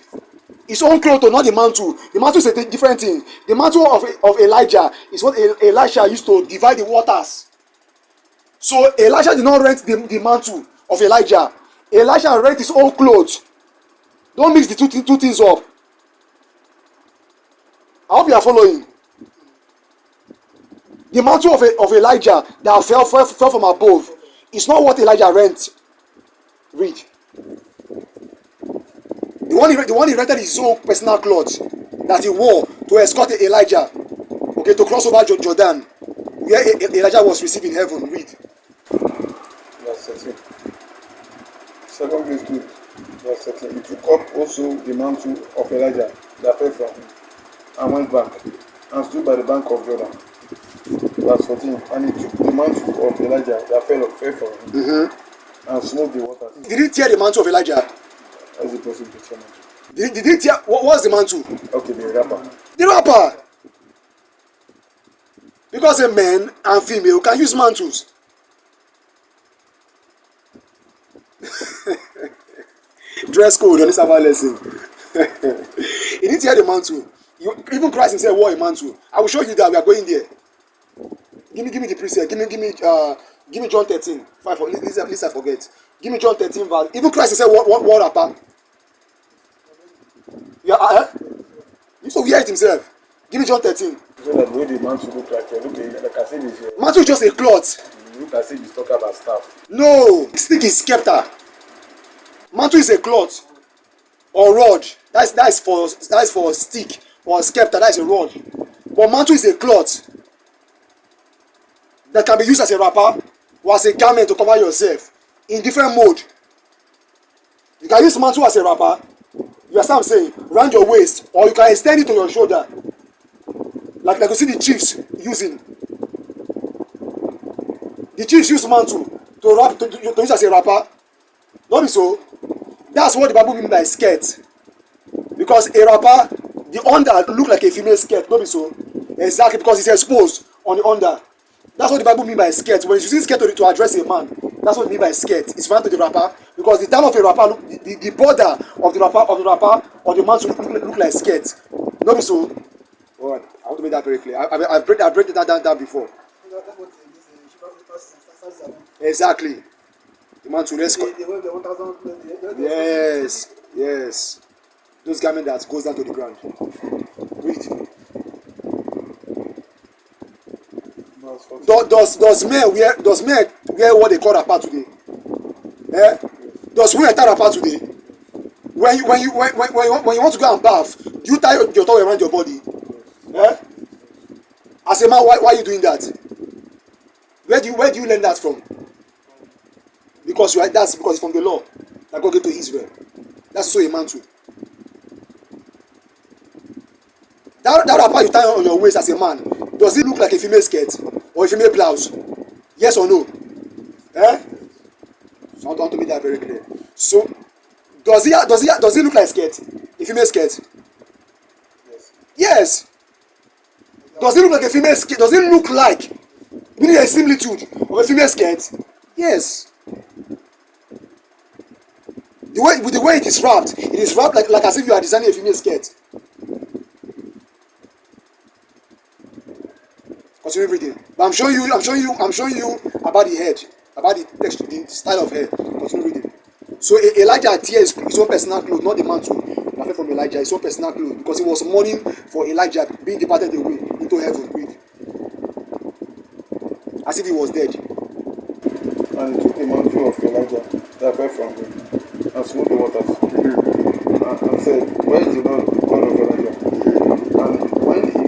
His own clothes, not the mantle. The mantle is a different thing. The mantle of Elijah is what Elisha used to divide the waters. So Elisha did not rent the mantle of Elijah. Elisha rent his own clothes. Don't mix the two things up. I hope you are following. The mantle of Elijah that fell from above is not what Elijah rent. Read. The one he rented his own personal clothes that he wore to escort Elijah, okay, to cross over Jordan, where Elijah was received in heaven. Read. Verse 13. 2 Kings 2, verse 13. He took up also the mantle of Elijah that fell from him, and went back, and stood by the bank of Jordan. Verse 14. And he took the mantle of Elijah that fell from him, and smote the waters. Did he tear the mantle of Elijah? As a person to tear mantle. Did he tear? What's the mantle? Okay, the wrapper. The wrapper. Because a man and female can use mantles. Dress code on this Apparel lesson. He didn't tear the mantle. Even Christ himself wore a mantle. I will show you that we are going there. Give me the precept. Give me John 13. Please I forget. Give me John 13 verse. Even Christ himself wore wrapper. Yeah, he used to wear it himself. Give me John 13. So that the way the mantle look like I say this here. Mantle is just a cloth. Look as if he's talking about staff. No, stick is scepter. Mantle is a cloth or rod. That's for stick or scepter. That is a rod. But mantle is a cloth that can be used as a wrapper or as a garment to cover yourself in different mode. You can use mantle as a wrapper. You understand what I'm saying? Round your waist, or you can extend it to your shoulder, like you see the chiefs using. The chiefs use mantle to use as a wrapper. Not be so. That's what the Bible means by skirt. Because a wrapper, the under look like a female skirt. Not be so. Exactly, because it's exposed on the under. That's what the Bible means by skirt. When it's using skirt to address a man, that's what it means by skirt. It's referring to the wrapper, because the down of a wrapper, the border of the wrapper or the mantle look like skirt. Not be so. Alright, I want to make that very clear. I've break that down before. Exactly. The mantle, yes. Those garments that goes down to the ground. Read. Does men wear what they call wrapper today? Does women tie wrapper today? When you want to go and bath, do you tie your towel around your body? As a man, why are you doing that? Where do you learn that from? That's because it's from the law that God gave to Israel. That's also a mantle. That wrapper you tie on your waist as a man, does it look like a female skirt or a female blouse? Yes or no? So I want to make that very clear. So does it look like skirt? A female skirt? Yes. Does it look like a female skirt? Does it look like meaning a similitude of a female skirt? Yes. the way it is wrapped like as if you are designing a female skirt. Continue reading. But I'm showing you about the head, about the texture, the style of hair. Continue reading. So Elijah tears his own personal clothes, not the mantle. Nothing from Elijah, his own personal clothes, because he was mourning for Elijah being departed away into heaven. Read. As if he was dead. And he took the mantle of Elijah that fell from him, and smote the waters, and said, Where is the Lord God of Elijah? And when he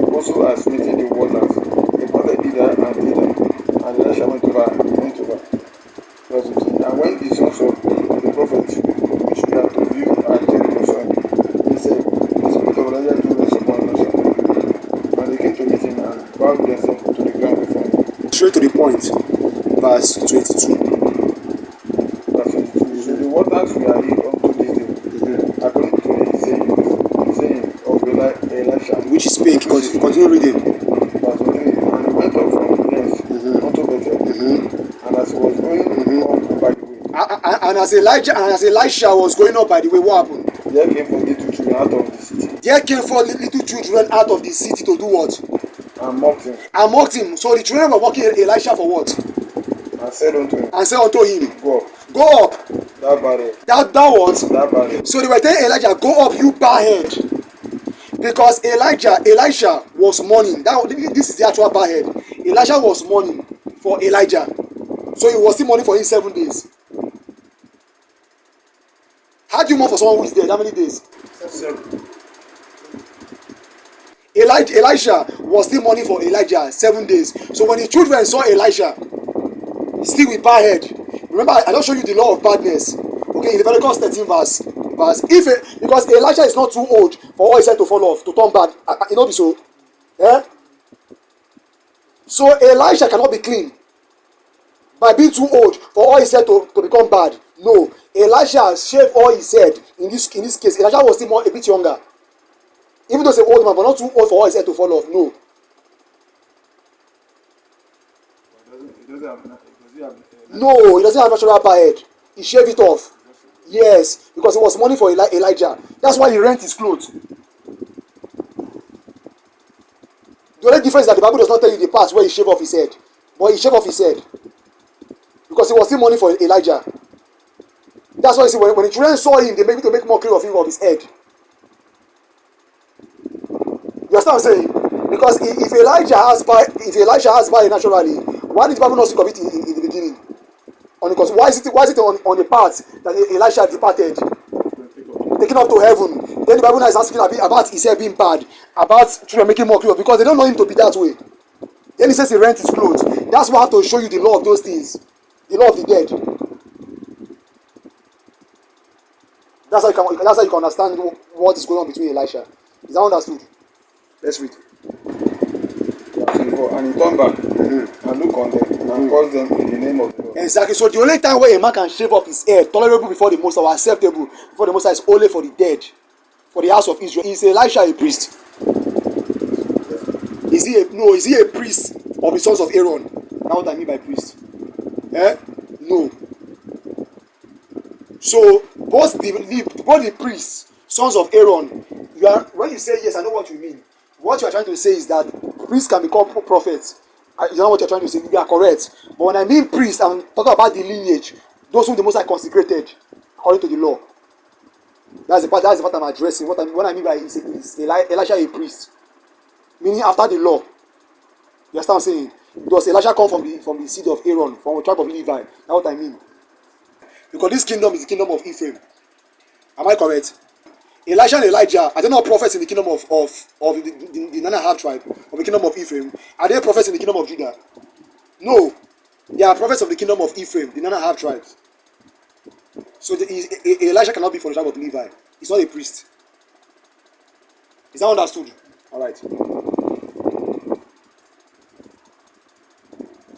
also had smitten the waters, he parted hither and thither, and Elisha went over. Verse 15. And when the sons of the prophets, which we are to view, had came concerning, he said, The spirit of Elijah do rest upon Elisha. And they came to meet him and bowed themselves to the ground before him. Straight to the point. Verse 22. Verse 22. So the waters were hid unto this day, according to the saying of Elisha, Which is spake. Continue reading. Verse 23. And he went up from thence unto Bethel, and as he was going up by the way, And as Elisha was going up by the way, what happened? there came forth little children out of the city, There came forth little children out of the city to do what? and mocked him, And mocked him. So the children were mocking Elisha for what? and said unto him, And said unto him, Go up, Go up. thou barren, That what? thou barren. So they were telling Elijah, Go up, you barhead. Because Elisha was mourning. This is the actual barhead. Elisha was mourning for Elijah. So he was still mourning for him 7 days. How do you mourn for someone who is dead? How many days? 7. Elisha was still mourning for Elijah 7 days. So when the children saw Elisha still with bad head, remember I don't show you the law of badness. Okay, in Leviticus 13 verse because Elisha is not too old for all he said to fall off, to turn bad. You know this, so so Elisha cannot be clean by being too old for all he said to become bad. No, Elisha shaved all he said. In this case, Elisha was still a bit younger. Even though he's an old man, but not too old for all his head to fall off. No. No, he doesn't have natural bald head. He shaved it off. Yes, because he was mourning for Elijah. That's why he rent his clothes. The only difference is that the Bible does not tell you the part where he shaved off his head. But he shaved off his head. Because he was still mourning for Elijah. That's why you see, when the children saw him, they made to make mockery of him, of his head. You understand what I'm saying? Because if Elijah has body naturally, why did the Bible not speak of it in the beginning? Because why is it on the part that Elisha departed, taken up to heaven? Then the Bible now is asking about his hair being bad, about children making mockery of, because they don't know him to be that way. Then he says he rent his clothes. That's why I have to show you the law of those things, the law of the dead. That's how you can understand what is going on between Elisha. Is that understood? Let's read. And he turned back and looked on them and caused them in the name of the Lord. Exactly. So the only time where a man can shave off his head, tolerable before the Most High, or acceptable before the Most High, is only for the dead, for the house of Israel. Is Elisha a priest? Is he a priest of the sons of Aaron? That's what I mean by priest. No. So both the priests, sons of Aaron, when you say yes, I know what you mean. What you are trying to say is that priests can become prophets. You know what you're trying to say. You are correct. But when I mean priest, I'm talking about the lineage, those whom the Most High consecrated according to the law. That's the part I'm addressing. What I mean by is Elisha a priest, meaning after the law. You understand what I'm saying? Does Elisha come from the seed of Aaron, from the tribe of Levi? That's what I mean. Because this kingdom is the kingdom of Ephraim. Am I correct? Elisha and Elijah, are they not prophets in the kingdom of the 9.5 tribe of the kingdom of Ephraim? Are they prophets in the kingdom of Judah? No. They are prophets of the kingdom of Ephraim, the 9.5 tribes. So Elisha cannot be from the tribe of Levi. He's not a priest. Is that understood? Alright.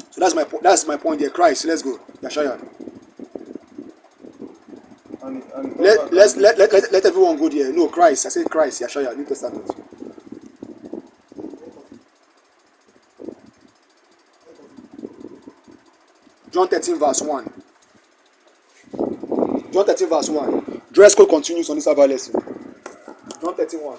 So that's my point there. Christ, let's go. Yashaya. Let everyone go there. No, Christ. I said Christ. Yashaya, New Testament. John 13 verse 1. John 13 verse 1. Dress code continues on this Sabbath lesson. John 13 1.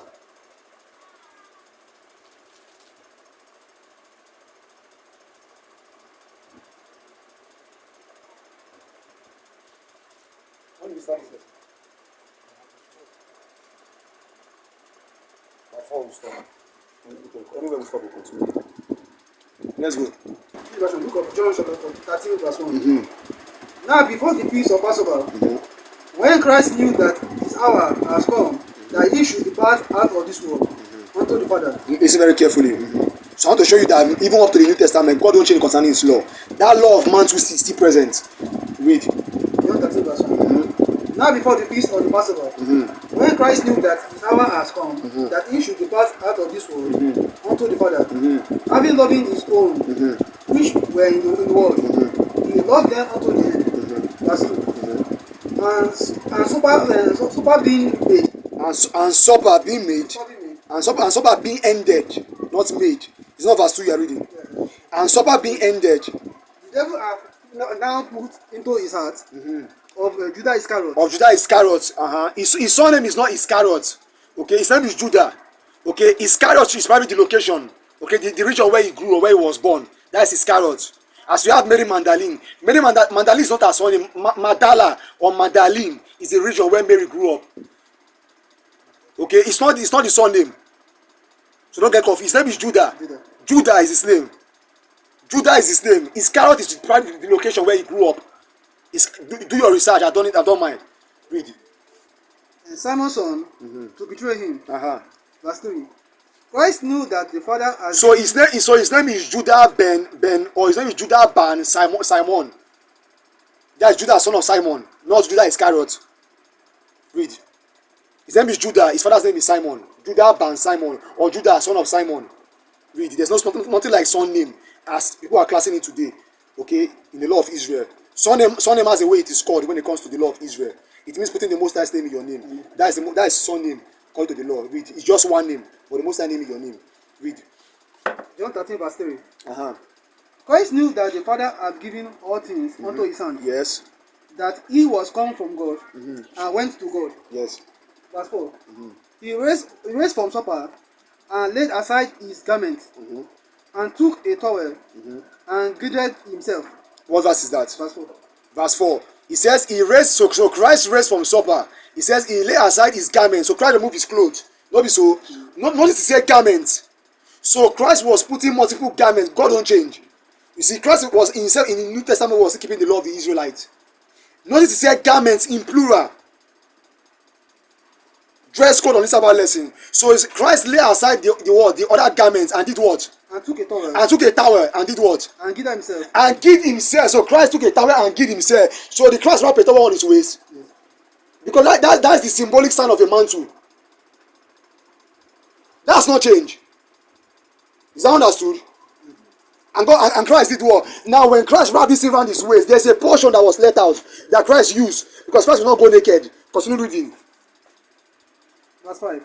When do we start this lesson? By 4 we stop. Anywhere we stop, we continue. Let's go. Book of John chapter 13 verse 1. Now before the feast of Passover, when Christ knew that his hour has come, that he should depart out of this world unto the Father. Listen very carefully. So I want to show you that even up to the New Testament, God don't change concerning his law. That law of manhood is still present. Read. John 13 verse 1. Now before the feast of the Passover, when Christ knew that his hour has come, that he should depart out of this world unto the Father, having loving his own, which were in the world, he loved them unto the end. Verse 2. And supper being made. And supper being made. And supper being ended, not made. It's not verse 2 you are reading. Yeah. And supper being ended. The devil have now put into his heart of Judah Iscariot. Of Judah Iscariot. His surname is not Iscariot. Okay, his name is Judah. Okay, Iscariot is probably the location. Okay, the region where he grew or where he was born. That's Iscariot. As we have Mary Magdalene. Mary Magdalene is not her surname. Magdala or Magdalene is the region where Mary grew up. Okay, it's not the surname. So don't get confused. His name is Judah. Judah is his name. Judah is his name. Iscariot is probably the location where he grew up. Do your research. I've done mine. Read it. And Simon's son to betray him. Verse 3. Christ knew that the Father has. So his name is Judah Ben, or his name is Judah Ban Simon. That is Judah, son of Simon, not Judah Iscariot. Read. His name is Judah. His father's name is Simon. Judah Ban Simon, or Judah, son of Simon. Read. There's nothing like son name as people are classing it today. Okay, in the law of Israel, son name has a way it is called when it comes to the law of Israel. It means putting the Most High's name in your name. That is son name according to the law. Read. It's just one name, but the Most High name in your name. Read. John 13 verse 3. Christ knew that the Father had given all things unto his Son. Yes. That he was come from God and went to God. Yes. Verse 4. He raised from supper and laid aside his garment and took a towel and girded himself. What verse is that? Verse 4. Verse 4. He says so Christ raised from supper. He says he laid aside his garment. So Christ removed his clothes. Not be so. Not to say garments. So Christ was putting multiple garments. God don't change. You see, Christ was himself in the New Testament was keeping the law of the Israelites. Notice to say garments in plural. Dress code on this Sabbath lesson. So Christ laid aside the other garments and did what? And took a towel. And took a towel and did what? And girded himself. And girded himself. So Christ took a towel and girded himself. So the Christ wrapped a towel on his waist. Yes. Because that's the symbolic sign of a mantle. That's not change. Is that understood? And Christ did what? Now when Christ wrapped this around his waist, there's a portion that was let out that Christ used because Christ will not go naked. Continue reading. Verse 5.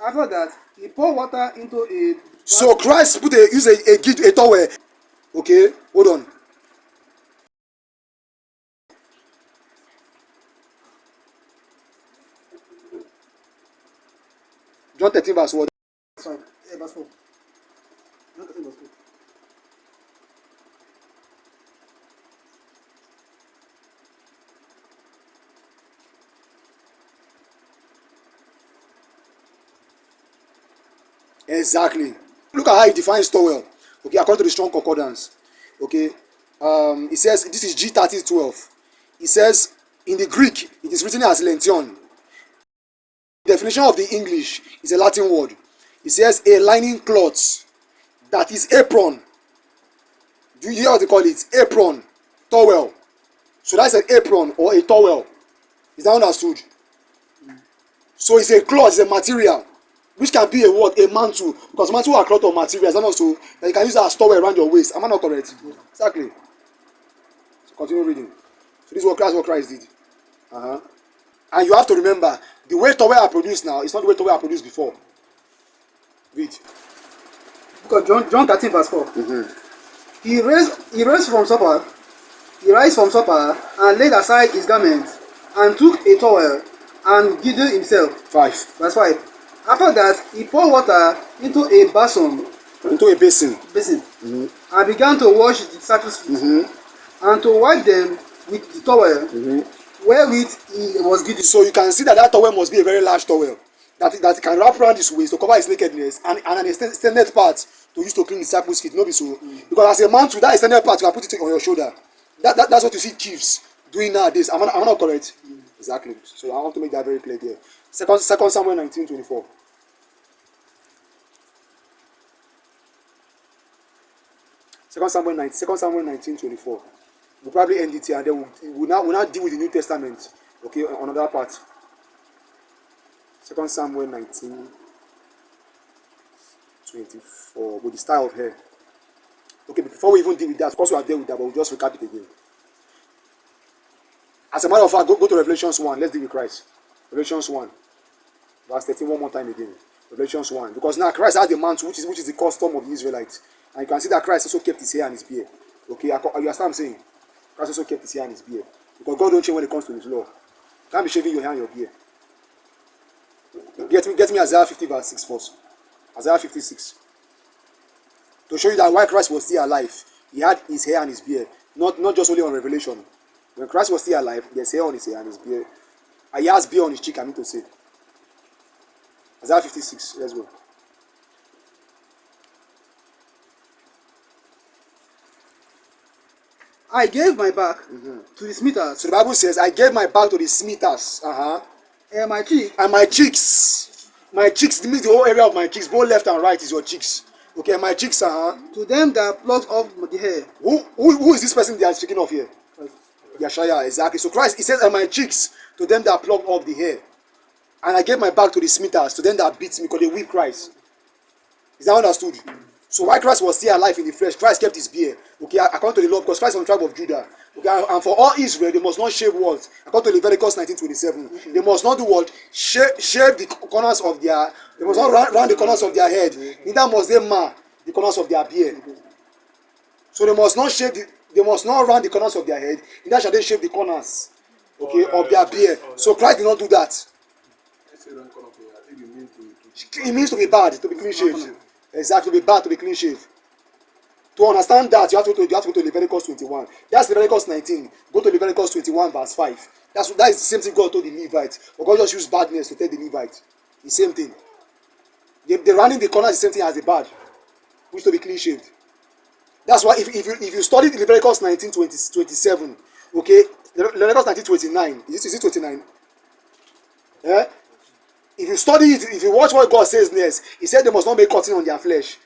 After that, he poured water into a. So Christ used a towel. Okay, hold on. John 13 verse what? Verse 4. John 13 verse 4. Exactly. Look at how he defines towel. Okay, according to the Strong Concordance. Okay, it says this is G3012. It says in the Greek it is written as lention. The definition of the English is a Latin word. It says a lining cloth that is apron. Do you hear what they call it? Apron, towel. So that's an apron or a towel. Is that understood? So it's a cloth, it's a material. Which can be a what? A mantle. Because mantle are cloth or materials. And also that you can use as towel around your waist. Am I not correct? Exactly. So continue reading. So this is what Christ did. And you have to remember, the way towel are produced now is not the way towel are produced before. Read. Because John 13 verse 4. He raised from supper and laid aside his garment and took a towel and girded himself. 5. Verse 5. After that, he poured water into a Into a basin. basin and began to wash the disciples' feet and to wipe them with the towel wherewith he was girded. So you can see that that towel must be a very large towel that can wrap around his waist to cover his nakedness, and an extended part to use to clean the disciples' feet. No be so. Because as a man, to that extended part, you can put it on your shoulder. That's what you see chiefs doing nowadays. Am I not correct? Exactly. So I want to make that very clear there. Second Samuel 19:24. Second Samuel 19:24. We'll probably end it here, and then we'll now deal with the New Testament. Okay, on another part. 2 Samuel 19:24 with the style of hair. Okay, but before we even deal with that, of course we are there with that, but we'll just recap it again. As a matter of fact, go to Revelations 1. Let's deal with Christ. Revelations 1, verse 13, one more time again. Revelations 1. Because now Christ has the mantle, which is the custom of the Israelites. And you can see that Christ also kept his hair and his beard. Okay, you understand what I'm saying? Christ also kept his hair and his beard. Because God don't change when it comes to his law. You can't be shaving your hair and your beard. Get me Isaiah 50 verse 6 first. Isaiah 56. To show you that while Christ was still alive, he had his hair and his beard. Not just only on Revelation. When Christ was still alive, there's hair on his hair and his beard. And he has beard on his cheek, I mean to say. Isaiah 56. Let's go. I gave my back to the smithers. So the Bible says, I gave my back to the smithers. And my cheek. And my cheeks. My cheeks, it means the whole area of my cheeks, both left and right is your cheeks. Okay, my cheeks, to them that plucked off the hair. Who is this person they are speaking of here? Yeshaya, exactly. So Christ, he says, and my cheeks to them that plucked off the hair. And I gave my back to the smithers, to them that beat me, because they whip Christ. Is that understood? So while Christ was still alive in the flesh, Christ kept his beard. Okay, according to the law, because Christ was from the tribe of Judah. Okay, and for all Israel, they must not shave what? According to Leviticus 19:27, they must not do what? Shave the corners of their. They must not round the corners of their head. Neither must they mar the corners of their beard. So they must not they must not round the corners of their head. Neither shall they shave the corners, okay, of their beard. So Christ did not do that. It means to be bad, to be clean shaved. Exactly, to be bad, to be clean shaved. To understand that, you have to go to Leviticus 21. That's Leviticus 19. Go to Leviticus 21, verse 5. That is the same thing God told the Levites. But God just used badness to tell the Levites. The same thing. The rounding the corner is the same thing as the bad, which to be clean shaved. That's why if you study Leviticus 19:27, okay, Leviticus 19:29, is it 29? Yeah? If you study it, if you watch what God says next, he said they must not make cutting on their flesh.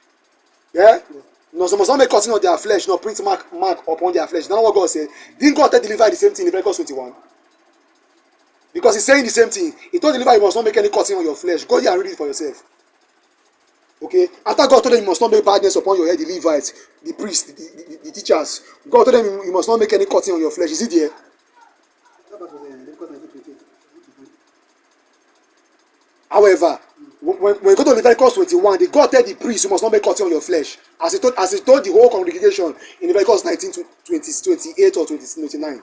Yeah? No, they must not make cutting on their flesh, no print mark upon their flesh. That's what God said. Didn't God tell the Levite the same thing in Leviticus 21? Because he's saying the same thing. He told the Levite you must not make any cutting on your flesh. Go there and read it for yourself. Okay? After God told them you must not make badness upon your head, the Levites, the priests, the teachers, God told them you must not make any cutting on your flesh. Is it there? However, when you go to Leviticus 21, the God told the priest you must not make cutting on your flesh. As he told the whole congregation in Leviticus 19:28 or 29.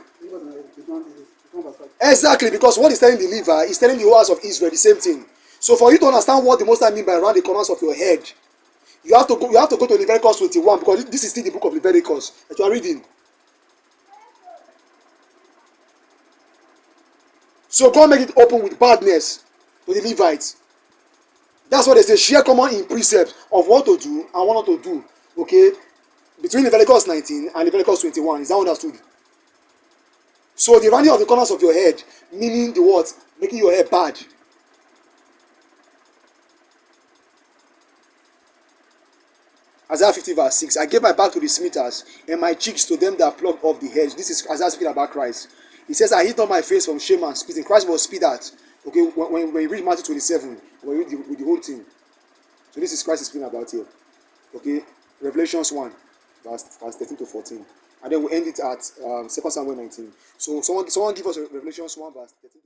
Exactly, because what he's telling the Levite, he's telling the whole house of Israel the same thing. So for you to understand what the Most High mean by around the corners of your head, you have to go to Leviticus 21, because this is still the book of Leviticus that you are reading. So God make it open with badness to the Levites. That's what they say, share common in precepts of what to do and what not to do. Okay? Between Leviticus 19 and Leviticus 21. Is that understood? So the rounding of the corners of your head, meaning the what? Making your hair bad. Isaiah 50 verse 6. I gave my back to the smithers and my cheeks to them that plucked off the hedge. This is Isaiah speaking about Christ. He says, I hid not my face from shame and spitting. Christ was spit at. Okay, when you read Matthew 27, when you read with the whole thing. So this is Christ speaking about here. Okay, Revelations 1, verse 13 to 14. And then we'll end it at 2 Samuel 19. So someone give us Revelations 1, verse 13 to 14.